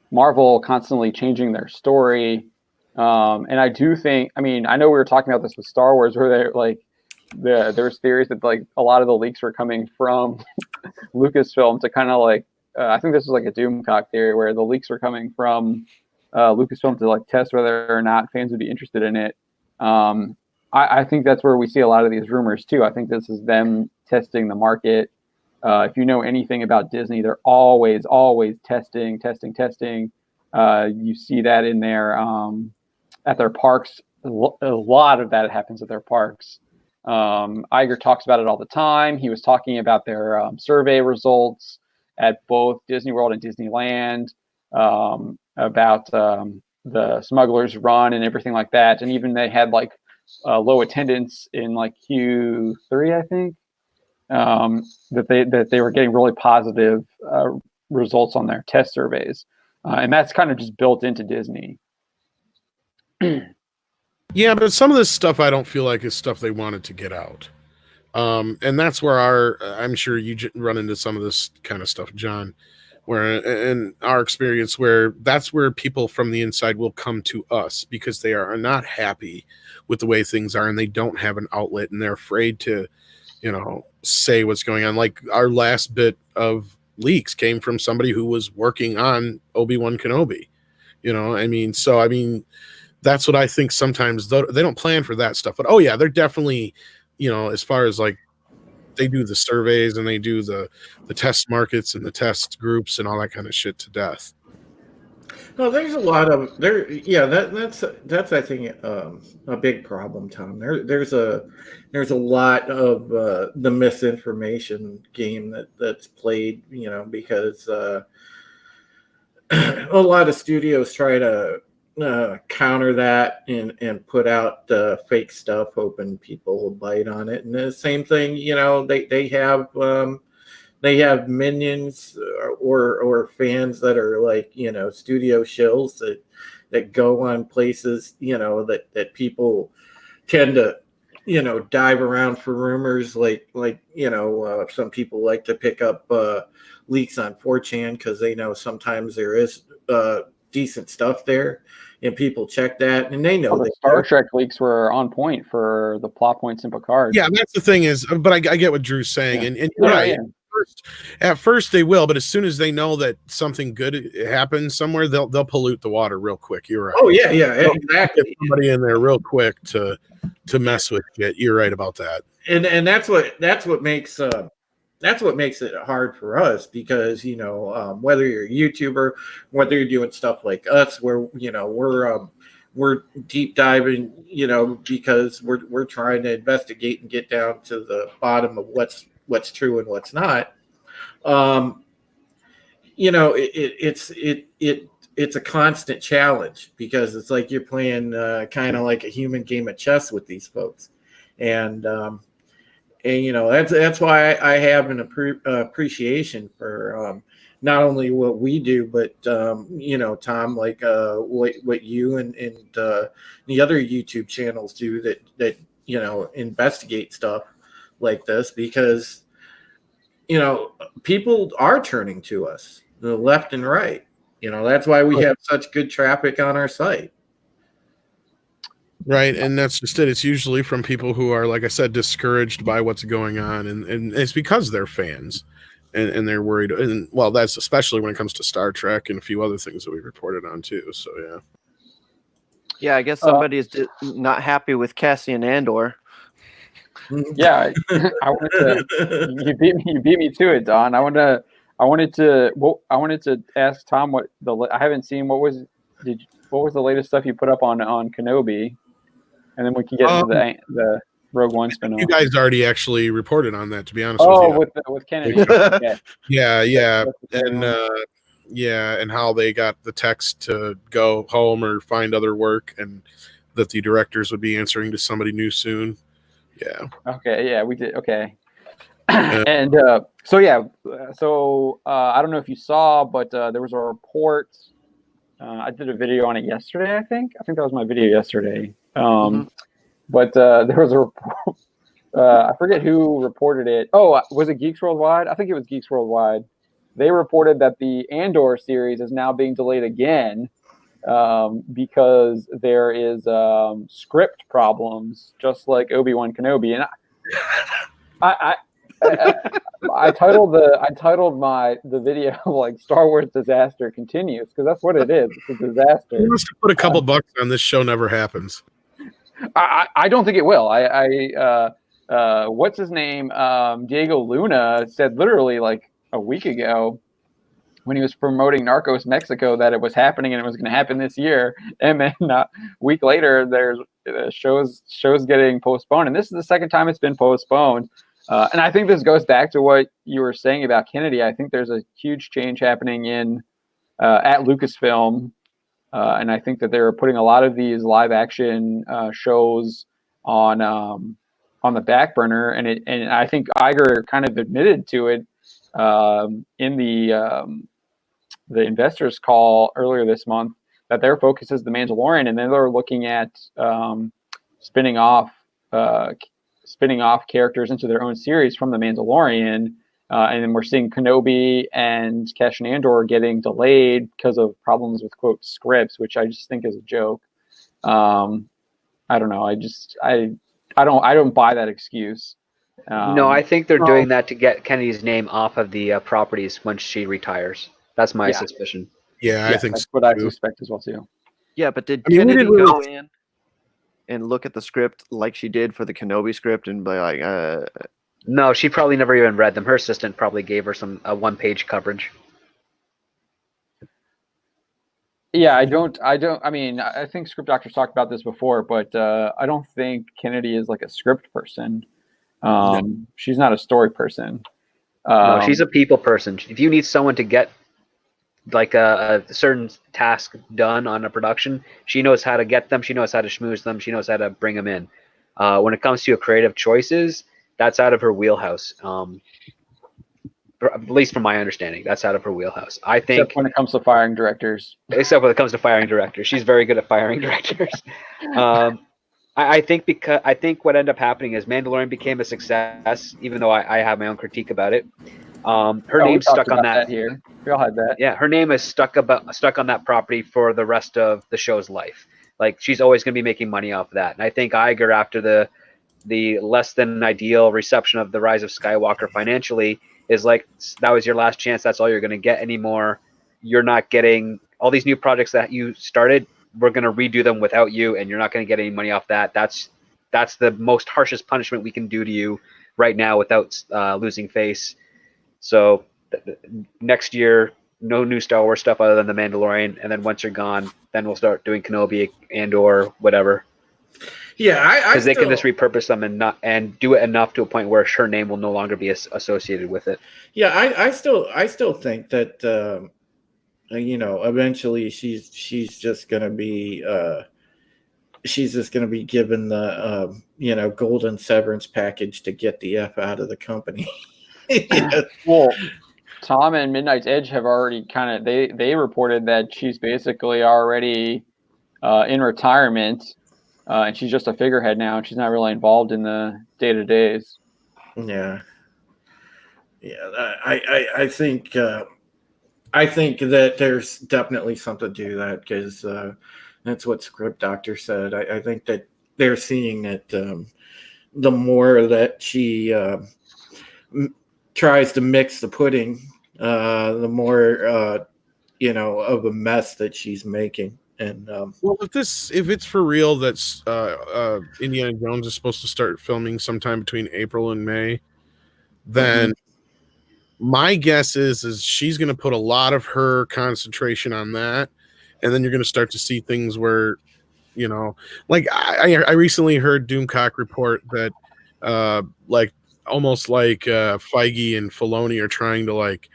Marvel constantly changing their story And I do think, I mean, I know we were talking about this with Star Wars, where they're like, there's theories that like a lot of the leaks were coming from Lucasfilm to kind of like, I think this was like a Doomcock theory where the leaks were coming from Lucasfilm to like test whether or not fans would be interested in it. I think that's where we see a lot of these rumors too. I think this is them testing the market. If you know anything about Disney, they're always testing. You see that in their at their parks. A lot of that happens at their parks. Iger talks about it all the time. He was talking about their survey results at both Disney World and Disneyland, about the Smuggler's Run and everything like that. And even they had like low attendance in like Q3, I think, that they were getting really positive results on their test surveys. And that's kind of just built into Disney. Yeah, but some of this stuff I don't feel like is stuff they wanted to get out. And that's where I'm sure you run into some of this kind of stuff, John, where in our experience, where that's where people from the inside will come to us because they are not happy with the way things are and they don't have an outlet and they're afraid to, say what's going on. Like our last bit of leaks came from somebody who was working on Obi-Wan Kenobi, that's what I think sometimes they don't plan for that stuff, but oh yeah, they're definitely, as far as like they do the surveys and they do the test markets and the test groups and all that kind of shit to death. No, there's a lot of there. Yeah, that's I think a big problem, Tom. There's a lot of the misinformation game that's played. Because a lot of studios try to counter that and put out fake stuff, hoping people will bite on it. And the same thing, they have minions or fans that are like, studio shills that go on places, that people tend to, dive around for rumors. Like some people like to pick up leaks on 4chan because they know sometimes there is decent stuff there. And people check that, and they know the Star Trek leaks were on point for the plot points in Picard. Yeah, that's the thing is, but I get what Drew's saying, and you're right. Yeah. At first they will, but as soon as they know that something good happens somewhere, they'll pollute the water real quick. You're right. Oh yeah, exactly. Get somebody in there real quick to mess with it. You're right about that. And that's what makes it hard for us because whether you're a YouTuber, whether you're doing stuff like us, where we're deep diving, because we're trying to investigate and get down to the bottom of what's true and what's not. It's a constant challenge because it's like you're playing kind of like a human game of chess with these folks, and that's why I have an appreciation for not only what we do, but Tom, like what you and the other YouTube channels do that investigate stuff like this, because people are turning to us, the left and right. That's why we have such good traffic on our site. Right, and that's just it. It's usually from people who are, like I said, discouraged by what's going on, and it's because they're fans, and they're worried. And well, that's especially when it comes to Star Trek and a few other things that we reported on too. So yeah. Yeah, I guess somebody is not happy with Cassian Andor. Yeah, you beat me to it, Don. I wanted to ask Tom I haven't seen what was the latest stuff you put up on Kenobi, and then we can get into the Rogue One spin-off. You guys already actually reported on that, to be honest with you. with Kennedy. Okay. Yeah, and how they got the text to go home or find other work, and that the directors would be answering to somebody new soon. Yeah. Okay. Yeah, we did. Okay. And so I don't know if you saw, but there was a report. I did a video on it yesterday. I think that was my video yesterday. But there was a report. I forget who reported it. Oh, was it Geeks Worldwide? I think it was Geeks Worldwide. They reported that the Andor series is now being delayed again because there is script problems, just like Obi-Wan Kenobi. And I titled the video like Star Wars Disaster Continues, because that's what it is. It's a disaster. You must have put a couple bucks on this show never happens. I don't think it will. What's his name? Diego Luna said literally like a week ago when he was promoting Narcos Mexico that it was happening and it was going to happen this year. And then a week later, there's shows getting postponed. And this is the second time it's been postponed. And I think this goes back to what you were saying about Kennedy. I think there's a huge change happening at Lucasfilm. And I think that they're putting a lot of these live action shows on the back burner. And I think Iger kind of admitted to it in the investors call earlier this month, that their focus is The Mandalorian, and then they're looking at spinning off characters into their own series from The Mandalorian. And then we're seeing Kenobi and Cassian Andor getting delayed because of problems with quote scripts, which I just think is a joke. I don't know. I don't buy that excuse. No, I think they're doing that to get Kennedy's name off of the properties once she retires. That's my suspicion. Yeah, I think that's so what I too. suspect as well too. Yeah, but did we Kennedy didn't go really- in and look at the script like she did for the Kenobi script and be like, No, she probably never even read them. Her assistant probably gave her a one-page coverage. Yeah, I mean, I think Script Doctor's talked about this before, but I don't think Kennedy is like a script person. She's not a story person. No, she's a people person. If you need someone to get like a certain task done on a production, she knows how to get them. She knows how to schmooze them. She knows how to bring them in. When it comes to creative choices, that's out of her wheelhouse. At least from my understanding, that's out of her wheelhouse. I think, except when it comes to firing directors. Except when it comes to firing directors, she's very good at firing directors. I think what ended up happening is Mandalorian became a success, even though I have my own critique about it. Her name's stuck on that here. We all had that. Yeah, her name is stuck on that property for the rest of the show's life. Like, she's always going to be making money off of that. And I think Iger, after the less than ideal reception of The Rise of Skywalker financially, is like, that was your last chance. That's all you're going to get anymore. You're not getting all these new projects that you started. We're going to redo them without you, and you're not going to get any money off that. That's the most harshest punishment we can do to you right now without losing face. So next year, no new Star Wars stuff other than The Mandalorian, and then once you're gone, then we'll start doing Kenobi and or whatever. Yeah, because they can just repurpose them and do it enough to a point where her name will no longer be associated with it. Yeah, I still think that eventually she's just gonna be given the golden severance package to get the F out of the company. Yeah. Well, Tom and Midnight's Edge have already they reported that she's basically already in retirement, and she's just a figurehead now, and she's not really involved in the day-to-days. Yeah. I think that there's definitely something to that, because that's what Script Doctor said. I think that they're seeing that the more that she tries to mix the pudding, the more of a mess that she's making. And well, if it's for real, that's Indiana Jones is supposed to start filming sometime between April and May, then my guess is she's going to put a lot of her concentration on that, and then you're going to start to see things where, like I recently heard Doomcock report that almost like Feige and Filoni are trying to like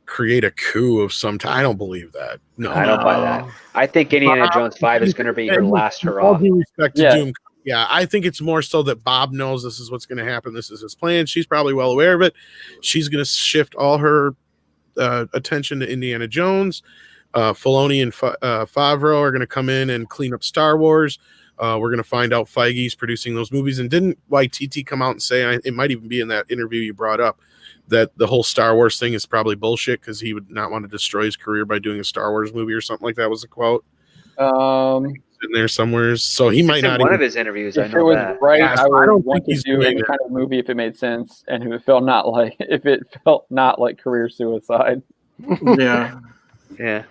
create a coup of some type. I don't believe that. No, I don't buy that. I think Indiana Jones 5 is going to be her last hurrah. All due respect to Doom. Yeah, I think it's more so that Bob knows this is what's going to happen. This is his plan. She's probably well aware of it. She's going to shift all her attention to Indiana Jones. Filoni and Favreau are going to come in and clean up Star Wars. We're gonna find out Feige's producing those movies. And didn't YTT come out and say, it might even be in that interview you brought up, that the whole Star Wars thing is probably bullshit because he would not want to destroy his career by doing a Star Wars movie or something like that was the quote. In there somewhere, so he might not. One of his interviews, I If it know was that. right, Yeah, so I would I don't want think to he's do doing any that. kind of movie if it made sense and if it felt not like career suicide. Yeah. Yeah,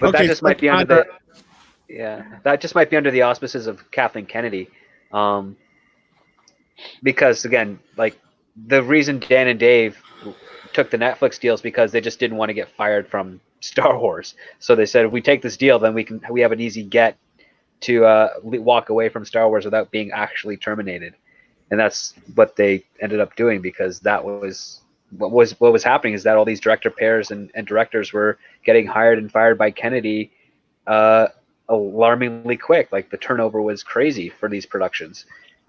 but Okay, that just so might be under Conrad- that just might be under the auspices of Kathleen Kennedy, because again, like the reason Dan and Dave took the Netflix deals because they just didn't want to get fired from Star Wars. So they said, if we take this deal, then we have an easy get to walk away from Star Wars without being actually terminated. And that's what they ended up doing, because that was what was happening, is that all these director pairs and directors were getting hired and fired by Kennedy alarmingly quick. Like the turnover was crazy for these productions.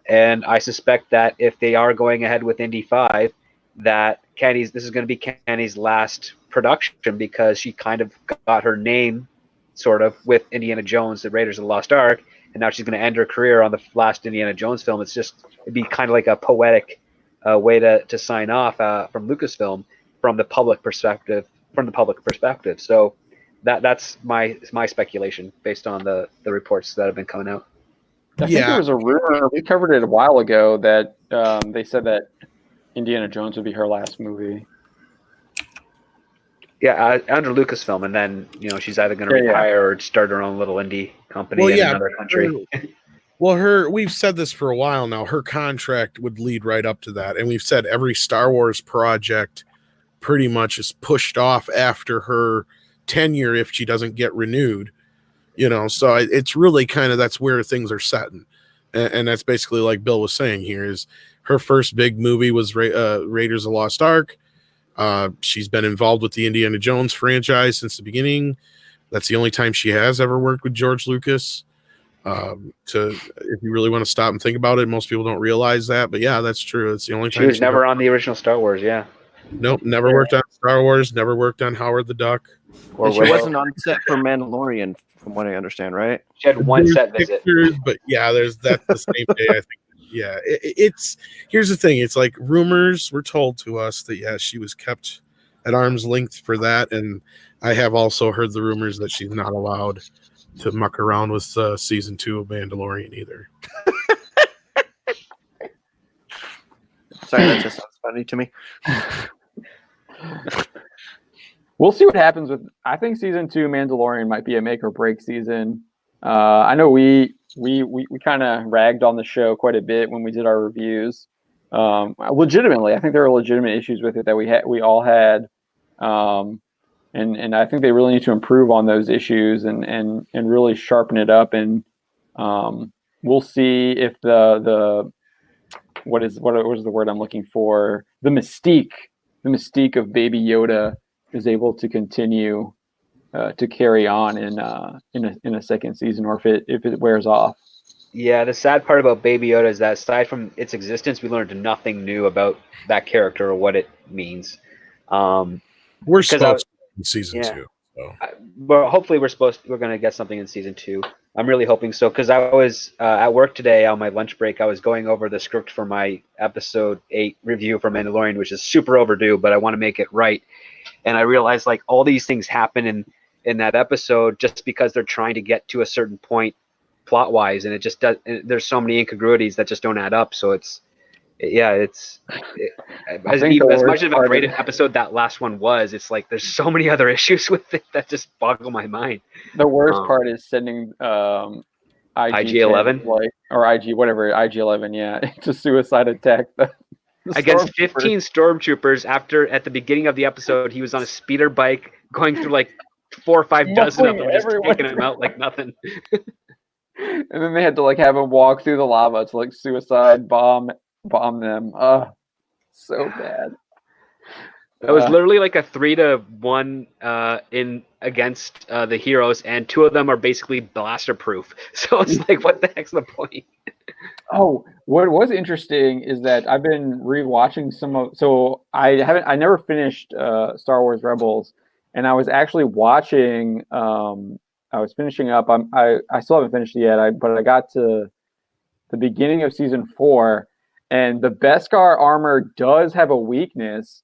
And I suspect that if they are going ahead with Indy 5, that this is going to be Kenny's last production, because she kind of got her name sort of with Indiana Jones, the Raiders of the Lost Ark, and now she's going to end her career on the last Indiana Jones film. It'd be kind of like a poetic way to sign off from Lucasfilm from the public perspective. So that's my speculation based on the reports that have been coming out. I think there was a rumor, we covered it a while ago, that they said that Indiana Jones would be her last movie. Yeah, under Lucasfilm, and then she's either going to retire or start her own little indie company in another country. We've said this for a while now. Her contract would lead right up to that, and we've said every Star Wars project pretty much is pushed off after her tenure if she doesn't get renewed. So it's really kind of, that's where things are setting, and that's basically, like Bill was saying here, is her first big movie was Raiders of the Lost Ark. She's been involved with the Indiana Jones franchise since the beginning. That's the only time she has ever worked with George Lucas. If you really want to stop and think about it, most people don't realize that, but yeah, that's true. It's the only time she was never on the original Star Wars. Yeah. Nope, never worked on Star Wars. Never worked on Howard the Duck. Or she wasn't on set for Mandalorian, from what I understand, right? She had one set visit. But yeah, that's the same day, I think. Yeah, here's the thing. It's like rumors were told to us that she was kept at arm's length for that, and I have also heard the rumors that she's not allowed to muck around with season 2 of Mandalorian either. Sorry, that just sounds funny to me. We'll see what happens with. I think season 2 Mandalorian might be a make or break season. I know we kind of ragged on the show quite a bit when we did our reviews. Legitimately, I think there are legitimate issues with it that we all had, and I think they really need to improve on those issues and really sharpen it up. And we'll see if the what was the word I'm looking for? The mystique of Baby Yoda is able to continue to carry on in a second season, or if it wears off. Yeah, the sad part about Baby Yoda is that aside from its existence, we learned nothing new about that character or what it means. We're supposed to in season 2. So. But hopefully we're going to get something in season 2. I'm really hoping so, because I was at work today on my lunch break. I was going over the script for my episode 8 review for Mandalorian, which is super overdue, but I want to make it right. And I realized like all these things happen in that episode just because they're trying to get to a certain point plot wise, and it just does. There's so many incongruities that just don't add up. So as much of a great episode that last one was, it's like there's so many other issues with it that just boggle my mind. The worst part is sending IG-11 or IG-11, yeah, it's a suicide attack. Against 15 stormtroopers at the beginning of the episode, he was on a speeder bike going through like 4 or 5 dozen of them, just taking them out like nothing. And then they had to like have him walk through the lava to like suicide bomb them. So bad. It was literally like a 3-1 in against the heroes, and 2 of them are basically blaster proof. So it's like, what the heck's the point? Oh, what was interesting is that I've been rewatching I never finished Star Wars Rebels, and I was actually watching. I was finishing up. I still haven't finished it yet. But I got to the beginning of season 4, and the Beskar armor does have a weakness.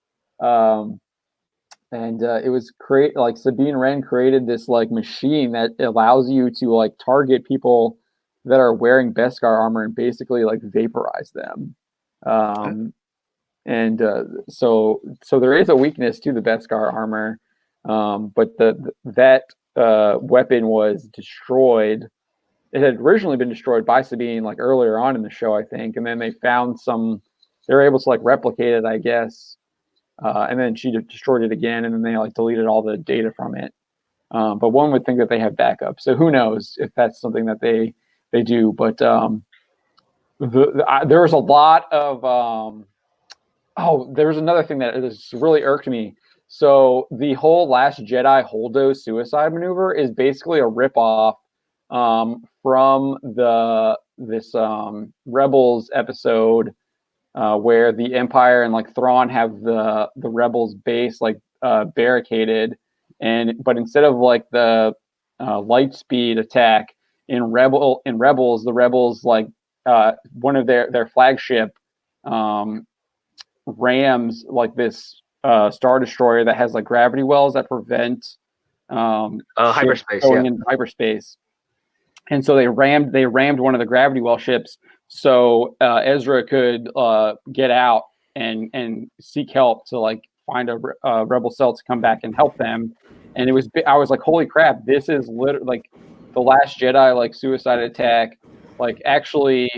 It was like Sabine Wren created this like machine that allows you to like target people that are wearing Beskar armor and basically like vaporize them. So there is a weakness to the Beskar armor, but that weapon was destroyed. It had originally been destroyed by Sabine like earlier on in the show, I think, and then they were able to like replicate it, I guess. And then she destroyed it again, and then they like deleted all the data from it. But one would think that they have backup, so who knows if that's something that they do. But there was a lot of there was another thing that has really irked me. So the whole Last Jedi Holdo suicide maneuver is basically a ripoff from this Rebels episode. Where the Empire and like Thrawn have the Rebels base like barricaded, but instead of like the light speed attack in Rebels, the Rebels like one of their flagship rams like this Star Destroyer that has like gravity wells that prevent hyperspace going in hyperspace, and so they rammed one of the gravity well ships. So Ezra could get out and seek help to like find a rebel cell to come back and help them. And I was like, holy crap, this is literally like the Last Jedi like suicide attack, like actually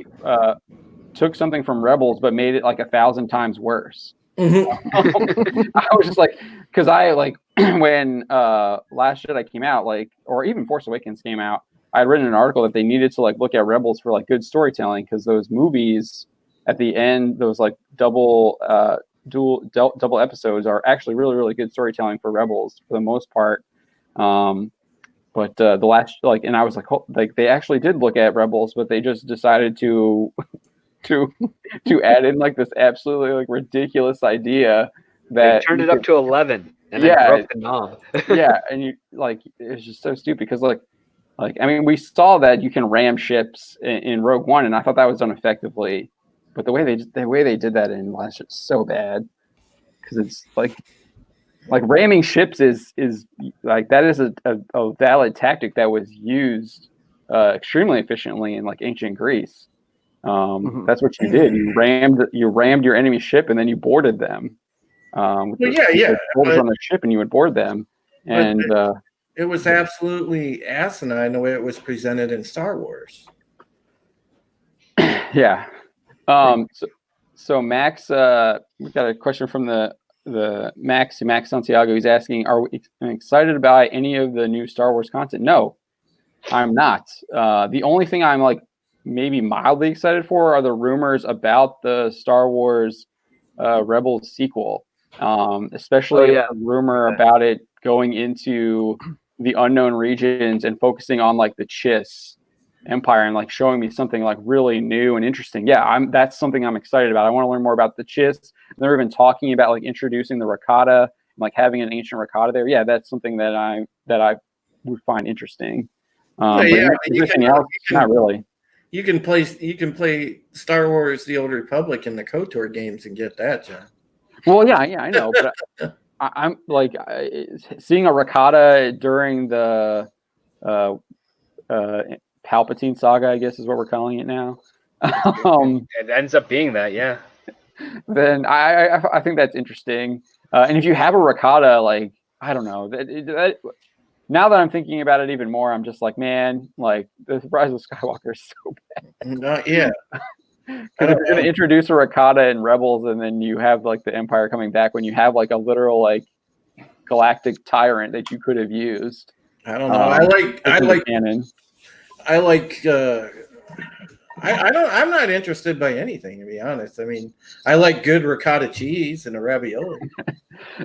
took something from Rebels but made it like 1,000 times worse. Mm-hmm. I was just like, because I like when Last Jedi came out, like, or even Force Awakens came out, I had written an article that they needed to like look at Rebels for like good storytelling, because those movies at the end, those like double episodes are actually really, really good storytelling for Rebels for the most part. But the last and I was like they actually did look at Rebels, but they just decided to add in like this absolutely like ridiculous idea that they turned it up to 11 and then broke the knob. Yeah, and you like it's just so stupid because like I mean, we saw that you can ram ships in Rogue One, and I thought that was done effectively. But the way they did that in Last is so bad, because it's like ramming ships is like that is a valid tactic that was used extremely efficiently in like ancient Greece. That's what you did. You rammed your enemy ship and then you boarded them. On the ship and you would board them, and it was absolutely asinine the way it was presented in Star Wars. Yeah. So Max, we've got a question from the Max Santiago. He's asking, are we excited about any of the new Star Wars content? No, I'm not. The only thing I'm like maybe mildly excited for are the rumors about the Star Wars Rebels sequel, especially a rumor about it going into the unknown regions and focusing on like the Chiss Empire and like showing me something like really new and interesting. Yeah, that's something I'm excited about. I want to learn more about the Chiss. They're even talking about like introducing the Rakata and like having an ancient Rakata there. Yeah, that's something that I would find interesting. Not really. You can play Star Wars: The Old Republic in the KOTOR games and get that, John. Well, yeah, I know, but I'm like seeing a Rakata during the Palpatine saga, I guess is what we're calling it now. It ends up being that, yeah. Then I think that's interesting. And if you have a Rakata, like I don't know, now that I'm thinking about it even more, I'm just like, man, like the Rise of Skywalker is so bad. Yeah. Because if you're going to introduce a Rakata in Rebels, and then you have like the Empire coming back, when you have like a literal like galactic tyrant that you could have used. I don't know. I'm not interested by anything, to be honest. I mean, I like good ricotta cheese and a ravioli.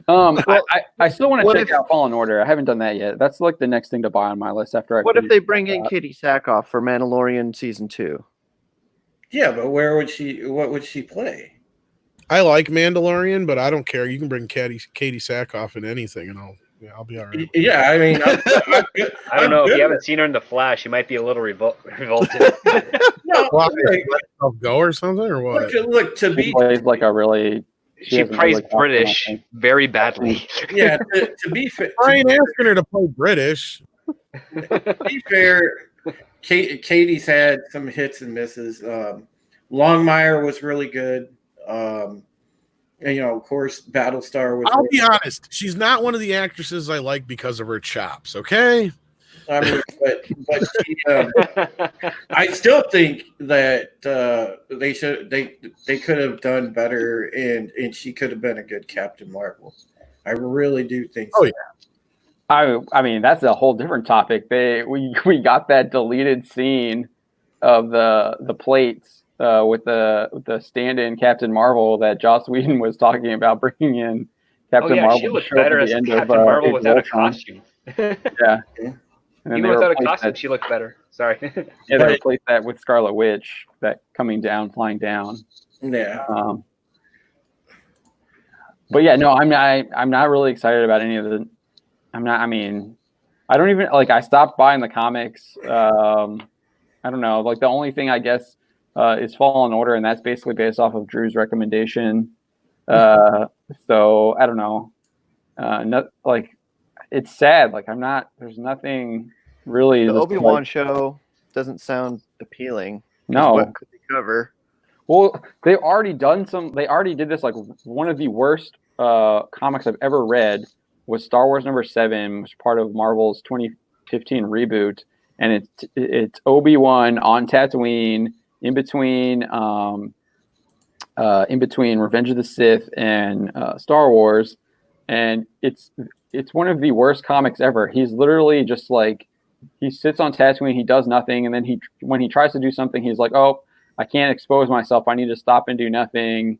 I still want to check out Fallen Order. I haven't done that yet. That's like the next thing to buy on my list after. What if they bring in Katie Sackhoff for Mandalorian season 2? Yeah, but what would she play? I like Mandalorian, but I don't care. You can bring Katie Sackhoff in anything, and I'll be all right. Yeah, I mean, I don't know. If you haven't seen her in The Flash, you might be a little revolted. No, Why? like, Let herself go or something or what? look to She be plays like a really. She hasn't plays really talked about British it. very badly. yeah to be fair. I ain't asking her to play British. To be fair, Katie's had some hits and misses. Longmire was really good. And, of course, Battlestar was. I'll be honest. She's not one of the actresses I like because of her chops. Okay. I mean, but she, I still think that they could have done better, and she could have been a good Captain Marvel. I really do think so. Oh, yeah. I mean, that's a whole different topic. We got that deleted scene of the plates with the stand-in Captain Marvel that Joss Whedon was talking about bringing in Captain Marvel. She looked to show up better at as the end Captain of, Marvel Age of without a Ultron. costume. Yeah. And then Even they without a replaced costume, that- she looked better. Sorry. Yeah, they replaced that with Scarlet Witch, that coming down, flying down. Yeah. But yeah, no, I'm not really excited about any of the. I'm not. I mean, I don't even like. I stopped buying the comics. I don't know. Like the only thing I guess is Fallen Order, and that's basically based off of Drew's recommendation. So I don't know. Not like it's sad. Like I'm not. There's nothing really. The that's, Obi-Wan like, show doesn't sound appealing. No. What could they cover? Well, they've already done some. They already did this. Like one of the worst comics I've ever read was Star Wars #7, which is part of Marvel's 2015 reboot, and it's Obi-Wan on Tatooine in between Revenge of the Sith and Star Wars, and it's one of the worst comics ever. He's literally just like he sits on Tatooine, he does nothing, and then when he tries to do something, he's like, oh, I can't expose myself. I need to stop and do nothing.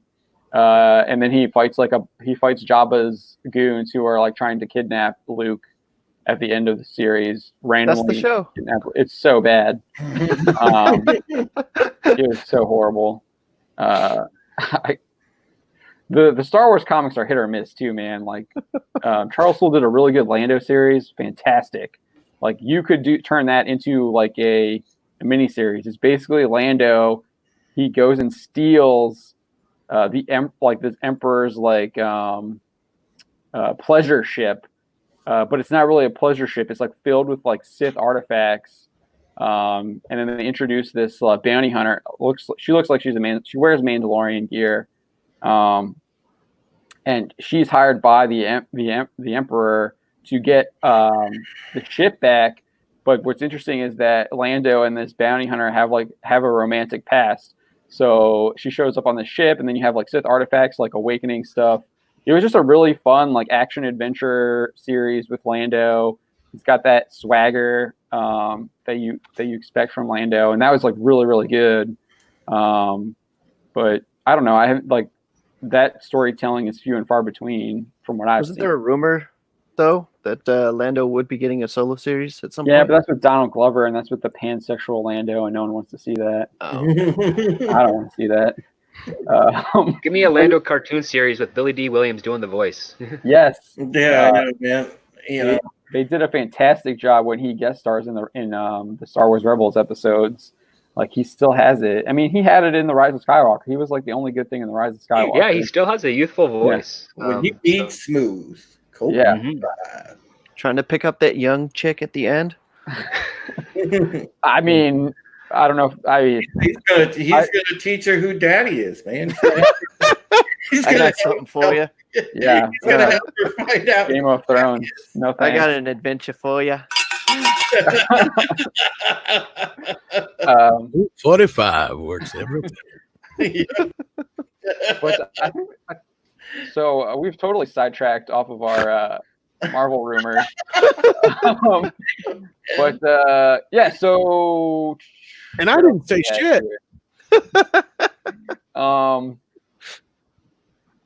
And then he fights Jabba's goons who are like trying to kidnap Luke at the end of the series randomly. That's the show. It's so bad. It was so horrible. The Star Wars comics are hit or miss too, man. Like Charles Soule did a really good Lando series, fantastic. Like you could turn that into like a miniseries. It's basically Lando. He goes and steals this emperor's pleasure ship, but it's not really a pleasure ship. It's like filled with like Sith artifacts. And then they introduce this bounty hunter. She looks like she's a man. She wears Mandalorian gear, and she's hired by the emperor to get the ship back. But what's interesting is that Lando and this bounty hunter have a romantic past. So she shows up on the ship, and then you have like Sith artifacts, like awakening stuff. It was just a really fun like action adventure series with Lando. He's got that swagger that you expect from Lando, and that was like really really good. But I don't know. I haven't like that storytelling is few and far between from what I've Wasn't seen. there a rumor though that Lando would be getting a solo series at some Yeah, point? but that's with Donald Glover, and that's with the pansexual Lando, and no one wants to see that. Oh. I don't want to see that. Give me a Lando cartoon series with Billy D. Williams doing the voice. Yes. Yeah, I know, man. They did a fantastic job when he guest stars in the Star Wars Rebels episodes. Like he still has it. I mean, he had it in the Rise of Skywalker. He was like the only good thing in the Rise of Skywalker. Yeah, he still has a youthful voice. When he eats smooth. Cool. Yeah. Trying to pick up that young chick at the end. I mean, I don't know. He's gonna teach her who Daddy is, man. He's I gonna got something for you. Yeah. He's gonna have her find out. Game of Thrones. No I thanks. got an adventure for you. 45 works every time. But I think, so we've totally sidetracked off of our Marvel rumors. But yeah, so And I didn't say shit.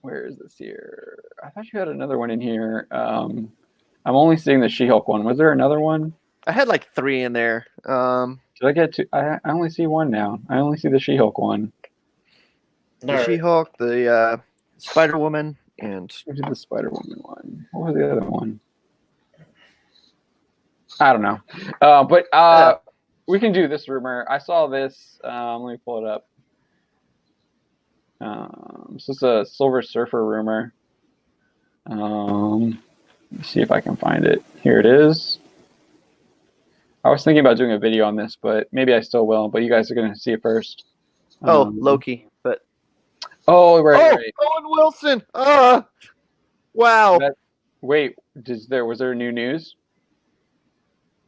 Where is this here? I thought you had another one in here. I'm only seeing the She-Hulk one. Was there another one? I had like 3 in there. Did I get to? I only see one now. I only see the She-Hulk one. The She-Hulk, the Spider-Woman, and Which is the Spider-Woman one? What was the other one? I don't know. But we can do this rumor. I saw this. Let me pull it up. So it's a Silver Surfer rumor. Let me see if I can find it. Here it is. I was thinking about doing a video on this, but maybe I still will. But you guys are going to see it first. Loki, but Right. Owen Wilson. Wow. Wait, was there new news?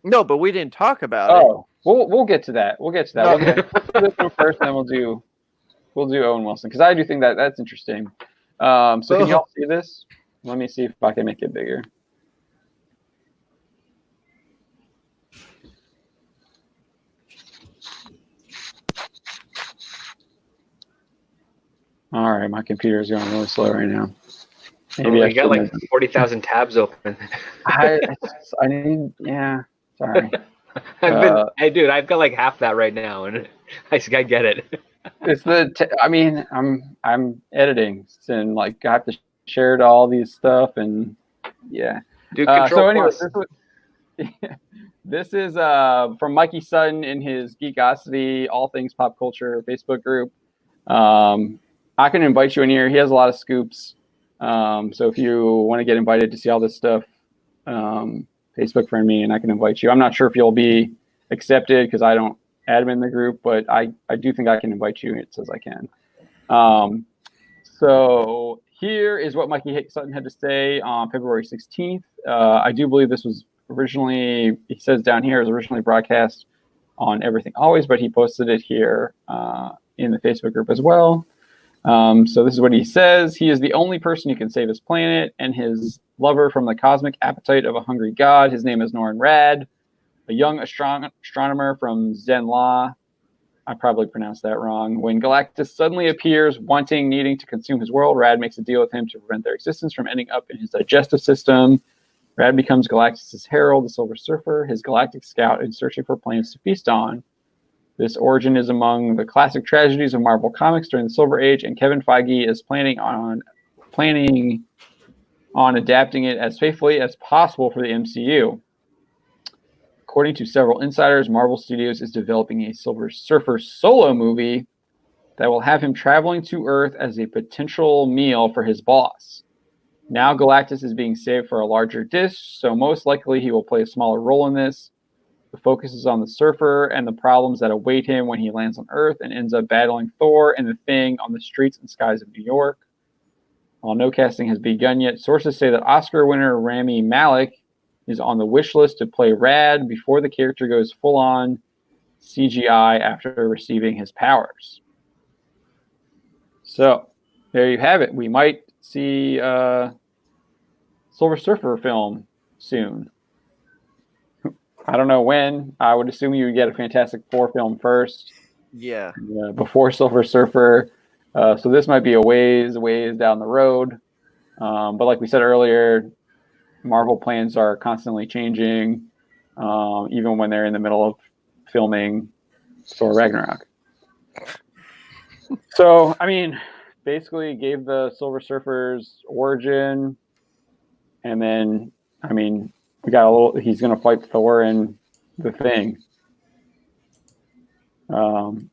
No, but we didn't talk about it. Oh, we'll get to that. We'll get to that. Okay. We'll do this one first, and then we'll do Owen Wilson because I do think that's interesting. So can y'all see this? Let me see if I can make it bigger. All right, my computer is going really slow right now. Maybe I got like 40,000 tabs open. I need, yeah. Sorry. I've got like half that right now, and I get it. It's I'm editing, and like I have to share all these stuff, and yeah. Dude, Control anyways, Plus. this is from Mikey Sutton in his Geekosity All Things Pop Culture Facebook group. I can invite you in here. He has a lot of scoops. So if you want to get invited to see all this stuff, Facebook friend me and I can invite you. I'm not sure if you'll be accepted because I don't admin in the group, but I do think I can invite you. It says I can. So here is what Mikey Sutton had to say on February 16th. I do believe this was originally, he says down here, it was originally broadcast on Everything Always, but he posted it here in the Facebook group as well. So this is what he says. He is the only person who can save his planet and his lover from the cosmic appetite of a hungry god. His name is Norrin Radd, a young astronomer from Zenla. I probably pronounced that wrong. When Galactus suddenly appears, needing to consume his world, Radd makes a deal with him to prevent their existence from ending up in his digestive system. Radd becomes Galactus' herald, the Silver Surfer, his galactic scout, and searching for planets to feast on. This origin is among the classic tragedies of Marvel Comics during the Silver Age, and Kevin Feige is planning on adapting it as faithfully as possible for the MCU. According to several insiders, Marvel Studios is developing a Silver Surfer solo movie that will have him traveling to Earth as a potential meal for his boss. Now Galactus is being saved for a larger dish, so most likely he will play a smaller role in this. The focus is on the Surfer and the problems that await him when he lands on Earth and ends up battling Thor and the Thing on the streets and skies of New York. While no casting has begun yet, sources say that Oscar winner Rami Malek is on the wish list to play Radd before the character goes full-on CGI after receiving his powers. So, there you have it. We might see Silver Surfer film soon. I don't know when. I would assume you would get a Fantastic Four film first. Yeah. Before Silver Surfer. So this might be a ways down the road. But like we said earlier, Marvel plans are constantly changing, even when they're in the middle of filming Thor Ragnarok. So, I mean, basically gave the Silver Surfer's origin, and then, I mean, we got he's going to fight Thor and the Thing.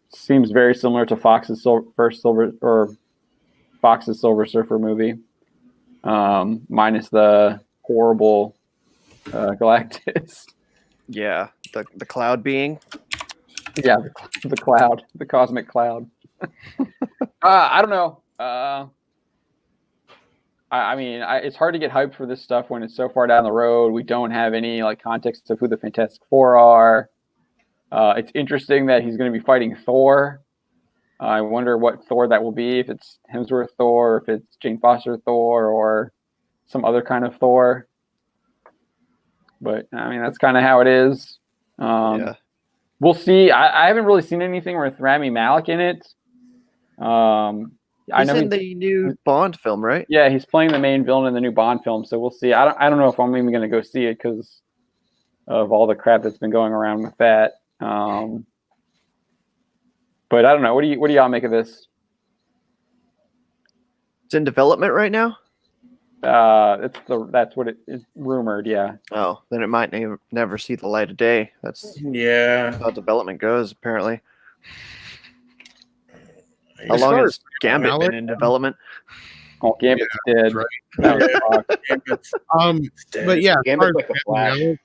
Seems very similar to Fox's Silver Surfer movie, minus the horrible Galactus. Yeah, the cloud being. Yeah, the cloud, the cosmic cloud. I don't know. I mean, it's hard to get hyped for this stuff when it's so far down the road. We don't have any context of who the Fantastic Four are. It's interesting that he's going to be fighting Thor. I wonder what Thor that will be, if it's Hemsworth Thor, if it's Jane Foster Thor, or some other kind of Thor. But, I mean, that's kind of how it is. Yeah. We'll see. I haven't really seen anything with Rami Malek in it. He's in the new Bond film, right? Yeah, he's playing the main villain in the new Bond film, so we'll see. I don't know if I'm even going to go see it because of all the crap that's been going around with that. But I don't know. What do y'all make of this? It's in development right now. That's what it is rumored. Yeah. Oh, then it might never see the light of day. That's Yeah. how development goes, apparently. How As long far has Gambit Mallet- been in development? Oh, Gambit's dead. right. That was fucked. Gambit's But yeah, as Gambit's far as like the Flash. Mallet,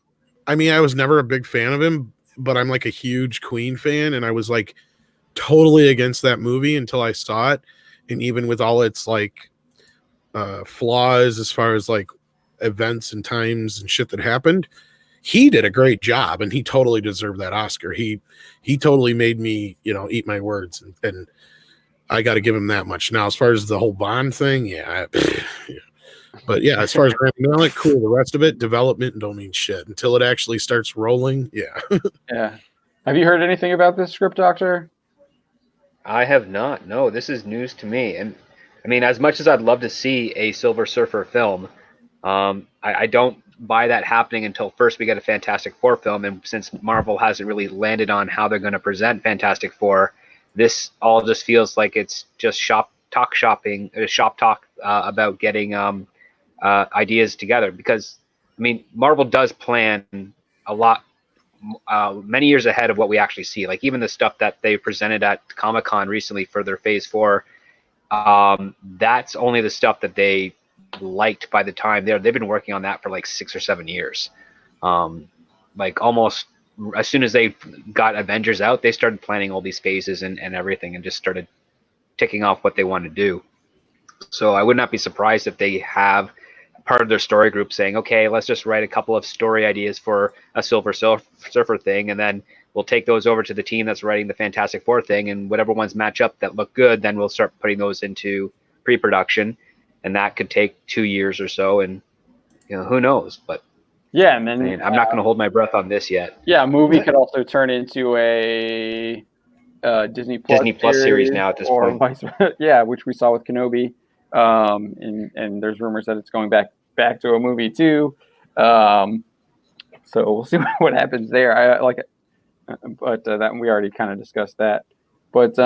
I mean, I was never a big fan of him, but I'm like a huge Queen fan, and I was like totally against that movie until I saw it, and even with all its like flaws as far as like events and times and shit that happened, he did a great job, and he totally deserved that Oscar. He totally made me, eat my words, and I got to give him that much. Now, as far as the whole Bond thing, yeah. But yeah, as far as Rami Malek, cool. The rest of it, development don't mean shit until it actually starts rolling. Yeah. Yeah. Have you heard anything about this script, Doctor? I have not. No, this is news to me. And I mean, as much as I'd love to see a Silver Surfer film, I don't buy that happening until first we get a Fantastic Four film. And since Marvel hasn't really landed on how they're going to present Fantastic Four, this all just feels like it's just shop talk about getting ideas together. Because I mean, Marvel does plan a lot. Many years ahead of what we actually see. Like even the stuff that they presented at Comic-Con recently for their Phase 4, that's only the stuff that they liked by the time they've been working on that for like 6 or 7 years. Like almost as soon as they got Avengers out, they started planning all these phases and everything, and just started ticking off what they want to do. So I would not be surprised if they have part of their story group saying, okay, let's just write a couple of story ideas for a Silver Surfer thing, and then we'll take those over to the team that's writing the Fantastic Four thing, and whatever ones match up that look good, then we'll start putting those into pre-production, and that could take 2 years or so, and who knows. But Yeah, and then I mean, I'm not going to hold my breath on this yet. Yeah, a movie could also turn into a Disney Plus series now at this or point. vice versa. Yeah, which we saw with Kenobi, and there's rumors that it's going back to a movie too. So we'll see what happens there. I like it, but that we already kind of discussed that. But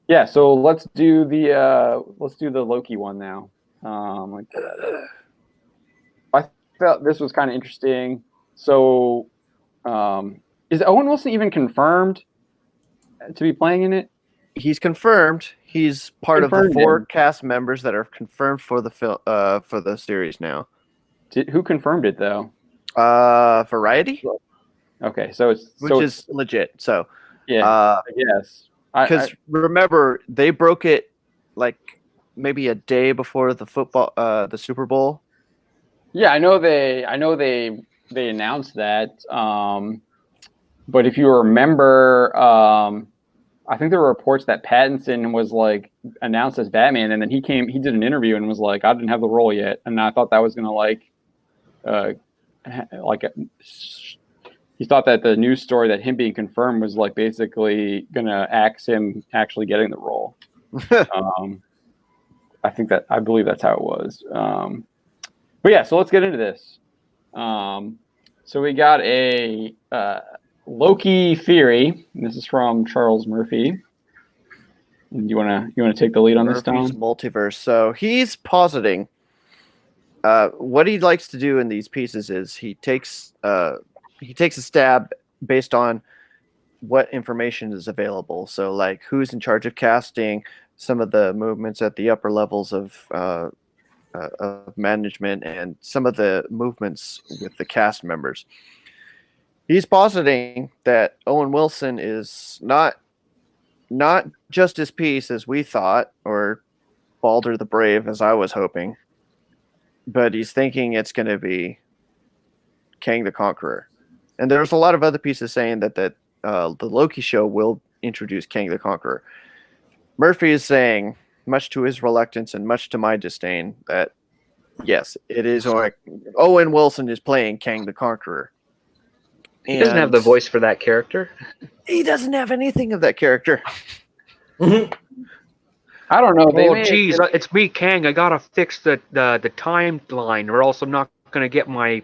yeah, so let's do the Loki one now. I thought this was kind of interesting. So, is Owen Wilson even confirmed to be playing in it? He's confirmed. He's part of the Confirmed 4 him. cast members that are confirmed for the film for the series now. Who confirmed it though? Variety, Okay, so it's which is legit. So yeah, yes. because remember they broke it like maybe a day before the Super Bowl. Yeah, I know they announced that. But if you remember, I think there were reports that Pattinson was like announced as Batman, and then he did an interview and was like, I didn't have the role yet, and I thought that was gonna he thought that the news story that him being confirmed was like basically gonna axe him actually getting the role. I believe that's how it was. But yeah, so let's get into this. So we got a Loki theory. This is from Charles Murphy. Do you wanna take the lead on this, Murphy's Tom? multiverse. So he's positing what he likes to do in these pieces is he takes a stab based on what information is available. So like who's in charge of casting, some of the movements at the upper levels of management, and some of the movements with the cast members. He's positing that Owen Wilson is not just his piece as we thought, or Balder the Brave as I was hoping, but he's thinking it's going to be Kang the Conqueror. And there's a lot of other pieces saying that the Loki show will introduce Kang the Conqueror. Murphy is saying, much to his reluctance and much to my disdain, that yes, it is Owen Wilson is playing Kang the Conqueror. He doesn't have the voice for that character. He doesn't have anything of that character. I don't know. Oh, geez, it's me, Kang. I gotta fix the timeline, or else I'm not gonna get my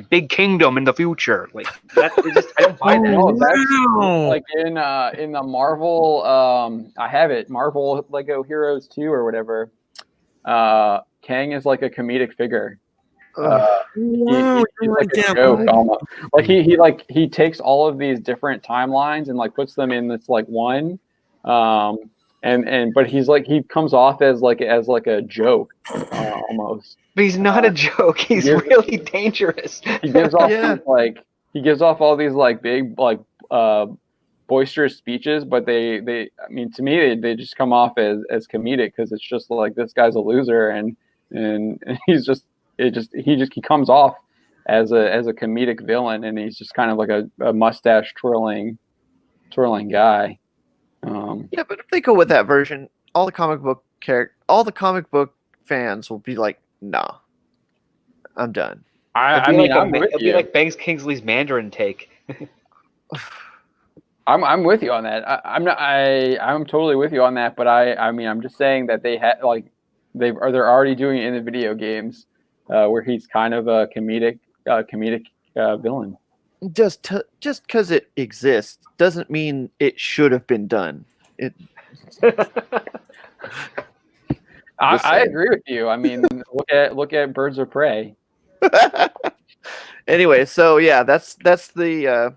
big kingdom in the future. Like that, I don't buy that. No, that's like in the Marvel. I have it. Marvel Lego Heroes 2 or whatever. Kang is like a comedic figure. Wow, He's like a damn joke right. almost. Like he takes all of these different timelines and like puts them in this like one. But he comes off as like a joke almost. But he's not a joke. He's really dangerous. He gives off Yeah. all these like big like boisterous speeches, but they I mean to me they just come off as comedic because it's just like this guy's a loser and he comes off as a comedic villain, and he's just kind of like a mustache twirling guy. Yeah, but if they go with that version, all the comic book fans will be like, "Nah, I'm done." I'm with it'd you. be like Banks Kingsley's Mandarin take. I'm with you on that. I'm totally with you on that. But I mean I'm just saying that they had like they're already doing it in the video games where he's kind of a comedic villain. Just because it exists doesn't mean it should have been done. I agree with you. I mean, look at Birds of Prey. Anyway, so yeah, that's the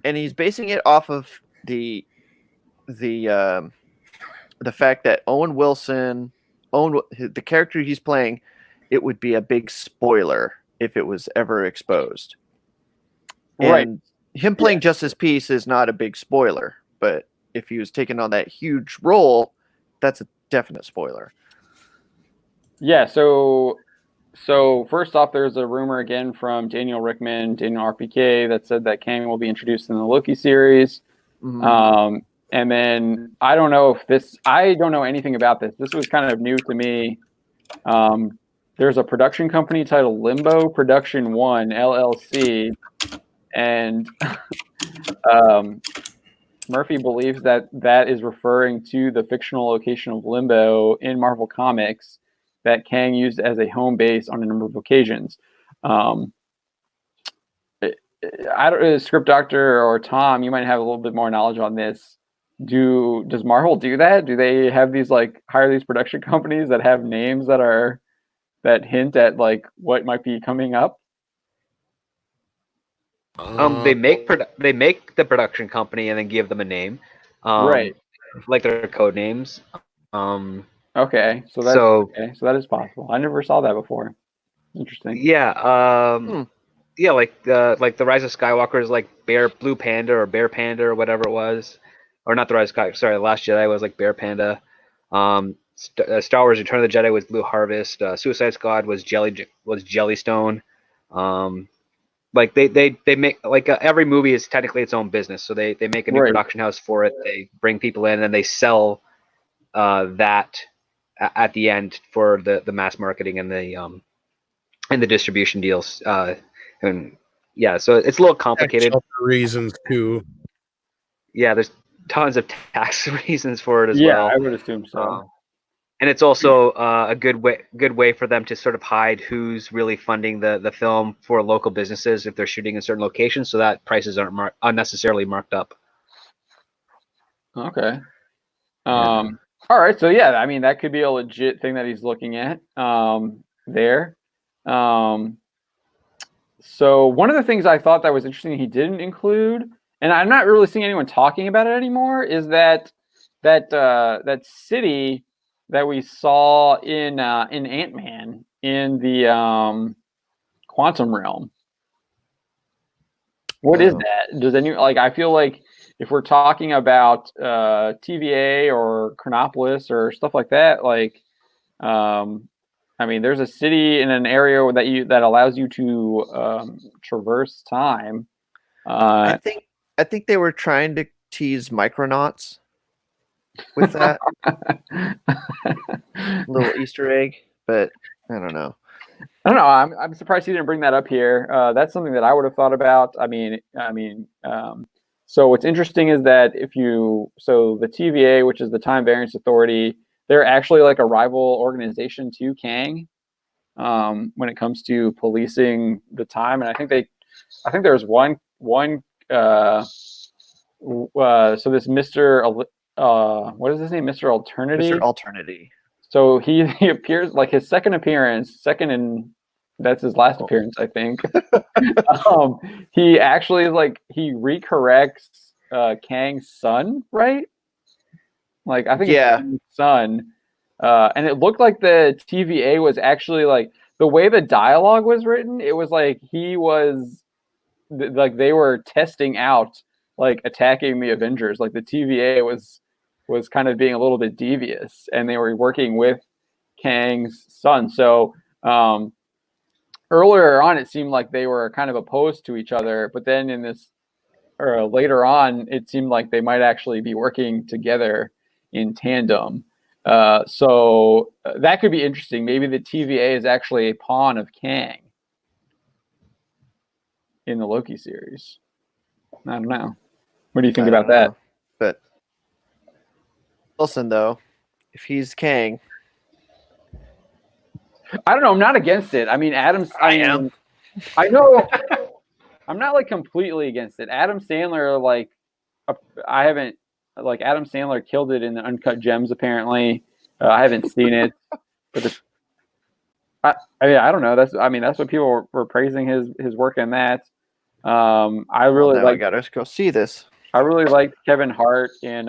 and he's basing it off of the fact that Owen Wilson, the character he's playing, it would be a big spoiler if it was ever exposed. Right. And him playing Justice Peace is not a big spoiler, but if he was taking on that huge role, that's a definite spoiler. Yeah, so first off, there's a rumor again from Daniel RPK, that said that Kang will be introduced in the Loki series. Mhm. And then I don't know anything about this. This was kind of new to me. There's a production company titled Limbo Production One LLC, and Murphy believes that is referring to the fictional location of Limbo in Marvel Comics that Kang used as a home base on a number of occasions. I don't know, Script Doctor or Tom, you might have a little bit more knowledge on this. Does Marvel do that? Do they have these hire these production companies that have names that hint at like what might be coming up? They make the production company and then give them a name, Right. like their code names. Okay, so that is possible. I never saw that before. Interesting. Yeah, yeah, like the Rise of Skywalker is like Blue Panda or Bear Panda or whatever it was, or not the Rise of Skywalker. Sorry, the Last Jedi was like Bear Panda. Star Wars: Return of the Jedi was Blue Harvest. Suicide Squad was Jellystone. Like they make every movie is technically its own business, so they make a new production house for it. They bring people in and they sell that at the end for the mass marketing and the distribution deals. And yeah, so it's a little complicated. Reasons too. Yeah, there's tons of tax reasons for it as Yeah, well. I would assume so. And it's also a good way for them to sort of hide who's really funding the film for local businesses if they're shooting in certain locations, so that prices aren't unnecessarily marked up. Okay. All right. So yeah, I mean that could be a legit thing that he's looking at there. So one of the things I thought that was interesting he didn't include, and I'm not really seeing anyone talking about it anymore, is that city that we saw in Ant-Man in the quantum realm. What is that? Does I feel like if we're talking about TVA or Chronopolis or stuff like that, I mean, there's a city in an area that allows you to traverse time. I think they were trying to tease Micronauts with that little Easter egg, but I don't know. I'm surprised he didn't bring that up here. That's something that I would have thought about. So what's interesting is that the TVA, which is the Time Variance Authority, they're actually like a rival organization to Kang when it comes to policing the time. And I think there's one. So this Mr. What is his name? Mr. Alternity. Mr. Alternity. So he appears like his second appearance, that's his last appearance, I think. He actually is like he recorrects Kang's son, right? Like I think it's Kang's son, and it looked like the TVA was actually like the way the dialogue was written. It was like he was like they were testing out like attacking the Avengers. Like the TVA was kind of being a little bit devious, and they were working with Kang's son. So earlier on, it seemed like they were kind of opposed to each other, but then in this, or later on, it seemed like they might actually be working together in tandem. So that could be interesting. Maybe the TVA is actually a pawn of Kang in the Loki series. I don't know. What do you think about that? But Wilson, though, if he's Kang, I don't know. I'm not against it. I mean, I am. I know. I'm not like completely against it. Adam Sandler, like, I haven't like Adam Sandler killed it in the Uncut Gems. Apparently, I haven't seen it, but I don't know. That's what people were praising his work in that. I really I gotta go see this. I really liked Kevin Hart in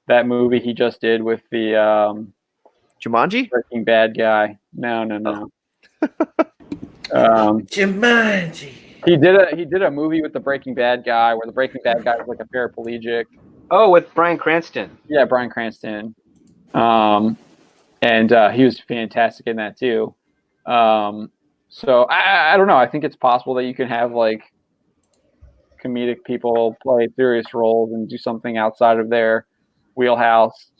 that movie he just did with the Jumanji? Breaking Bad guy. No. Jumanji. He did a movie with the Breaking Bad guy where the Breaking Bad guy was like a paraplegic. Oh, with Bryan Cranston. Yeah, Bryan Cranston. And he was fantastic in that too. So I don't know. I think it's possible that you can have like comedic people play serious roles and do something outside of their wheelhouse.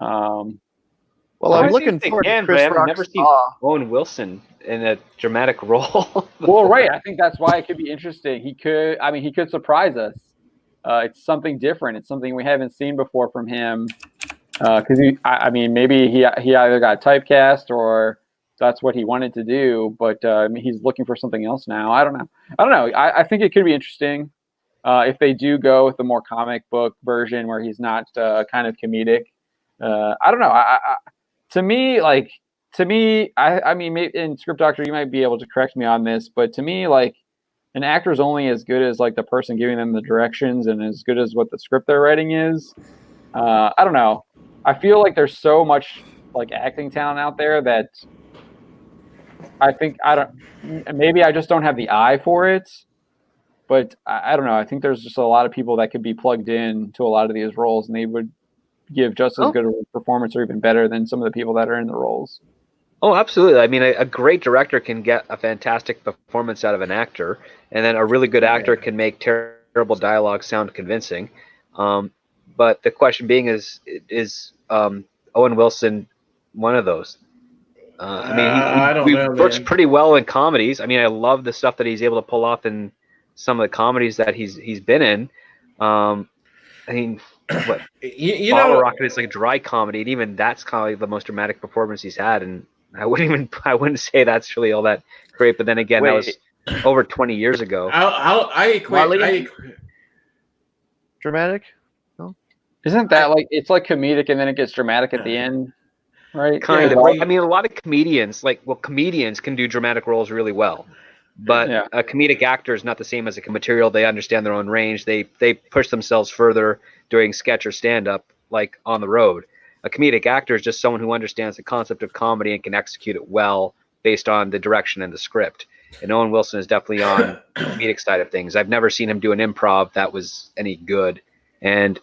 Well, I'm looking forward to Chris I've Rock's never seen Owen Wilson in a dramatic role. Well, right. I think that's why it could be interesting. He could surprise us. It's something different. It's something we haven't seen before from him. Because maybe he either got typecast or that's what he wanted to do, but he's looking for something else now. I don't know. I think it could be interesting if they do go with the more comic book version where he's not kind of comedic. I don't know. To me, I mean, maybe in Script Doctor, you might be able to correct me on this, but to me, like, an actor is only as good as like the person giving them the directions and as good as what the script they're writing is. I don't know. I feel like there's so much like acting talent out there that maybe I just don't have the eye for it, but I don't know. I think there's just a lot of people that could be plugged in to a lot of these roles and they would give just as good a performance or even better than some of the people that are in the roles. Oh, absolutely. I mean, a great director can get a fantastic performance out of an actor, and then a really good actor can make terrible dialogue sound convincing. But the question being is Owen Wilson one of those? He works pretty well in comedies. I mean, I love the stuff that he's able to pull off in some of the comedies that he's been in. I mean, what Bottle Rocket is like a dry comedy, and even that's kind of like the most dramatic performance he's had. And I wouldn't say that's really all that great. But then again, that was over 20 years ago. I equate dramatic. Isn't that like it's like comedic and then it gets dramatic at the end, right? Kind of. Right? I mean, a lot of comedians comedians can do dramatic roles really well, but a comedic actor is not the same as a material. They understand their own range. They push themselves further doing sketch or stand up, like on the road. A comedic actor is just someone who understands the concept of comedy and can execute it well based on the direction and the script. And Owen Wilson is definitely on the comedic side of things. I've never seen him do an improv that was any good, and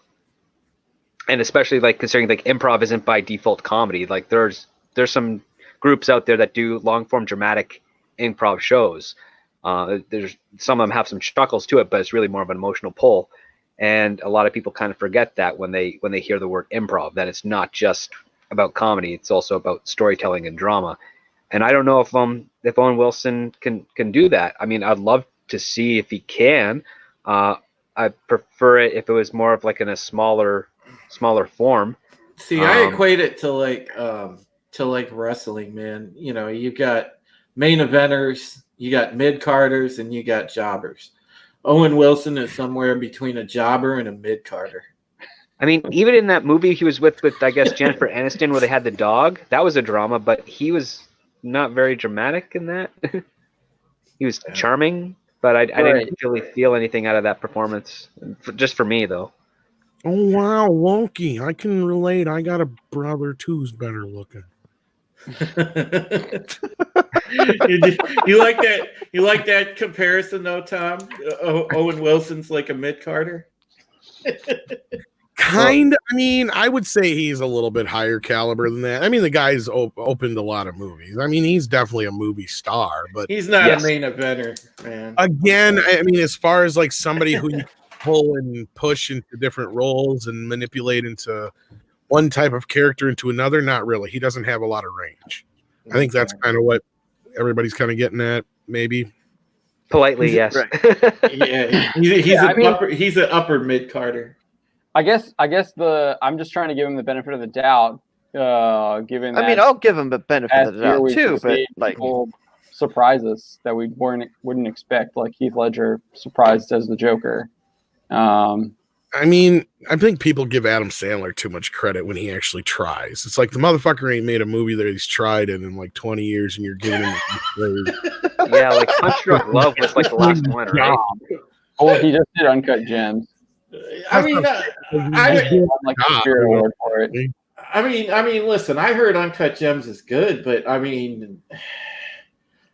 especially like considering like improv isn't by default comedy. Like there's some groups out there that do long form dramatic improv shows. There's some of them have some chuckles to it, but it's really more of an emotional pull. And a lot of people kind of forget that when they hear the word improv, that it's not just about comedy; it's also about storytelling and drama. And I don't know if Owen Wilson can do that. I mean, I'd love to see if he can. I prefer it if it was more of like in a smaller form. See, I equate it to like wrestling, man. You know, you've got main eventers, you got mid-carders, and you got jobbers. Owen Wilson is somewhere between a jobber and a mid-carder. I mean, even in that movie he was with I guess Jennifer Aniston, where they had the dog, that was a drama, but he was not very dramatic in that. He was charming, but I didn't really feel anything out of that performance. Just for me, though. Oh wow, Wonky! I can relate. I got a brother too who's better looking. you like that? You like that comparison, though, Tom? Owen Wilson's like a mid-Carter. Kind of. I mean, I would say he's a little bit higher caliber than that. I mean, the guy's opened a lot of movies. I mean, he's definitely a movie star, but he's not a main eventer, man. Again, I mean, as far as like somebody who you pull and push into different roles and manipulate into one type of character into another, not really. He doesn't have a lot of range. I think that's kind of what everybody's kind of getting at, maybe. Politely, yes. Right. Yeah, he's an upper mid-Carter. I guess I'm just trying to give him the benefit of the doubt. Given that, I mean, I'll give him the benefit of the doubt too, but like surprises that we wouldn't expect, like Heath Ledger surprised as the Joker. I mean, I think people give Adam Sandler too much credit when he actually tries. It's like the motherfucker ain't made a movie that he's tried in like 20 years, and you're giving him. Yeah, like Punch Drunk Love was like the last one, right? Oh, he just did Uncut Gems. I mean, listen. I heard Uncut Gems is good, but I mean,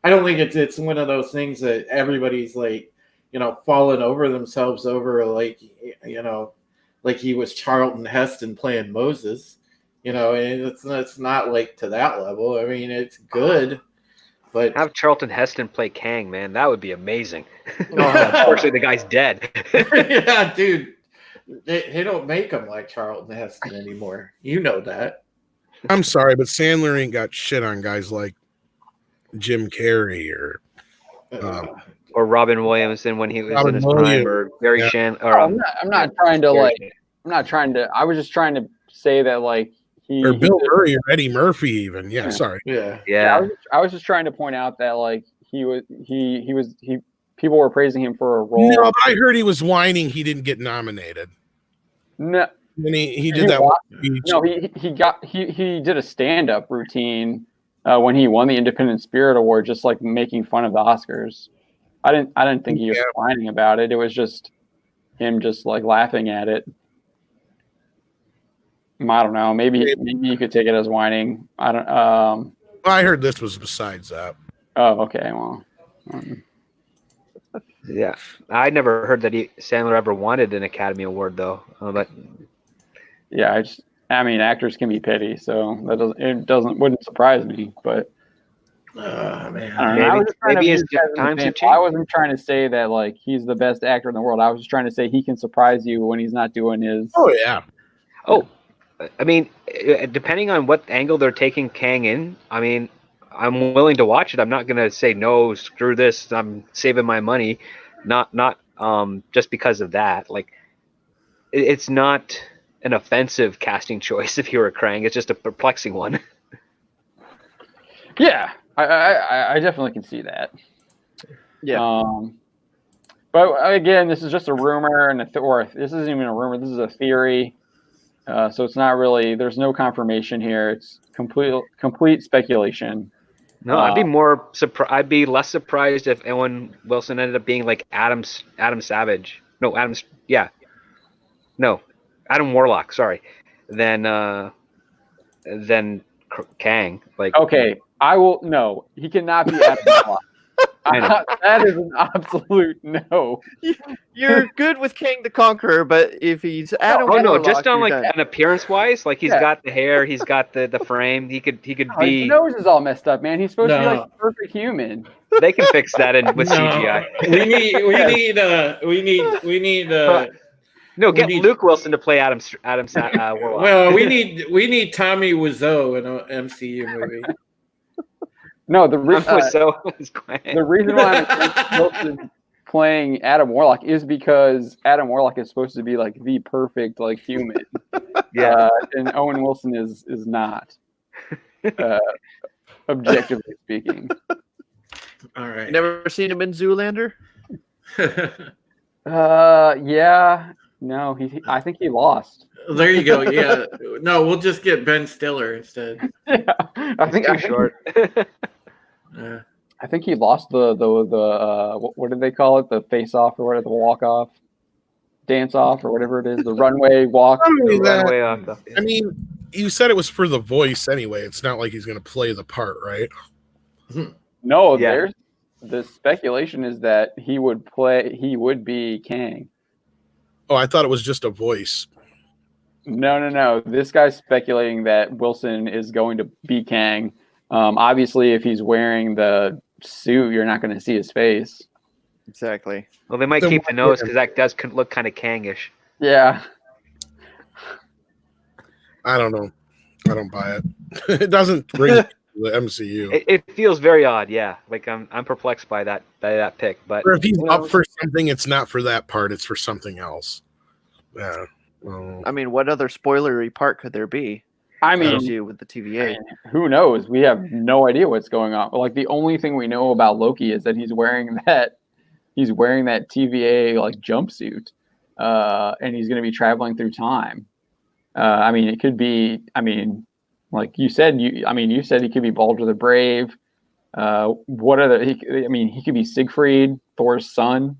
I don't think it's one of those things that everybody's like, falling over themselves over, like, like he was Charlton Heston playing Moses, and it's not like to that level. I mean, it's good, but have Charlton Heston play Kang, man. That would be amazing. Unfortunately, the guy's dead. Yeah, dude. They don't make him like Charlton Heston anymore. You know that. I'm sorry, but Sandler ain't got shit on guys like Jim Carrey or Robin Williams when he was in his prime, or Gary Shan. Or I'm not trying to. I was just trying to say that like or Bill Murray or Eddie Murphy even. Yeah, sorry. Yeah. I was just trying to point out that like he people were praising him for a role. No, but I heard he was whining he didn't get nominated. No, and he did that. No, he did a stand-up routine when he won the Independent Spirit Award, just like making fun of the Oscars. I didn't think he was whining about it. It was just him just like laughing at it. I don't know. Maybe you could take it as whining. I don't. I heard this was besides that. Oh, okay. Well. Yeah, I never heard that Sandler ever wanted an Academy Award though. But yeah, I mean, actors can be petty, so wouldn't surprise me. But man, maybe his times have changed. I wasn't trying to say that like he's the best actor in the world. I was just trying to say he can surprise you when he's not doing his. Oh yeah. Oh, I mean, depending on what angle they're taking Kang in, I mean, I'm willing to watch it. I'm not gonna say no, screw this. I'm saving my money, not just because of that. Like, it's not an offensive casting choice if you're a Krang. It's just a perplexing one. Yeah, I definitely can see that. Yeah. But again, this is just a rumor, or this isn't even a rumor. This is a theory. So it's not really. There's no confirmation here. It's complete speculation. No, I'd be more surprised. I'd be less surprised if Owen Wilson ended up being like Adam Savage. No, Adam Warlock. Sorry, than Kang. Like, okay, I will. No, he cannot be Adam Warlock. That is an absolute no. You're good with Kang the Conqueror, but if he's Adam Warlock, just on like an appearance wise, like he's got the hair, he's got the frame. He could be. His nose is all messed up, man. He's supposed to be like a perfect human. They can fix that with CGI. We need. No, get Luke Wilson to play Adam Warlock. Well, we need Tommy Wiseau in an MCU movie. No, the reason why I'm Wilson playing Adam Warlock is because Adam Warlock is supposed to be like the perfect like human. Yeah, and Owen Wilson is not, objectively speaking. All right. Never seen him in Zoolander? Yeah. No, I think he lost. There you go. Yeah. No, we'll just get Ben Stiller instead. Yeah, I think Too short. I think he lost the what did they call it? The face off or whatever, the walk off, dance off or whatever it is, the runway walk. Not only The that, runway off the- I mean, you said it was for the voice anyway. It's not like he's going to play the part, right? No, Yeah. there's the speculation is that he would be Kang. Oh, I thought it was just a voice. No. This guy's speculating that Wilson is going to be Kang. Obviously, if he's wearing the suit, you're not going to see his face. Exactly. Well, they might Then keep the why nose him? because that does look kind of Kangish. Yeah. I don't know. I don't buy it. It doesn't bring it to the MCU. It feels very odd, yeah. Like I'm perplexed by that pick, but Or if he's who up knows? for something, it's not for that part. It's for something else. Yeah. Well, I mean, what other spoilery part could there be? I Tells mean, you with the TVA. who knows? We have no idea what's going on. Like the only thing we know about Loki is that he's wearing that TVA like jumpsuit, and he's going to be traveling through time. I mean, it could be. I mean, like you said, you said he could be Baldur the Brave. What other? He could be Siegfried, Thor's son.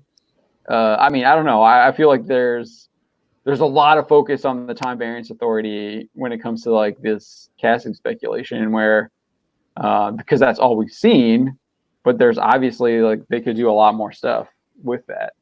I mean, I don't know. I feel like there's a lot of focus on the Time Variance Authority when it comes to like this casting speculation, where because that's all we've seen, but there's obviously like they could do a lot more stuff with that.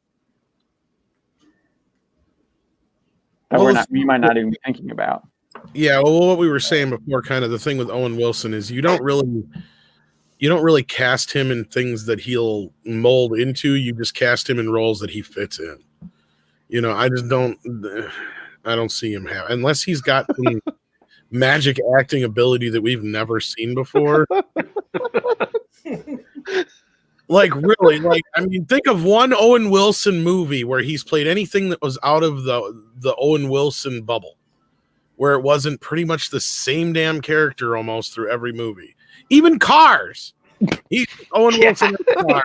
That Well, we might not even be thinking about. yeah. Well, what we were saying before, kind of the thing with Owen Wilson is you don't really cast him in things that he'll mold into. You just cast him in roles that he fits in. You know, I don't see him have, unless he's got some magic acting ability that we've never seen before. Like really, like I mean, think of one Owen Wilson movie where he's played anything that was out of the Owen Wilson bubble, where it wasn't pretty much the same damn character almost through every movie. Even Cars. He's Owen Wilson in Cars.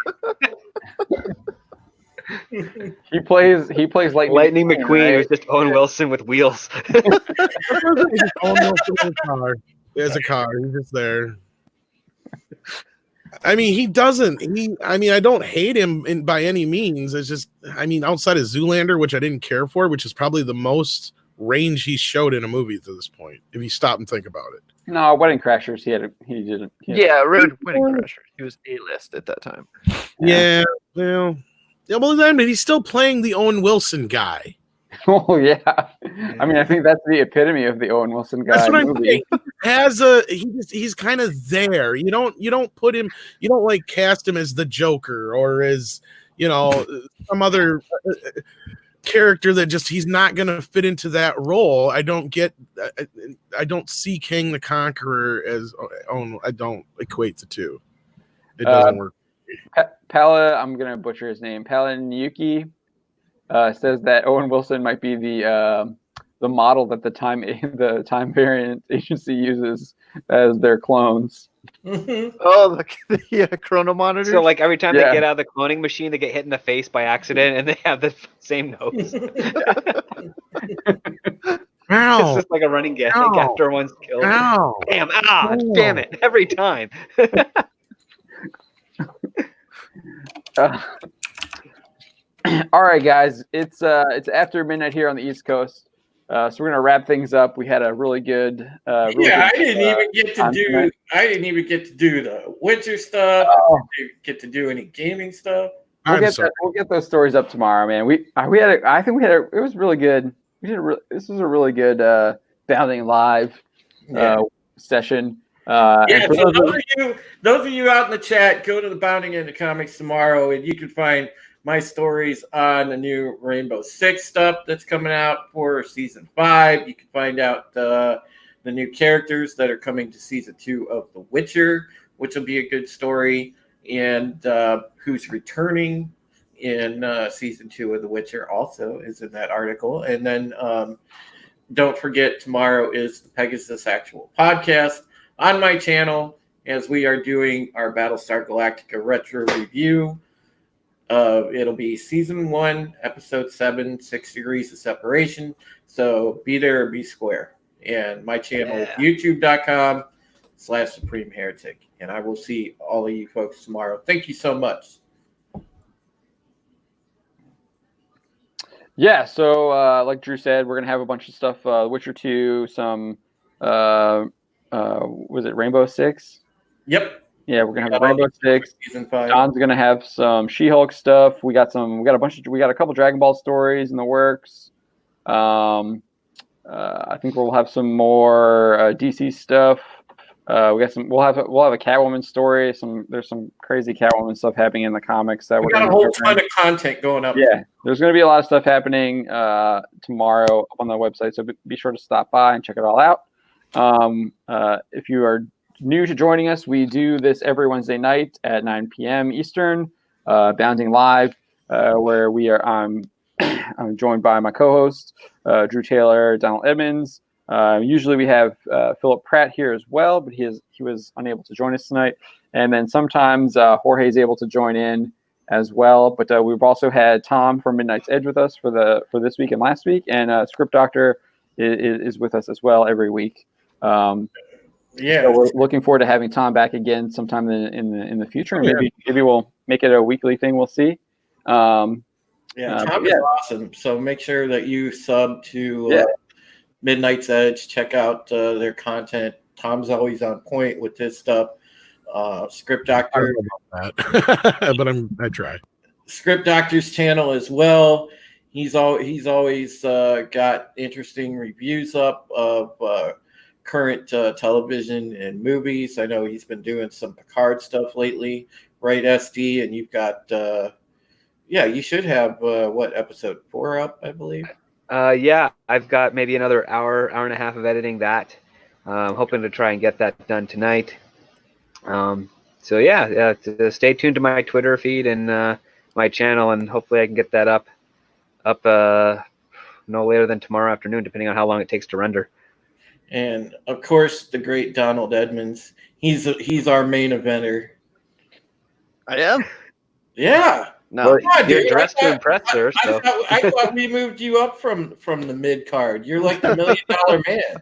He plays Lightning McQueen right? was just Owen Wilson with wheels. He's just Owen Wilson in a car. There's a car. He's just there. I mean, he doesn't. I don't hate him by any means. It's just, I mean, outside of Zoolander, which I didn't care for, which is probably the most range he showed in a movie to this point, if you stop and think about it. No, Wedding Crashers. He had Wedding Crashers. He was A-list at that time. Yeah. Well, then he's still playing the Owen Wilson guy. Oh yeah. I mean, I think that's the epitome of the Owen Wilson guy. That's what movie. I'm saying. He's kind of there. You don't put him. You don't like cast him as the Joker or as some other character that just he's not going to fit into that role. I don't see King the Conqueror as Owen. I don't equate the two. It doesn't work. I'm gonna butcher his name. Palahniuk says that Owen Wilson might be the model that the Time Variant Agency uses as their clones. Oh, the chrono monitors. So like every time they get out of the cloning machine, they get hit in the face by accident, and they have the same nose. Ow. It's just like a running gag after one's killed. Ow. Damn it! Every time. All right, guys, it's after midnight here on the East Coast, so we're gonna wrap things up. We had a really good. I didn't even get to do the Witcher stuff. Oh. Didn't get to do any gaming stuff. We'll get those stories up tomorrow, man. It was really good. This was a really good Bounding Live session. Yeah, so those of you out in the chat, go to the Bounding into Comics tomorrow, and you can find my stories on the new Rainbow Six stuff that's coming out for season 5. You can find out the new characters that are coming to season 2 of The Witcher, which will be a good story, and who's returning in season 2 of The Witcher also is in that article. And then don't forget, tomorrow is the Pegasus Actual Podcast on my channel, as we are doing our Battlestar Galactica retro review. It'll be season 1, episode 7, 6 Degrees of Separation. So be there or be square. And my channel is youtube.com/Supreme Heretic. And I will see all of you folks tomorrow. Thank you so much. Yeah, so like Drew said, we're gonna have a bunch of stuff. Witcher 2, some was it Rainbow Six? Yep. Yeah, we're gonna have a Rainbow Six. Season 5. John's gonna have some She-Hulk stuff. We got a couple Dragon Ball stories in the works. I think we'll have some more DC stuff. We'll have a Catwoman story. There's some crazy Catwoman stuff happening in the comics that we we're got gonna a whole ton of content going up. Yeah, there's going to be a lot of stuff happening tomorrow up on the website, so be sure to stop by and check it all out. If you are new to joining us, we do this every Wednesday night at 9 p.m. Eastern, Bounding Live, where I'm joined by my co-hosts, Drew Taylor, Donald Edmonds. Usually we have Philip Pratt here as well, but he was unable to join us tonight. And then sometimes Jorge is able to join in as well. But we've also had Tom from Midnight's Edge with us for this week and last week, and Script Doctor is with us as well every week. So we're looking forward to having Tom back again sometime in the future, and maybe we'll make it a weekly thing. We'll see. Tom is awesome. So make sure that you sub to Midnight's Edge. Check out their content. Tom's always on point with his stuff. Script Doctor, but I try. Script Doctor's channel as well. He's always got interesting reviews up of current television and movies. I know he's been doing some Picard stuff lately, right, SD? And you've got you should have episode 4 up, I believe. I've got maybe another hour and a half of editing that. I'm hoping to try and get that done tonight. Stay tuned to my Twitter feed and my channel, and hopefully I can get that up no later than tomorrow afternoon, depending on how long it takes to render. And of course, the great Donald Edmonds. He's our main eventer. I am. Yeah. No, you're dressed to impress, sir. So. I thought we moved you up from the mid card. You're like the $1 million man.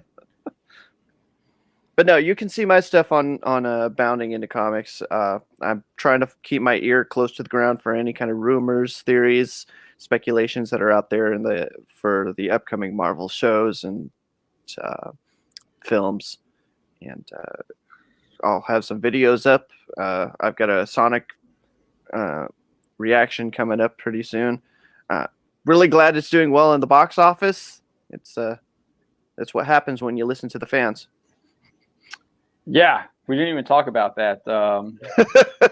But no, you can see my stuff on Bounding into Comics. I'm trying to keep my ear close to the ground for any kind of rumors, theories, speculations that are out there for the upcoming Marvel shows and films. And I'll have some videos up. I've got a Sonic reaction coming up pretty soon. Really glad it's doing well in the box office. That's what happens when you listen to the fans. Yeah, we didn't even talk about that.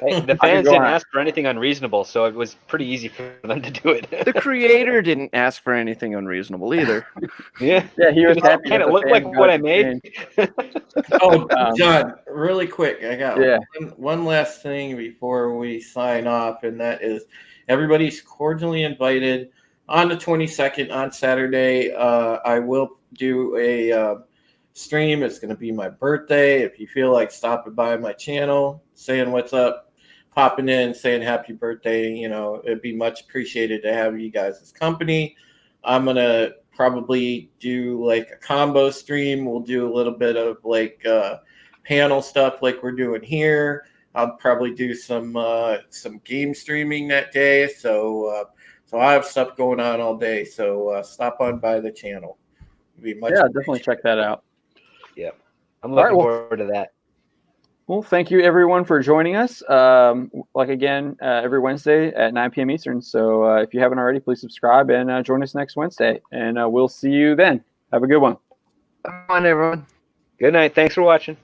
Hey, the fans didn't ask for anything unreasonable, so it was pretty easy for them to do it. The creator didn't ask for anything unreasonable either. Yeah, he was happy. Can it look like what I made? John, really quick, I got one last thing before we sign off, and that is everybody's cordially invited on the 22nd on Saturday. I will do a stream. It's going to be my birthday. If you feel like stopping by my channel, saying what's up, popping in, saying happy birthday, it'd be much appreciated to have you guys as company. I'm going to probably do like a combo stream. We'll do a little bit of like panel stuff like we're doing here. I'll probably do some game streaming that day. So I have stuff going on all day. So stop on by the channel. It'd be much definitely check that out. Yep. I'm looking forward to that. Well, thank you everyone for joining us. Every Wednesday at 9 p.m. Eastern. So if you haven't already, please subscribe and join us next Wednesday. And we'll see you then. Have a good one. Bye, everyone. Good night. Thanks for watching.